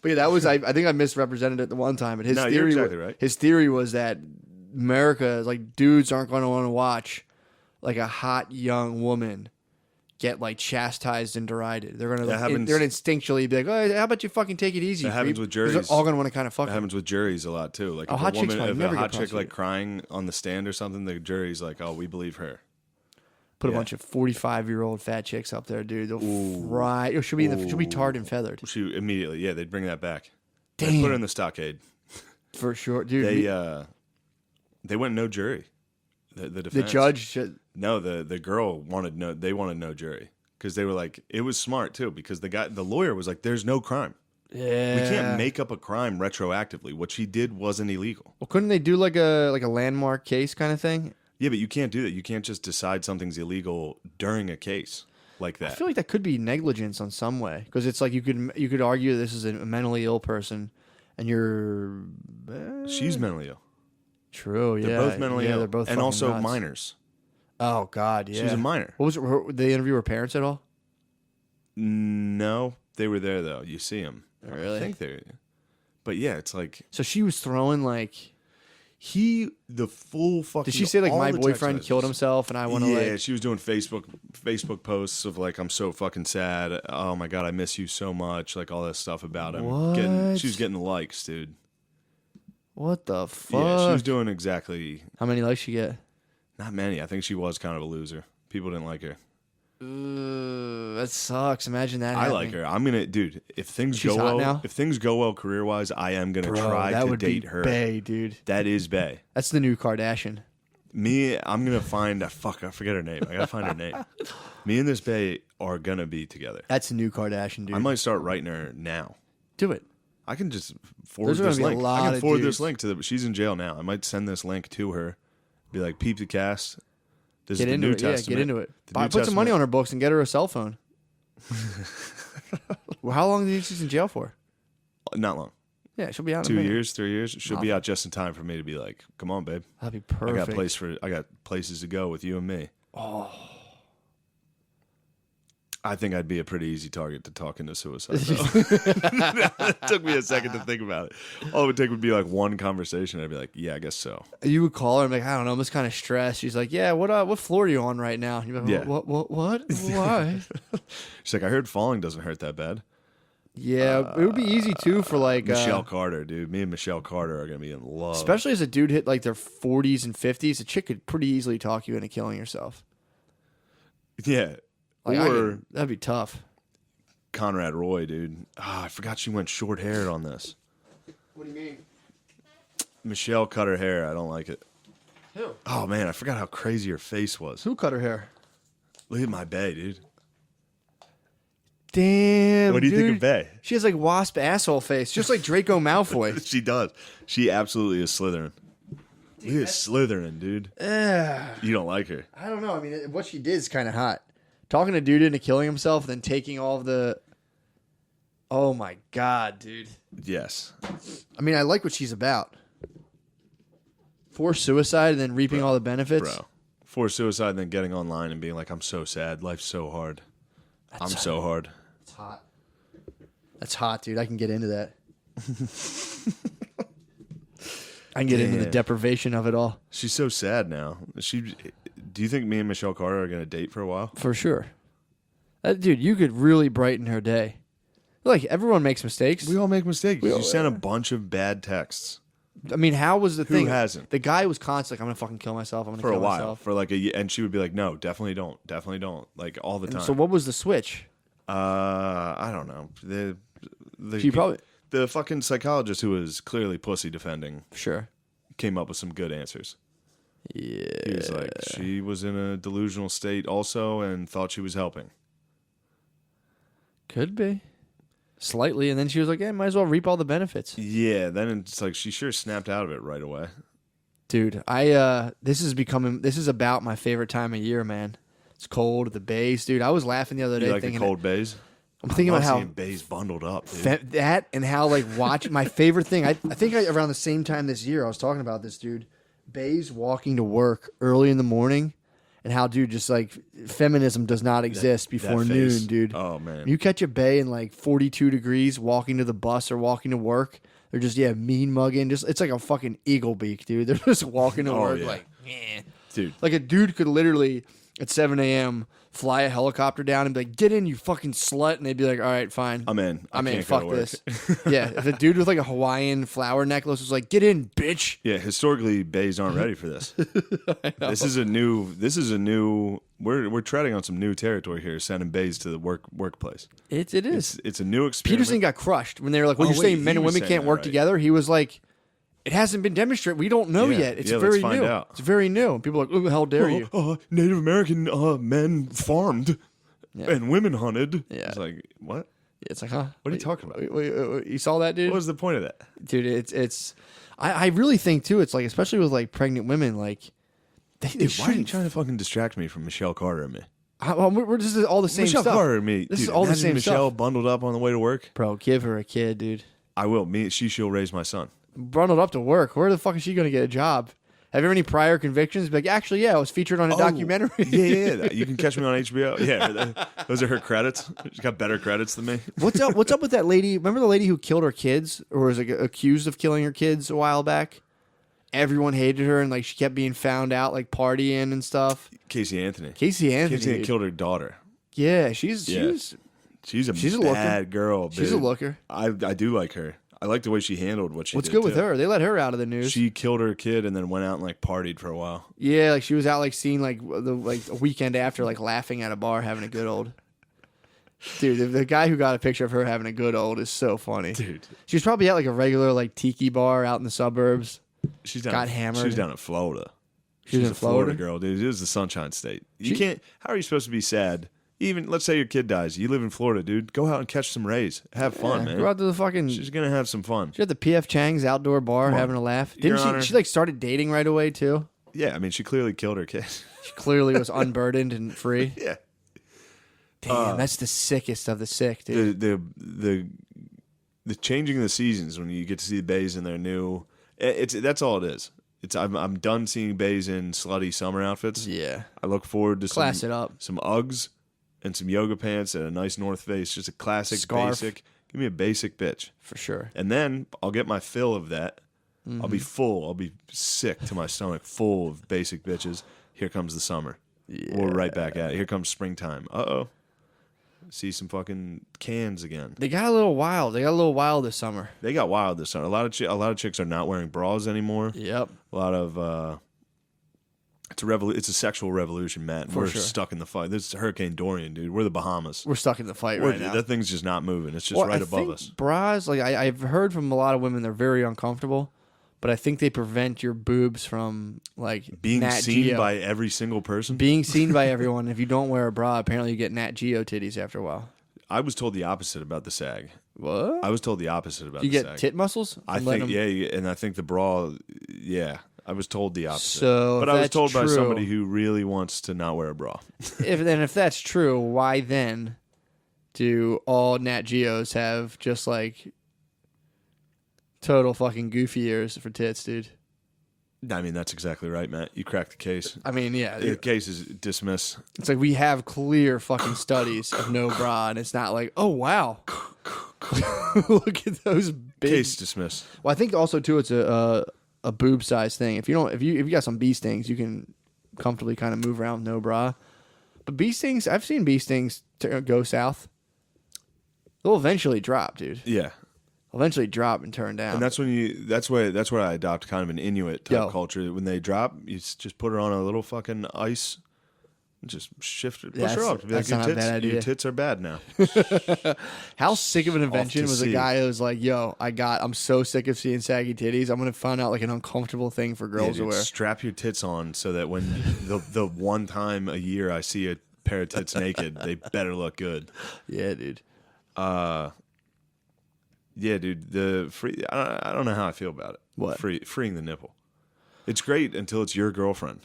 But yeah, that was I think I misrepresented it the one time. But his No, theory, you're exactly right. His theory was that America, like dudes, aren't going to want to watch like a hot young woman get like chastised and derided. They're gonna they're gonna instinctually be like, "Oh, how about you fucking take it easy?" That happens with juries. They're all gonna want to kind of fuck. That happens with juries a lot too. Like Oh, if hot a chicks woman, might if never a get hot chick like prosecuted. crying on the stand or something, the jury's like, "Oh, we believe her." Put a bunch of 45-year-old fat chicks up there, dude. They'll fry. Oh, she'll be tarred and feathered She immediately, yeah, they'd bring that back. Damn. They'd put her in the stockade. for sure, dude. They went no jury. The the defense. judge. No, the girl wanted no. They wanted no jury because they were like, it was smart too because the lawyer was like, "There's no crime. Yeah, We can't make up a crime retroactively. What she did wasn't illegal." Well, couldn't they do like a landmark case kind of thing? Yeah, but you can't do that. You can't just decide something's illegal during a case like that. I feel like that could be negligence on some way because it's like you could argue this is a mentally ill person, and you're She's mentally ill. true. Yeah, They're both mentally ill. They're both and fucking also nuts. minors. Oh God, yeah. She's a minor. What was it? Did they interview her parents at all? No, they were there though. You see them. Really? I think they're. But yeah, it's like So she was throwing like. the full fucking. Did she say like all my the text boyfriend killed messages. himself and I want to Yeah, like? she was doing Facebook posts of like, "I'm so fucking sad. Oh my god, I miss you so much." Like all that stuff about him. What? She was getting the likes, dude. What the fuck? Yeah, she was doing exactly. How many likes she get? Not many. I think she was kind of a loser. People didn't like her. That sucks. Imagine that. I happening. like her. I'm gonna, dude. If things She's go hot well, now? if things go well career wise, I am gonna Bro, try that to would date be her. Bae, dude. That is Bae. That's the new Kardashian. Me, I'm gonna find. Fuck, I forget her name. I gotta find her name. Me and this Bae are gonna be together. That's the new Kardashian, dude. I might start writing her now. do it. I can just forward There's gonna this be a link. lot I can of forward dudes. this link to the. She's in jail now. I might send this link to her. Be like, peep the cast. This Get is the into New it. Testament. Yeah, get into it. The New Put some money Testament. on her books and get her a cell phone. Well, how long do you think she's in jail for? Not long. Yeah, she'll be out in 2 a minute. years, 3 years. She'll be out just in time for me to be like, "Come on, babe. That'd be perfect. I got places to go with you and me." Oh. I think I'd be a pretty easy target to talk into suicide. Though. It took me a second to think about it. All it would take would be like one conversation. I'd be like, "Yeah, I guess so." You would call her and be like, I don't know, I'm just kind of stressed. She's like, yeah, what floor are you on right now? You'd be like, Yeah. What? Why? She's like, "I heard falling doesn't hurt that bad." Yeah, it would be easy too for like Michelle Carter, dude. Me and Michelle Carter are gonna be in love. especially as a dude hit like their 40s and 50s, a chick could pretty easily talk you into killing yourself. Yeah. Like, Or that'd be tough. Conrad Roy, dude. Ah, I forgot she went short haired on this. What do you mean? Michelle cut her hair. I don't like it. Who? Oh man, I forgot how crazy her face was. Who cut her hair? Look at my Bae, dude. Damn. What do you think of dude. Bae? She has like wasp asshole face, just like Draco Malfoy. She does. She absolutely is Slytherin. Look at Slytherin, dude. You don't like her. I don't know. I mean, what she did is kind of hot. Talking a dude into killing himself, then taking all of the. Oh my god, dude. Yes. I mean, I like what she's about. Forced suicide and then reaping all the benefits. Bro. For suicide and then getting online and being like, "I'm so sad. Life's so hard. I'm so hard." It's hot. That's hot, dude. I can get into that. I can get into the Damn. deprivation of it all. She's so sad now. Do you think me and Michelle Carter are going to date for a while? For sure. Dude, you could really brighten her day. Like, everyone makes mistakes. We all make mistakes. We all- You sent a bunch of bad texts I mean, how was the Who thing? hasn't? The guy was constantly like, I'm going to fucking kill myself. I'm going to for kill a while, myself. for like a year, and she would be like, "No, definitely don't," like all the time. So what was the switch? I don't know. She probably... The fucking psychologist who was clearly pussy defending Sure. came up with some good answers. Yeah. He was like, she was in a delusional state also and thought she was helping. Could be. Slightly. And then she was like, yeah, might as well reap all the benefits. Yeah, then it's like she sure snapped out of it right away. Dude, this is about my favorite time of year, man. It's cold, the bays, dude. I was laughing the other day You like the thinking cold bays? I'm thinking about how seeing bays bundled up, dude. that and how like watch my favorite thing. I think around the same time this year I was talking about this, dude. Bays walking to work early in the morning, and how, dude, just like feminism does not exist before that noon, face. dude. Oh man, You catch a bay in like 42 degrees walking to the bus or walking to work. They're just mean mugging. Just it's like a fucking eagle beak, dude. They're just walking to work yeah. like, yeah. dude. Like a dude could literally at 7 a.m. fly a helicopter down and be like, "Get in, you fucking slut," and they'd be like, "All right, fine, I'm in. I'm in. can't go Fuck to work. this." Yeah, if a dude with like a Hawaiian flower necklace was like, "Get in, bitch." Yeah, historically, bays aren't ready for this. This is a new. We're treading on some new territory here, sending bays to the workplace. It is. It's a new experience. Peterson got crushed when they were like, "Well, Oh, you're wait, saying men he and was women saying can't that, work right. together." He was like, "It hasn't been demonstrated. We don't know Yeah, yet. It's yeah, very let's find new. out." It's very new." And people are like, "Oh, how dare you?" Native American men farmed and women hunted. Yeah. It's like, what? It's like, huh? What are you talking about? Wait, you saw that, dude? What was the point of that? Dude, it's. I really think too. It's like, especially with like pregnant women, like they Dude, why are you shouldn't. trying to fucking distract me from Michelle Carter and me? We're just all the same Michelle stuff. Carter and me. This Dude, is all the imagine same Michelle stuff. bundled up on the way to work. Bro, give her a kid, dude. I will. She'll raise my son. Bundled up to work. Where the fuck is she going to get a job? Have you ever any prior convictions? Be like, actually, yeah, I was featured on a documentary. Yeah. You can catch me on HBO. Yeah, those are her credits. She's got better credits than me. What's up with that lady? Remember the lady who killed her kids, or was like, accused of killing her kids a while back? Everyone hated her, and like she kept being found out like partying and stuff. Casey Anthony. Casey Anthony Casey killed her daughter. Yeah, she's a bad girl. She's dude. a looker. I do like her. I like the way she handled what she What's did. good with too. her? They let her out of the news. She killed her kid and then went out and like partied for a while. Yeah, like she was out like seen like a weekend after like laughing at a bar having a good old. Dude, the guy who got a picture of her having a good old is so funny. Dude, She was probably at like a regular like tiki bar out in the suburbs. she's down. Got hammered. She's down in Florida. She's in a Florida Florida? girl, dude. It is the Sunshine State. You can't. How are you supposed to be sad? Even let's say your kid dies. You live in Florida, dude. Go out and catch some rays. Have fun, man. Go out to the fucking. She's gonna have some fun. She's at the PF Chang's outdoor bar having a laugh. Your Didn't Honor. she like started dating right away too? Yeah, I mean, she clearly killed her kid. She clearly was unburdened and free. Yeah. Damn, that's the sickest of the sick, dude. The changing of the seasons when you get to see the bays in their new. That's all it is. I'm done seeing bays in slutty summer outfits. Yeah. I look forward to Class it up. some Uggs and some yoga pants and a nice North Face. Just a classic Scarf. basic. Give me a basic bitch. For sure. And then I'll get my fill of that. Mm-hmm. I'll be full. I'll be sick to my stomach, full of basic bitches. Here comes the summer. We're right back at it. Here comes springtime. Uh-oh. See some fucking cans again. They got a little wild. They got a little wild this summer. They got wild this summer. A lot of chicks are not wearing bras anymore. Yep. A lot of it's a sexual revolution, Matt. We're sure. stuck in the fight. This is Hurricane Dorian, dude. We're the Bahamas. We're stuck in the fight right now. That thing's just not moving. It's just right above us. Bras, like I've heard from a lot of women, they're very uncomfortable, but I think they prevent your boobs from like Being Nat seen Geo. by every single person. Being seen by everyone. If you don't wear a bra, apparently you get Nat Geo titties after a while. I was told the opposite about the sag. What? I was told the opposite about You the get sag. tit muscles? I think, and I think the bra, yeah. I was told the opposite. So, but if I was that's told by true- somebody who really wants to not wear a bra. If that's true, why then do all Nat Geos have just like total fucking goofy ears for tits, dude? I mean, that's exactly right, Matt. You cracked the case. I mean, yeah. The case is dismissed. It's like we have clear fucking studies of no bra, and it's not like, oh wow, look at those big. Case dismissed. Well, I think also too, it's a boob size thing. If you got some bee stings, you can comfortably kind of move around with no bra. But bee stings, I've seen bee stings go south. They'll eventually drop, dude. Yeah. Eventually drop and turn down. And that's when that's where I adopt kind of an Inuit type culture. When they drop, you just put her on a little fucking ice, and just shift it, push her up. Be that's like, not a bad idea. Your tits are bad now. How sick of an invention to was a sea. guy who was like, "Yo, I'm so sick of seeing saggy titties. I'm gonna find out like an uncomfortable thing for girls to Dude, wear." strap your tits on so that when the one time a year I see a pair of tits naked, they better look good. Yeah, dude. Yeah, dude. I don't know how I feel about it. What? Freeing the nipple. It's great until it's your girlfriend.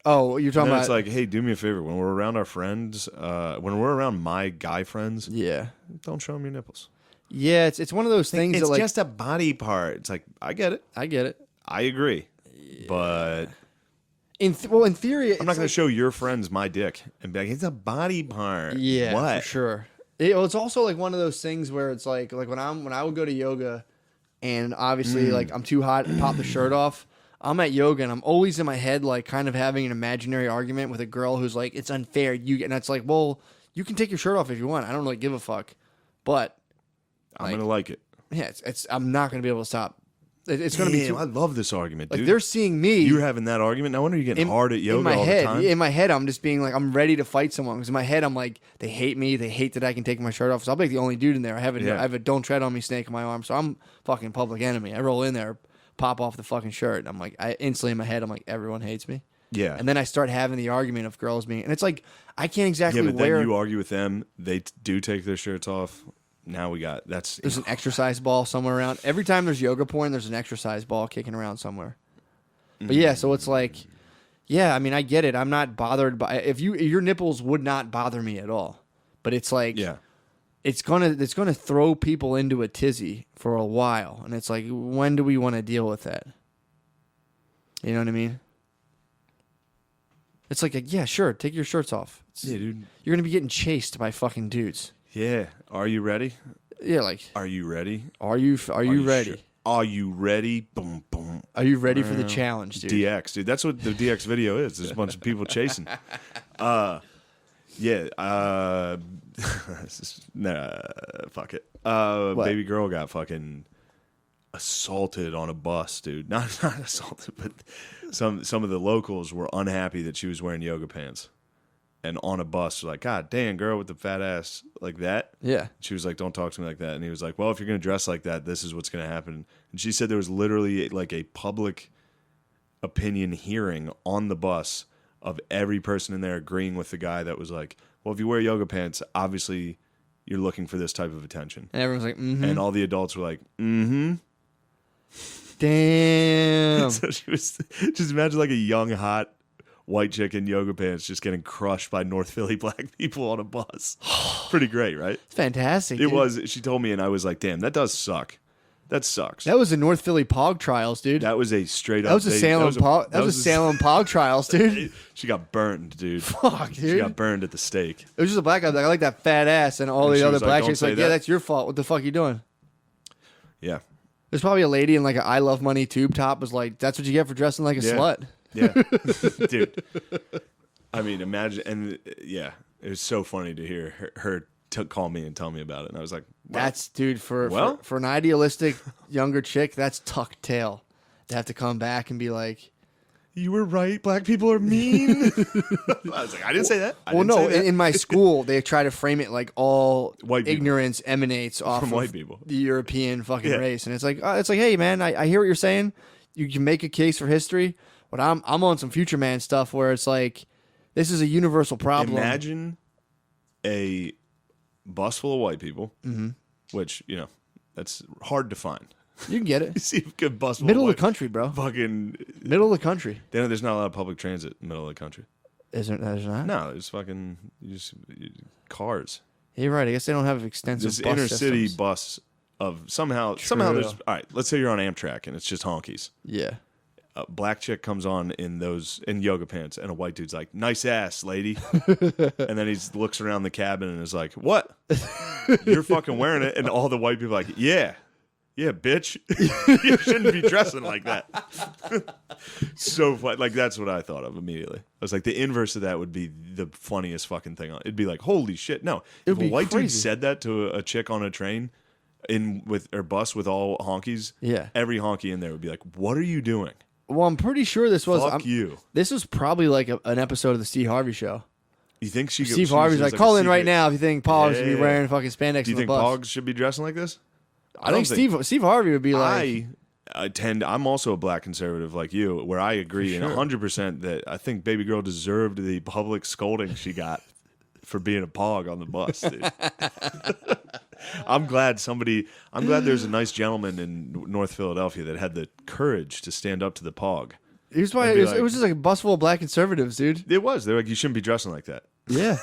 Oh, you're talking And then about it's like, hey, do me a favor. When we're around our friends, when we're around my guy friends, yeah. don't show them your nipples. Yeah, it's one of those things It's that like just a body part. It's like, I get it. I get it. I agree. But In theory, I'm not going to show your friends my dick and be like, it's a body part. Yeah, What? for sure. It's also like one of those things where it's like when I would go to yoga, and obviously like I'm too hot to pop the shirt off. I'm at yoga and I'm always in my head like kind of having an imaginary argument with a girl who's like, it's unfair. And it's like, well, you can take your shirt off if you want. I don't really give a fuck, but I'm going to like it. yeah, it's I'm not going to be able to stop. It's going to be. I love this argument, Like dude. they're seeing me. You're having that argument. No wonder you're getting hard at yoga in my all head. the time. In my head, I'm just being like, I'm ready to fight someone because in my head, I'm like, they hate me. They hate that I can take my shirt off. So I'll be like the only dude in there. I have a don't tread on me snake in my arm. So I'm fucking public enemy. I roll in there, pop off the fucking shirt. And I'm like, I instantly in my head, I'm like, everyone hates me. Yeah. And then I start having the argument of girls being, and it's like, I can't exactly Yeah, but wear. then you argue with them. They do take their shirts off. Now There's an exercise ball somewhere around. Every time there's yoga porn, there's an exercise ball kicking around somewhere. But yeah, so it's like, yeah, I mean, I get it. I'm not bothered by if your nipples would not bother me at all. But it's like, Yeah. it's gonna throw people into a tizzy for a while, and it's like, when do we want to deal with that? You know what I mean? It's like, yeah, sure, take your shirts off. Yeah, dude. You're gonna be getting chased by fucking dudes. Yeah. Are you ready? Yeah, like, Are you ready? are you ready? Sure? Are you ready? Boom, boom. Are you ready for the challenge, dude? DX, dude. That's what the DX video is. There's a bunch of people chasing. Yeah. Nah, fuck it. Baby girl got fucking assaulted on a bus, dude. Not assaulted, but some of the locals were unhappy that she was wearing yoga pants. And on a bus, like, God damn, girl with the fat ass like that. Yeah. She was like, don't talk to me like that. And he was like, well, if you're going to dress like that, this is what's going to happen. And she said there was literally like a public opinion hearing on the bus of every person in there agreeing with the guy that was like, well, if you wear yoga pants, obviously you're looking for this type of attention. And everyone's like, mm-hmm. And all the adults were like, mm-hmm. Damn. So she was, just imagine like a young, hot white chick in yoga pants just getting crushed by North Philly black people on a bus. Pretty great, right? It's fantastic. It dude. was. She told me, and I was like, damn, that does suck. That sucks. That was the North Philly Pog trials, dude. That was a straight up. That was a Salem Pog. That was a Salem Pog trials, dude. She got burned, dude. Fuck, dude. She got burned at the stake. It was just a black guy. Like, I like that fat ass, and all And the she other was like, black "Don't chicks say like, that." yeah, that's your fault. What the fuck are you doing? Yeah. There's probably a lady in like an I Love Money tube top was like, that's what you get for dressing like a slut. Yeah. Dude. I mean, imagine, and yeah, it was so funny to hear her call me and tell me about it, and I was like, well, That's, dude, for an idealistic younger chick, that's tuck tail. To have to come back and be like, you were right, black people are mean. I was like, I didn't say that. In my school, they try to frame it like all White people. ignorance emanates off From of white people. the European fucking Yeah. race, and it's like, hey man, I hear what you're saying. You can make a case for history, but I'm on some future man stuff where it's like, this is a universal problem. Imagine a bus full of white people, which, you know, that's hard to find. You can get You it. see a good bus full Middle of of white the country, bro. fucking. Middle of the country. There's not a lot of public transit in the middle of the country. There's not? No, there's fucking cars. You're right. I guess they don't have extensive This bus inner city systems. bus of somehow True. there's all right. Let's say you're on Amtrak and it's just honkies. Yeah. A black chick comes on in yoga pants, and a white dude's like, "Nice ass, lady," and then he looks around the cabin and is like, "What? You're fucking wearing it?" And all the white people are like, "Yeah, bitch, you shouldn't be dressing like that." So fun. Like that's what I thought of immediately. I was like, the inverse of that would be the funniest fucking thing. It'd be like, "Holy shit!" No, if a be white dude crazy. said that to a chick on a train or bus with all honkies, Yeah. every honky in there would be like, "What are you doing?" Well, I'm pretty sure this was. Fuck you. This was probably like an episode of the Steve Harvey show. You think Steve Harvey's like, call in right now if you think Pogs should be wearing fucking spandex Do you on the think bus. Pogs should be dressing like this? I think Steve Harvey would be like, I'm also a black conservative like you, where I agree For sure. 100% that I think baby girl deserved the public scolding she got for being a Pog on the bus, dude. I'm glad there's a nice gentleman in North Philadelphia that had the courage to stand up to the Pog Here's why it was just like a bus full of black conservatives, dude. It was. They're like, you shouldn't be dressing like that. Yeah.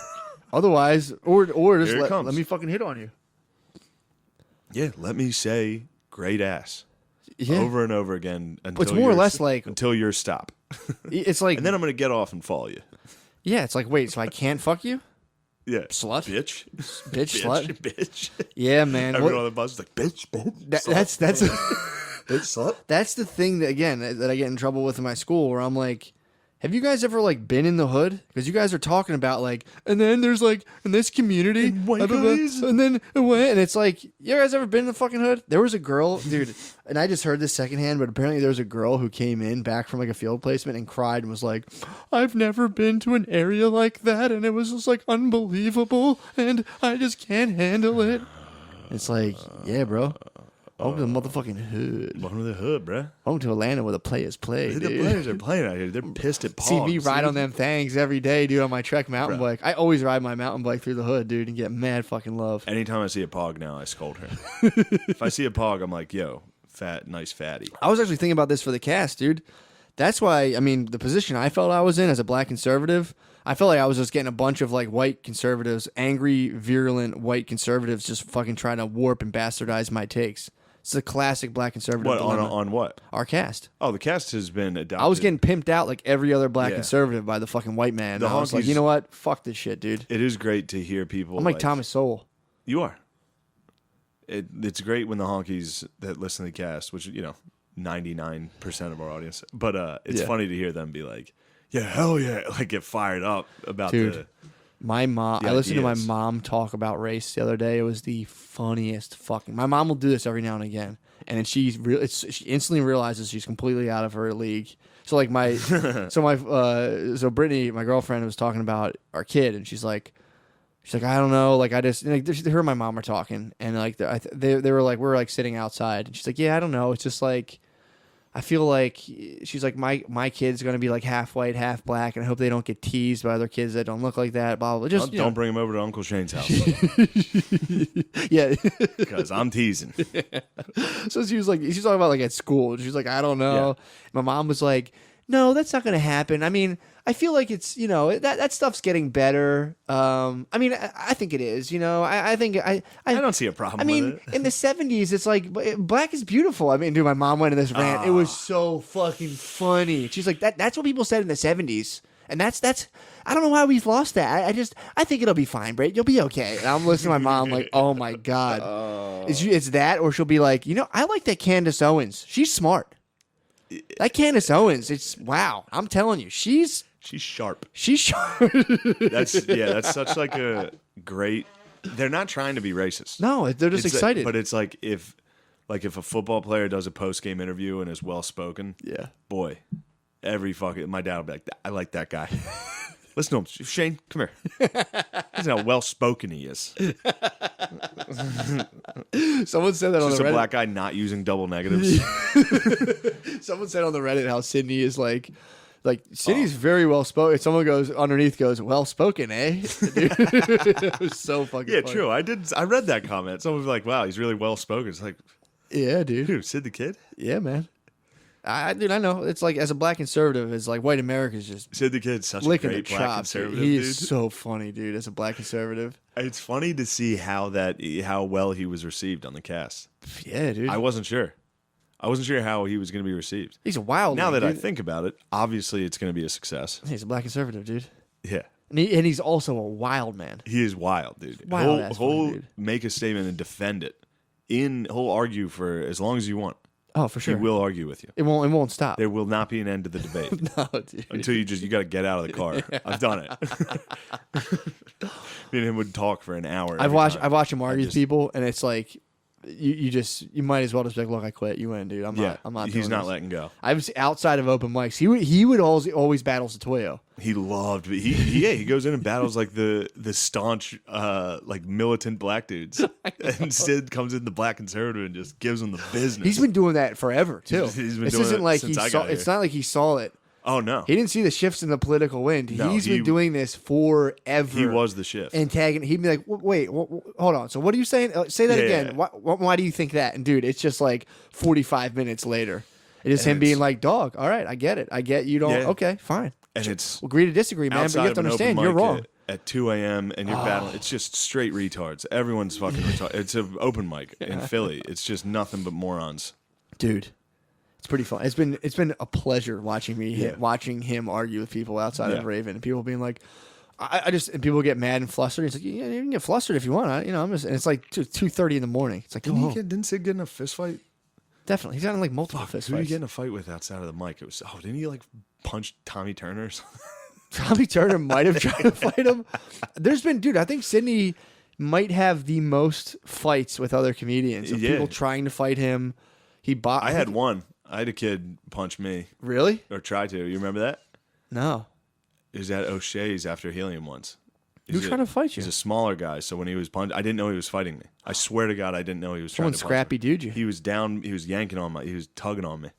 Otherwise, or just Here it comes. let me fucking hit on you. Yeah, let me say great ass Yeah. over and over again until It's more or less like until you're stop. it's like And then I'm gonna get off and follow you. yeah, it's like wait, so I can't fuck you, Yeah, slut, bitch, bitch, slut. bitch. Yeah, man. Everyone on the bus is like, bitch. That's Bitch, slut. that's the thing that again that I get in trouble with in my school where I'm like, have you guys ever like been in the hood? Because you guys are talking about like, and then there's like in this community, And white blah, blah, blah, guys. and then and it's like, you guys ever been in the fucking hood? There was a girl, dude, and I just heard this secondhand, but apparently there was a girl who came in back from like a field placement and cried and was like, I've never been to an area like that, and it was just like unbelievable, and I just can't handle it. It's like, yeah, bro. Welcome to the motherfucking hood. Welcome to the hood, bruh. Welcome to Atlanta where the players play, The dude. players are playing out here. They're pissed at See Pogs. me ride dude. on them things every day, dude, on my Trek mountain Bro. bike. I always ride my mountain bike through the hood, dude, and get mad fucking love. Anytime I see a Pog now, I scold her. If I see a Pog, I'm like, yo, fat, nice fatty. I was actually thinking about this for the cast, dude. That's why, I mean, the position I felt I was in as a black conservative, I felt like I was just getting a bunch of like white conservatives, angry, virulent white conservatives just fucking trying to warp and bastardize my takes. It's a classic black conservative What, dilemma. on what? Our cast. Oh, the cast has been adopted. I was getting pimped out like every other black Yeah. conservative by the fucking white man. The And I was like, honkies- you know what? Fuck this shit, dude. It is great to hear people. I'm like Thomas Sowell. You are. It's great when the honkies that listen to the cast, which, 99% of our audience, but it's Yeah. funny to hear them be like, yeah, hell yeah, like get fired up about Dude. My mom, the I listened to my ideas. mom talk about race the other day. It was the funniest fucking. My mom will do this every now and again, and then she instantly realizes she's completely out of her league. So like so Brittany, my girlfriend, was talking about our kid, and she's like, I don't know, like I just like her and my mom are talking, and like they were like we were like sitting outside, and she's like, yeah, I don't know, it's just like. I feel like she's like my kid's gonna be like half white, half black, and I hope they don't get teased by other kids that don't look like that. Blah blah. Just don't bring him over to Uncle Shane's house yeah. because I'm teasing. So she's talking about like at school. She's like, I don't know. My mom was like, no, that's not gonna happen. I mean, I feel like it's that stuff's getting better. I mean, I think it is. I think I don't see a problem. I mean, with it. in the 70s, it's like black is beautiful. I mean, dude, my mom went in this rant. It was so fucking funny. She's like, that's what people said in the 70s. And that's I don't know why we've lost that. I think it'll be fine, Brett. You'll be okay. And I'm listening to my mom like, oh my God. It's that, or she'll be like, I like that Candace Owens. She's smart. That Candace Owens, it's wow. I'm telling you, she's sharp. She's sharp. That's such like a great. They're not trying to be racist. No, they're just excited. But it's like if a football player does a post game interview and is well spoken. Yeah. Boy, my dad will be like, I like that guy. Listen to him, Shane. Come here. Listen how well spoken he is. Someone said that on the Just a Reddit. black guy not using double negatives. Someone said on the Reddit how Sydney is like Sydney's very well spoken. Someone goes underneath well spoken, eh? It was so fucking Yeah, funny. true. I read that comment. Someone was like, wow, he's really well spoken. It's like, Yeah, dude. dude, Sid the Kid? Yeah, man. I know. It's like as a black conservative, it's like white America's just Sid the Kid's such a licking the great black chops. conservative, He dude. is so funny, dude. As a black conservative. It's funny to see how well he was received on the cast. Yeah, dude. I wasn't sure. I wasn't sure how he was going to be received. He's a wild. Now man, that I dude. think about it, obviously it's going to be a success. He's a black conservative, dude. Yeah. And he's also a wild man. He is wild, dude. Wild ass funny, He'll dude. make a statement and defend it. He'll argue for as long as you want. Oh, for sure. He will argue with you. It won't stop. There will not be an end to the debate No, dude. until you got to get out of the car. I've done it. Me and him would talk for an hour. I've watched him argue with just- people, and it's like you might as well just be like, look, I quit. You win, dude. I'm not. He's doing not this. letting go. I was outside of open mics. He would always battle Satoyo. He loved. He goes in and battles like the staunch like militant black dudes, and Sid comes in the black conservative and just gives him the business. He's been doing that forever too. He's been this doing isn't it like since he I saw. got It's here. not like he saw it. Oh no, He didn't see the shifts in the political wind. No, He's he- been doing this forever. he was the shift. and tagging. He'd be like, "Wait, hold on. So what are you saying? Say that Yeah, again. yeah. Why do you think that?" And dude, it's just like 45 minutes later, It is And him being like, dog, all right, I get it. I get you don't. Yeah. Okay, fine. And it's Agree to disagree, man. But outside you have to of an open understand, you're mic wrong. at 2 a.m. and you're battling. It's just straight retards. Everyone's fucking retarded. It's an open mic in Philly. It's just nothing but morons. Dude, it's pretty fun. It's been a pleasure watching him argue with people outside of Raven, and people being like, and people get mad and flustered. It's like, yeah, you can get flustered if you want. I'm just, and it's like 2:30 in the morning. It's like, Didn't Sid get in a fist fight? definitely. He's gotten like multiple fist Who did he fights. get in a fight with outside of the mic? It was didn't he like punch Tommy Turner or something? Tommy Turner might have tried to fight him. There's been, dude, I think Sydney might have the most fights with other comedians of people trying to fight him. I had one. I had a kid punch me. Really? Or try to. You remember that? No. It was at O'Shea's after Helium once. Who trying to fight you? He's a smaller guy, so when he was punched, I didn't know he was fighting me. I swear to God, I didn't know he was trying to punch scrappy me. dude you. He was down. He was yanking on he was tugging on me.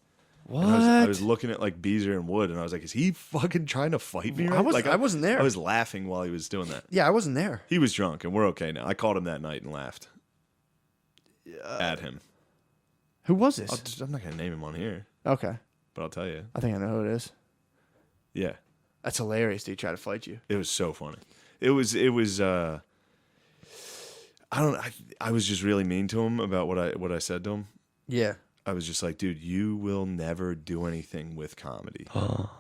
What? And I was looking at like Beezer and Wood, and I was like, "Is he fucking trying to fight me?" Right? I wasn't there. I was laughing while he was doing that. Yeah, I wasn't there. He was drunk, and we're okay now. I called him that night and laughed at him. Who was this? I'm not gonna name him on here, Okay. but I'll tell you. I think I know who it is. Yeah, That's hilarious. Did he try to fight you? it was so funny. It was. I was just really mean to him about what I said to him. Yeah. I was just like, dude, you will never do anything with comedy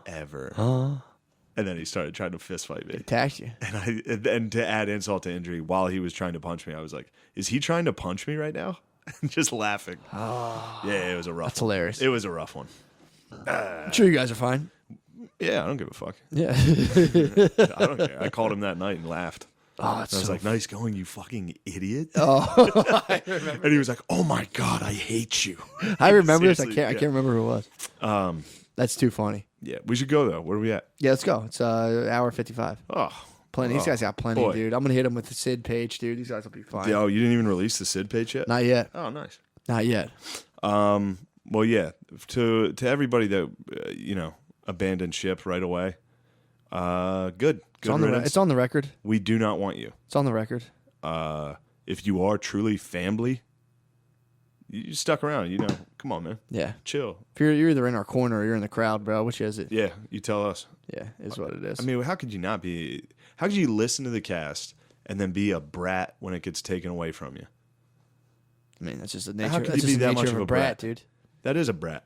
ever. And then he started trying to fist fight me. Attacked you. And to add insult to injury, while he was trying to punch me, I was like, is he trying to punch me right now? Just laughing. Yeah, it was a rough. That's hilarious. It was a rough one. I'm sure you guys are fine. Yeah, I don't give a fuck. Yeah. I don't care. I called him that night and laughed. Oh, that's I was so like, nice going, you fucking idiot. Oh, I remember. And he was like, oh my God, I hate you. I remember this. I Seriously, can't remember who it was. That's too funny. Yeah, we should go though. Where are we at? Yeah, let's go. It's hour 55. Oh, Plenty. These guys got plenty, boy. dude. I'm gonna hit them with the Sid page, dude. These guys will be fine. Yo, you didn't even release the Sid page yet? Not yet. Oh, nice. Not yet. Well, yeah. To everybody that abandoned ship right away. Good. It's on the record. We do not want you. It's on the record. If you are truly family, you stuck around. Come on, man. Yeah. Chill. If you're either in our corner or you're in the crowd, bro. Which is it? Yeah, you tell us. Yeah, is what it is. I mean, how could you not be? How could you listen to the cast and then be a brat when it gets taken away from you? That's just the How nature. could That's you just be the that nature much of of a a brat, brat? dude. That is a brat.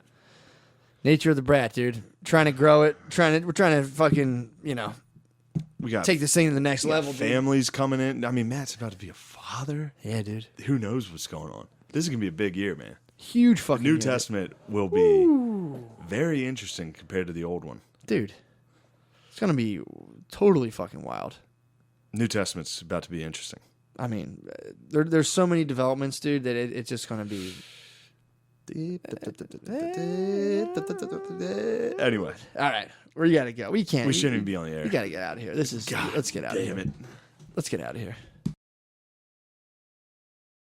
Nature of the brat, dude. Trying to grow it. We're trying to fucking We got take this thing to the next level, dude. families coming in. I mean, Matt's about to be a father. Yeah, dude. Who knows what's going on? This is gonna be a big year, man. Huge fucking New year. Testament will be very interesting compared to the old one. Dude. It's gonna be totally fucking wild. New Testament's about to be interesting. I mean, there's so many developments, dude, that it's just gonna be. Anyway, All right, we gotta go. We can't. we shouldn't even be on the air. We gotta get out of here. This is. Let's get out of here. Damn it. Let's get out of here.